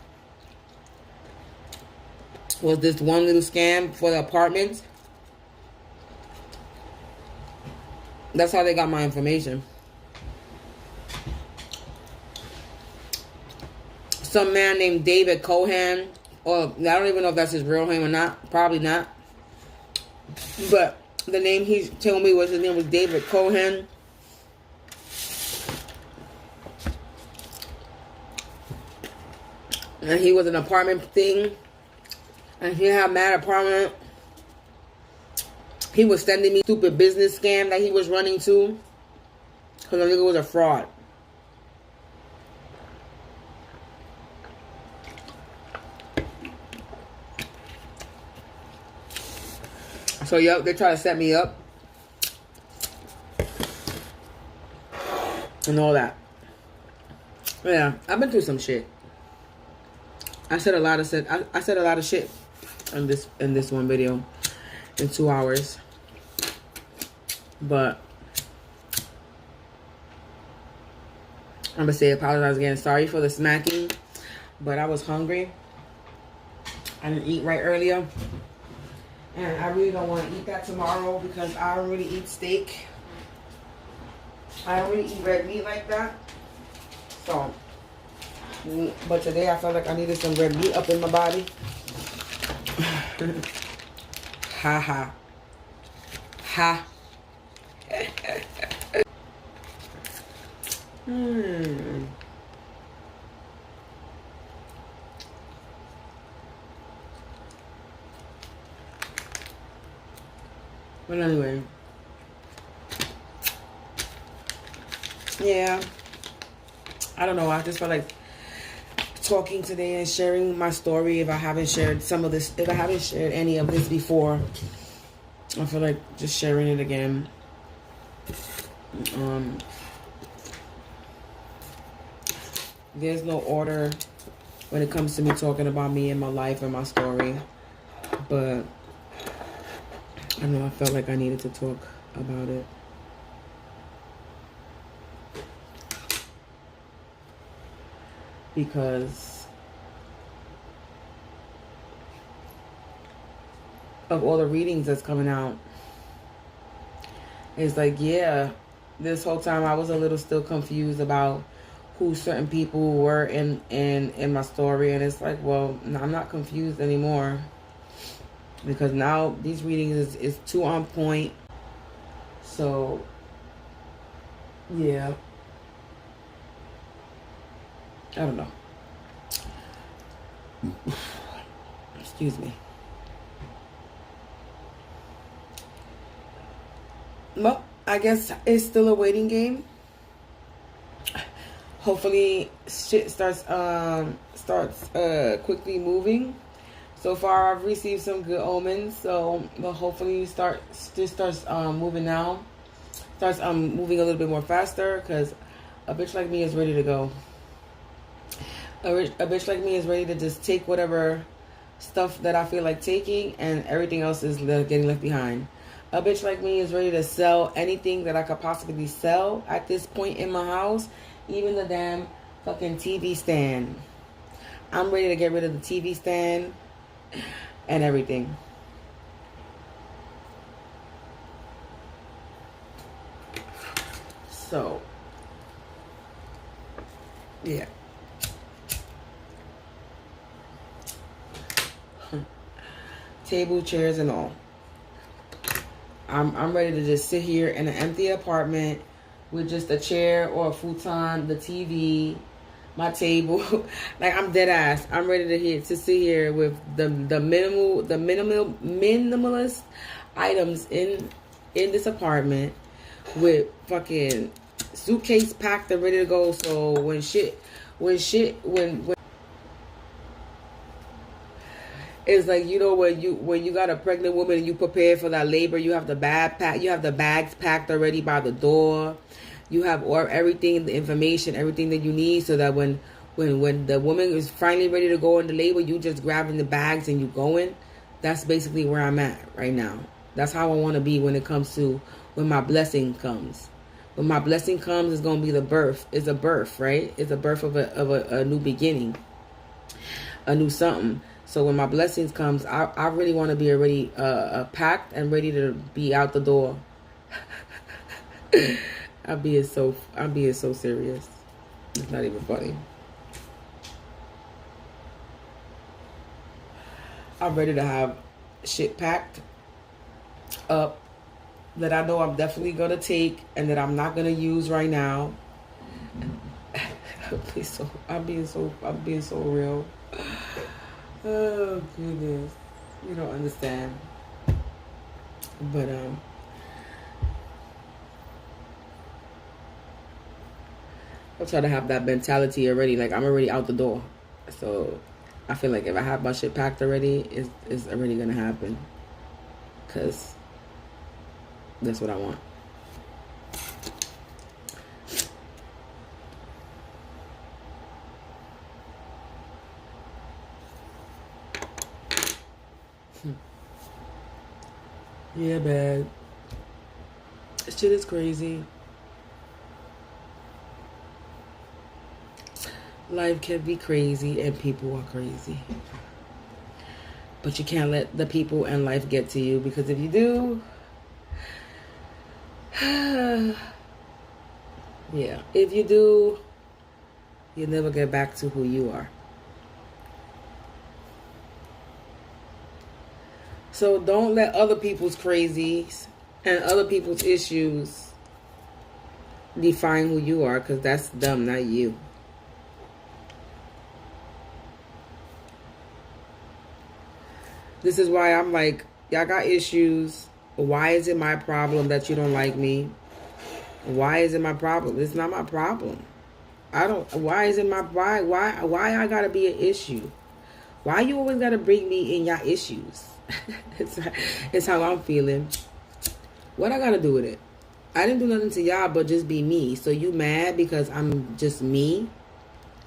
Was this one little scam for the apartments. That's how they got my information. Some man named David Cohen, or I don't even know if that's his real name or not. Probably not. But the name he told me was, his name was David Cohen. And he was an apartment thing. And he had mad apartment. He was sending me stupid business scam that he was running to. Because the nigga was a fraud. So, yep, they try to set me up. And all that. Yeah, I've been through some shit. I said a lot of shit in this one video in 2 hours. But I'm gonna say apologize again. Sorry for the smacking, but I was hungry. I didn't eat right earlier, and I really don't want to eat that tomorrow because I don't really eat steak. I don't really eat red meat like that. So, but today I felt like I needed some red meat up in my body. Ha ha. Ha. But anyway. Yeah. I don't know. I just felt like talking today and sharing my story. If I haven't shared some of this, if I haven't shared any of this before, I feel like just sharing it again. There's no order when it comes to me talking about me and my life and my story. But I know I felt like I needed to talk about it. Because of all the readings that's coming out. It's like, yeah, this whole time I was a little still confused about who certain people were in my story. And it's like, well, I'm not confused anymore. Because now these readings is too on point. So, yeah. I don't know. Excuse me. Well, I guess it's still a waiting game. Hopefully shit starts quickly moving. So far I've received some good omens, but hopefully starts moving now. Starts moving a little bit more faster, because a bitch like me is ready to go. A bitch like me is ready to just take whatever stuff that I feel like taking, and everything else is getting left behind. A bitch like me is ready to sell anything that I could possibly sell at this point in my house, even the damn fucking TV stand. I'm ready to get rid of the TV stand and everything. So, yeah. Table, chairs, and all. I'm ready to just sit here in an empty apartment with just a chair or a futon, the TV, my table. Like, I'm dead ass. I'm ready to sit here with the minimalist items in this apartment, with fucking suitcase packed and ready to go. So when it's like, you know, when you got a pregnant woman and you prepare for that labor, you have the bags packed already by the door. You have everything, the information, everything that you need, so that when the woman is finally ready to go into labor, you just grabbing the bags and you going. That's basically where I'm at right now. That's how I want to be when it comes to when my blessing comes. When my blessing comes, it's gonna be the birth. It's a birth, right? It's a birth of a new beginning, a new something. So when my blessings comes, I really want to be already packed and ready to be out the door. I'm being so serious. It's not even funny. I'm ready to have shit packed up that I know I'm definitely gonna take and that I'm not gonna use right now. I'm being so real. Oh goodness, you don't understand. But I'll try to have that mentality already. Like, I'm already out the door, so I feel like if I have my shit packed already, it's already gonna happen, cause that's what I want. Yeah, man. Shit is crazy. Life can be crazy and people are crazy. But you can't let the people and life get to you, because if you do, yeah, if you do, you'll never get back to who you are. So don't let other people's crazies and other people's issues define who you are, because that's them, not you. This is why I'm like, y'all got issues. Why is it my problem that you don't like me? Why is it my problem? It's not my problem. Why is it my, why I gotta be an issue? Why you always gotta bring me in your issues? It's how I'm feeling. What I gotta do with it? I didn't do nothing to y'all but just be me. So you mad because I'm just me?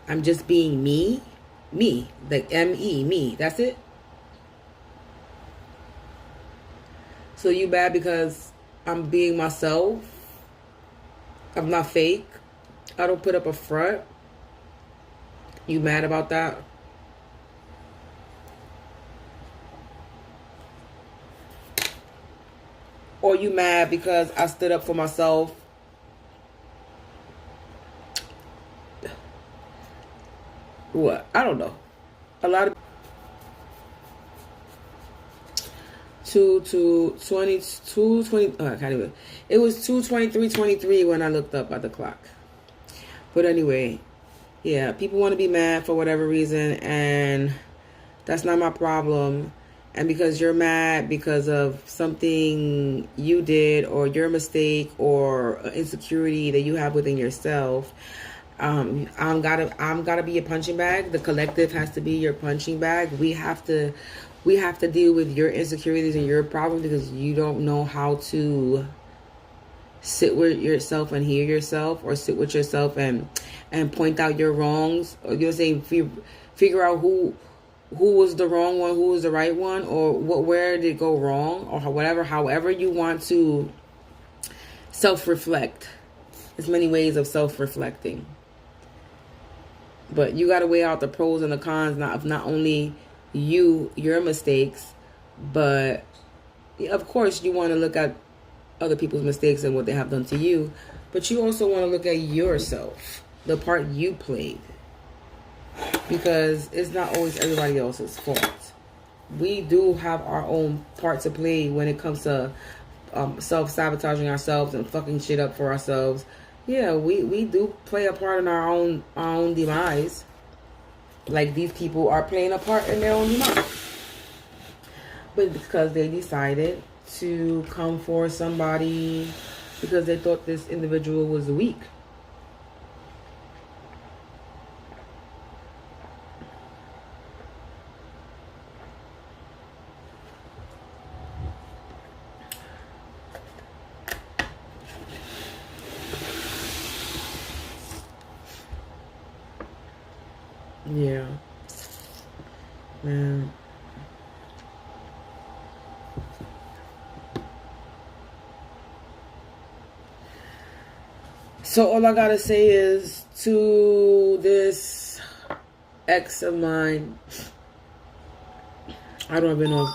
I'm just being me? Me. Like M-E, me. That's it? So you mad because I'm being myself? I'm not fake? I don't put up a front? You mad about that? Or you mad because I stood up for myself? What? I don't know. A lot of 20, I can't even. It was 2:23:23 when I looked up at the clock. But anyway, yeah, people want to be mad for whatever reason, and that's not my problem. And because you're mad because of something you did or your mistake or insecurity that you have within yourself, I'm gotta be a punching bag. The collective has to be your punching bag. We have to deal with your insecurities and your problems because you don't know how to sit with yourself and hear yourself, or sit with yourself and point out your wrongs, or you're saying figure out who was the wrong one, who was the right one, or where did it go wrong, or whatever. However you want to self-reflect. There's many ways of self-reflecting, but you got to weigh out the pros and the cons, not only your mistakes, but of course you want to look at other people's mistakes and what they have done to you, but you also want to look at yourself, the part you played, because it's not always everybody else's fault. We do have our own part to play when it comes to self-sabotaging ourselves and fucking shit up for ourselves. Yeah, we do play a part in our own demise. Like these people are playing a part in their own demise. But because they decided to come for somebody because they thought this individual was weak. Yeah. Man. So all I gotta say is to this ex of mine, I don't even know.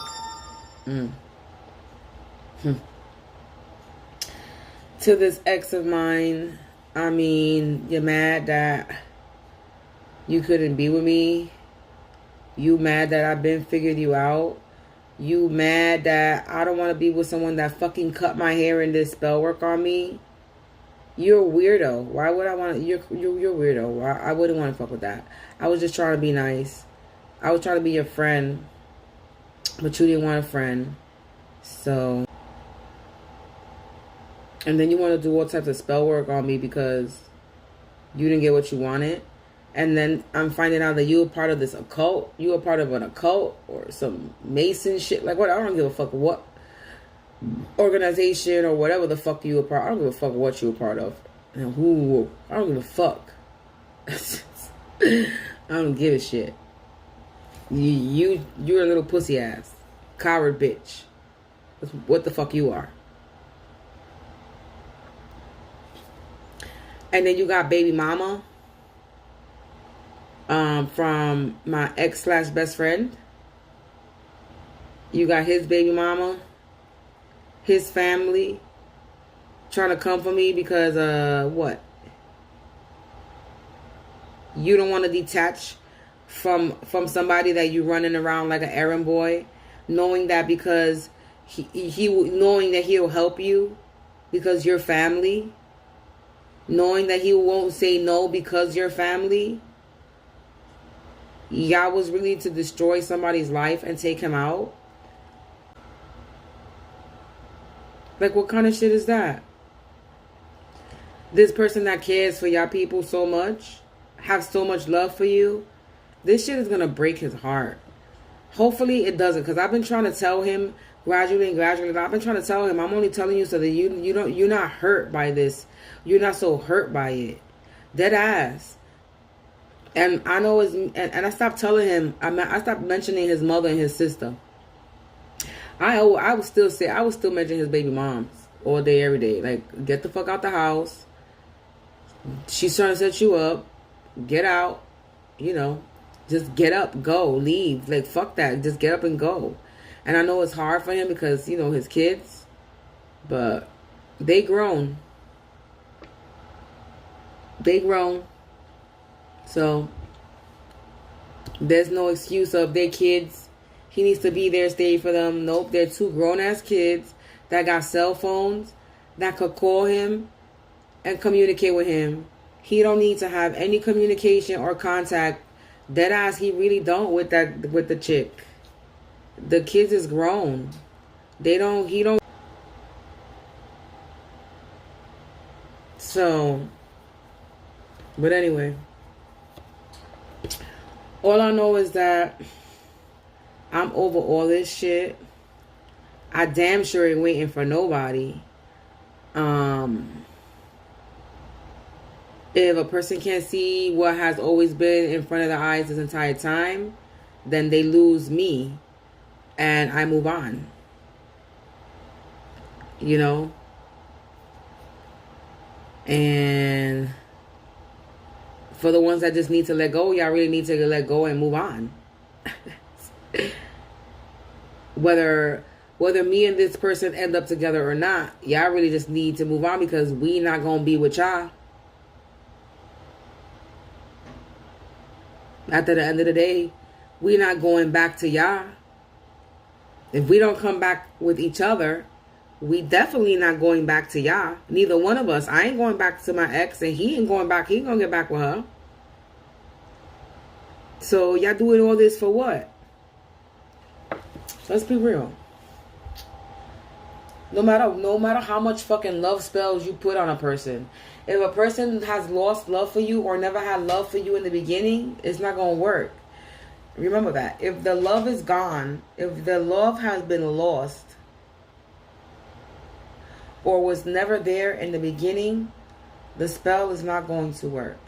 To this ex of mine, I mean, you're mad that you couldn't be with me. You mad that I've been figured you out. You mad that I don't want to be with someone that fucking cut my hair and did spell work on me. You're a weirdo. Why would I want to? You're weirdo. Why, I wouldn't want to fuck with that. I was just trying to be nice. I was trying to be your friend, but you didn't want a friend. So, and then you want to do all types of spell work on me because you didn't get what you wanted. And then I'm finding out that you were part of this occult. You were part of an occult or some Mason shit. Like what? I don't give a fuck what organization or whatever the fuck you were part. I don't give a fuck what you were part of and who. I don't give a fuck. I don't give a shit. You're a little pussy ass coward bitch. That's what the fuck you are. And then you got baby mama. From my ex/best friend. You got his baby mama, his family, trying to come for me because, what? You don't want to detach from somebody that you running around like an errand boy, knowing that because knowing that he'll help you because you're family, knowing that he won't say no because you're family. Y'all was really to destroy somebody's life and take him out? Like, what kind of shit is that? This person that cares for y'all people so much, have so much love for you, this shit is going to break his heart. Hopefully it doesn't, because I've been trying to tell him Gradually and gradually. I've been trying to tell him, I'm only telling you so that you're not hurt by this. You're not so hurt by it. Dead ass. And I know and I stopped telling him, I stopped mentioning his mother and his sister. I would still mention his baby moms all day, every day. Like, get the fuck out the house. She's trying to set you up. Get out. You know, just get up, go, leave. Like, fuck that. Just get up and go. And I know it's hard for him because, you know, his kids. But they grown. They grown. So there's no excuse of their kids. He needs to be there, stay for them. Nope, they're two grown-ass kids that got cell phones that could call him and communicate with him. He don't need to have any communication or contact. Deadass, he really don't with the chick. The kids is grown. He don't. So, but anyway, all I know is that I'm over all this shit. I damn sure ain't waiting for nobody. If a person can't see what has always been in front of their eyes this entire time, then they lose me and I move on. You know? And for the ones that just need to let go, y'all really need to let go and move on. Whether me and this person end up together or not, y'all really just need to move on because we not gonna be with y'all. At the end of the day, we not going back to y'all. If we don't come back with each other, we definitely not going back to y'all. Neither one of us. I ain't going back to my ex, and he ain't going back. He ain't gonna get back with her. So y'all doing all this for what? Let's be real. No matter how much fucking love spells you put on a person, if a person has lost love for you or never had love for you in the beginning, it's not gonna work. Remember that. If the love is gone, if the love has been lost or was never there in the beginning, the spell is not going to work.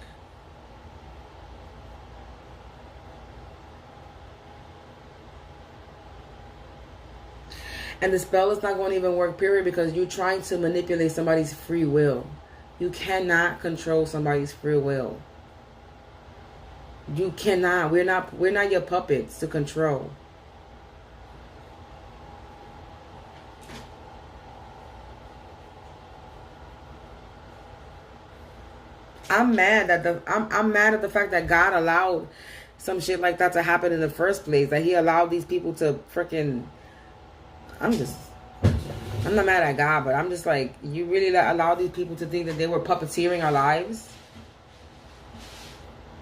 And the spell is not going to even work, period, because you're trying to manipulate somebody's free will. You cannot control somebody's free will. You cannot. We're not your puppets to control. I'm mad at the fact that God allowed some shit like that to happen in the first place. That He allowed these people to freaking. I'm not mad at God, but I'm just like, you really allowed these people to think that they were puppeteering our lives?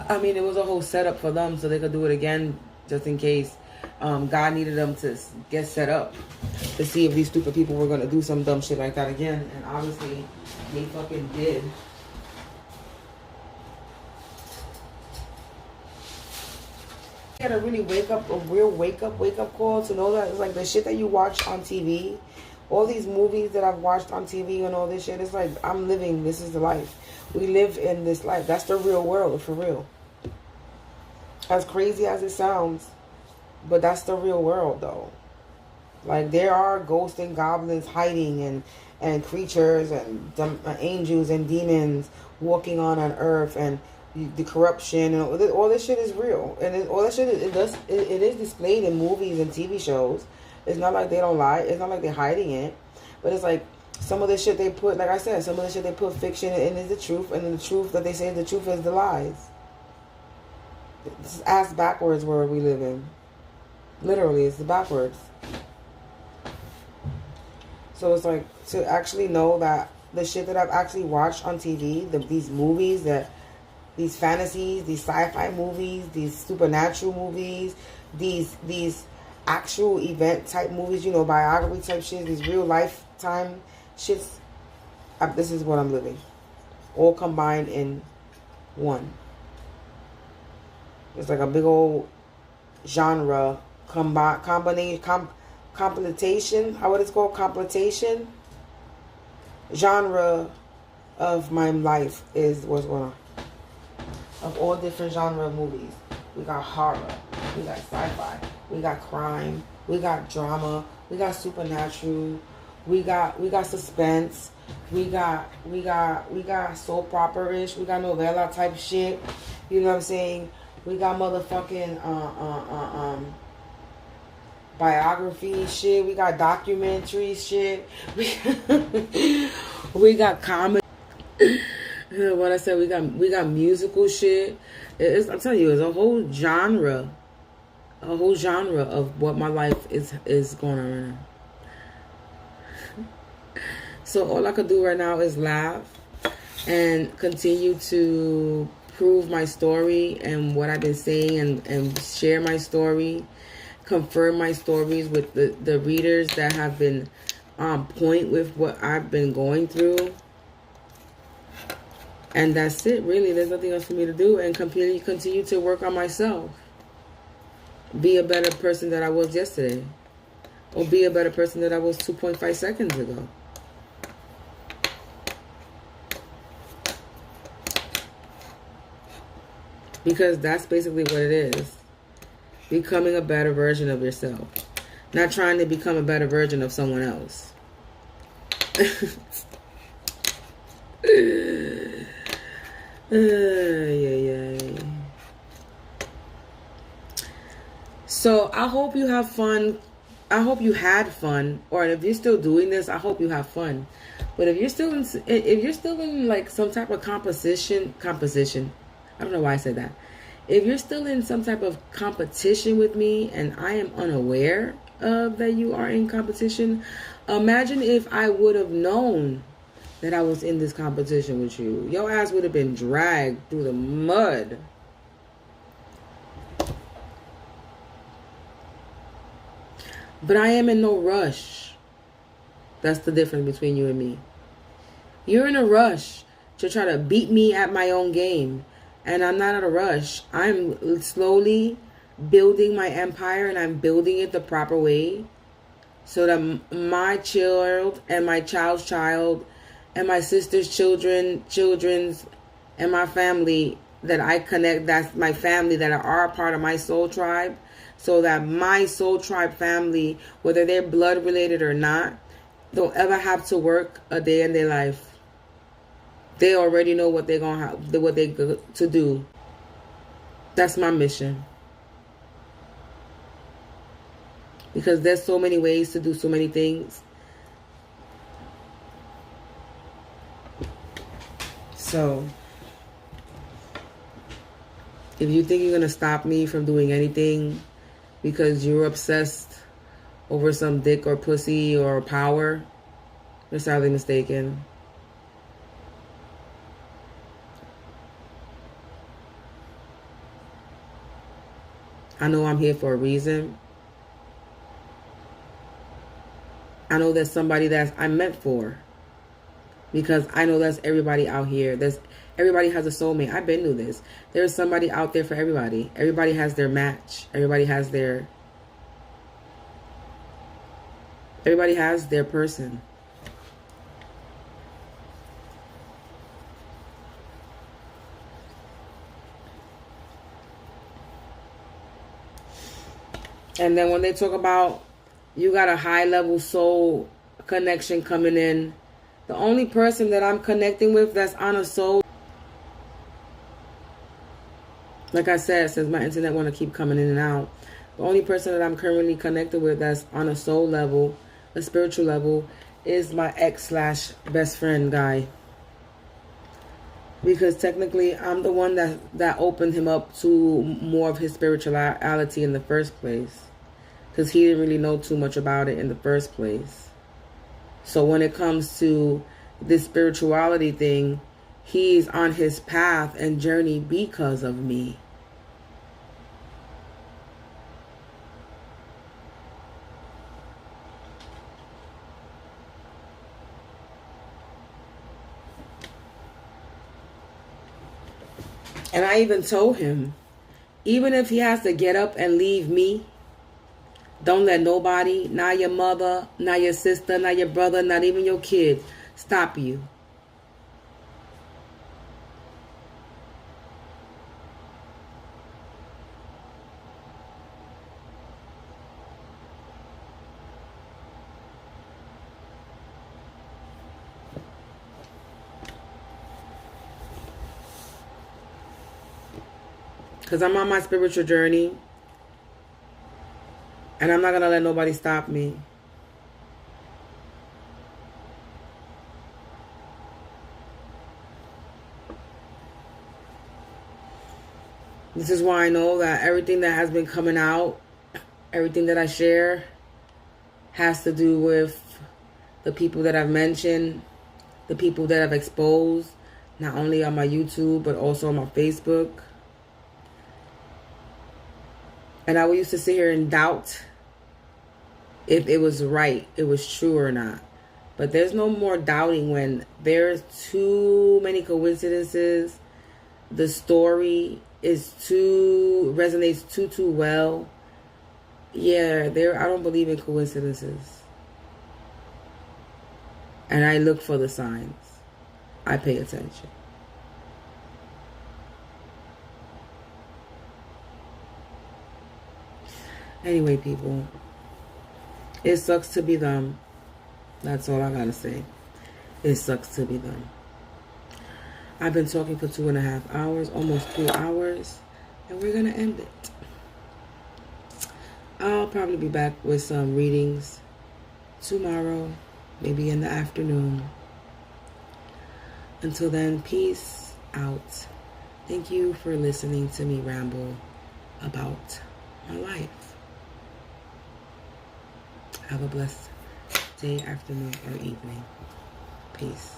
I mean, it was a whole setup for them so they could do it again just in case God needed them to get set up to see if these stupid people were going to do some dumb shit like that again. And obviously, they fucking did. You gotta really a real wake up call to know that it's like the shit that you watch on TV, all these movies that I've watched on TV and all this shit, it's like I'm living, this is the life. We live in this life. That's the real world, for real. As crazy as it sounds, but that's the real world though. Like there are ghosts and goblins hiding and creatures and angels and demons walking on earth, and the corruption and all this shit is real, and all that shit it is displayed in movies and TV shows. It's not like they don't lie. It's not like they're hiding it, but it's like some of the shit they put, like I said, some of the shit they put fiction and is the truth, and the truth that they say the truth is the lies. It's ass backwards world we live in. Literally, it's the backwards. So it's like to actually know that the shit that I've actually watched on TV, these movies these fantasies, these sci-fi movies, these supernatural movies, these actual event type movies, you know, biography type shit, these real lifetime shits. This is what I'm living. All combined in one. It's like a big old genre combination. completation, what it's called, completation genre of my life is what's going on. Of all different genre of movies. We got horror, we got sci-fi, we got crime, we got drama, we got supernatural, we got suspense, we got soap opera-ish, we got novella type shit. You know what I'm saying? We got motherfucking biography shit. We got documentary shit. We got comedy. What I said, we got musical shit. I'm telling you, it's a whole genre of what my life is going on right now. So all I could do right now is laugh and continue to prove my story and what I've been saying, and share my story, confirm my stories with the readers that have been on point with what I've been going through. And that's it, really. There's nothing else for me to do, and continue to work on myself. Be a better person than I was yesterday. Or be a better person than I was 2.5 seconds ago. Because that's basically what it is. Becoming a better version of yourself. Not trying to become a better version of someone else. So I hope you have fun. I hope you had fun. Or if you're still doing this, I hope you have fun. But if you're still in like some type of composition, I don't know why I said that. If you're still in some type of competition with me and I am unaware of that you are in competition, imagine if I would have known that I was in this competition with you. Your ass would have been dragged through the mud. But I am in no rush. That's the difference between you and me. You're in a rush to try to beat me at my own game. And I'm not in a rush. I'm slowly building my empire, and I'm building it the proper way. So that my child and my child's child and my sister's children's and my family that I connect, that's my family that are a part of my soul tribe. So that my soul tribe family, whether they're blood related or not, don't ever have to work a day in their life. They already know what they're gonna have, what they to do. That's my mission. Because there's so many ways to do so many things. So, if you think you're gonna stop me from doing anything because you're obsessed over some dick or pussy or power, you're sadly mistaken. I know I'm here for a reason. I know there's somebody that I'm meant for. Because I know that's everybody out here. Everybody has a soulmate. I've been through this. There's somebody out there for everybody. Everybody has their match. Everybody has their person. And then when they talk about you got a high level soul connection coming in, the only person that I'm connecting with that's on a soul, like I said, since my internet want to keep coming in and out, the only person that I'm currently connected with that's on a soul level, a spiritual level, is my ex/best friend guy. Because technically I'm the one that opened him up to more of his spirituality in the first place. Because he didn't really know too much about it in the first place. So when it comes to this spirituality thing, he's on his path and journey because of me. And I even told him, even if he has to get up and leave me, Don't let nobody, not your mother, not your sister, not your brother, not even your kid, stop you. Because I'm on my spiritual journey. And I'm not going to let nobody stop me. This is why I know that everything that has been coming out, everything that I share, has to do with the people that I've mentioned, the people that I've exposed, not only on my YouTube, but also on my Facebook. And I used to sit here and doubt if it was right, it was true or not. But there's no more doubting when there's too many coincidences. The story resonates too well. Yeah, I don't believe in coincidences. And I look for the signs. I pay attention. Anyway, people, it sucks to be them. That's all I gotta say. It sucks to be them. I've been talking for 2.5 hours, almost 3 hours, and we're gonna end it. I'll probably be back with some readings tomorrow, maybe in the afternoon. Until then, peace out. Thank you for listening to me ramble about my life. Have a blessed day, afternoon, or evening. Peace.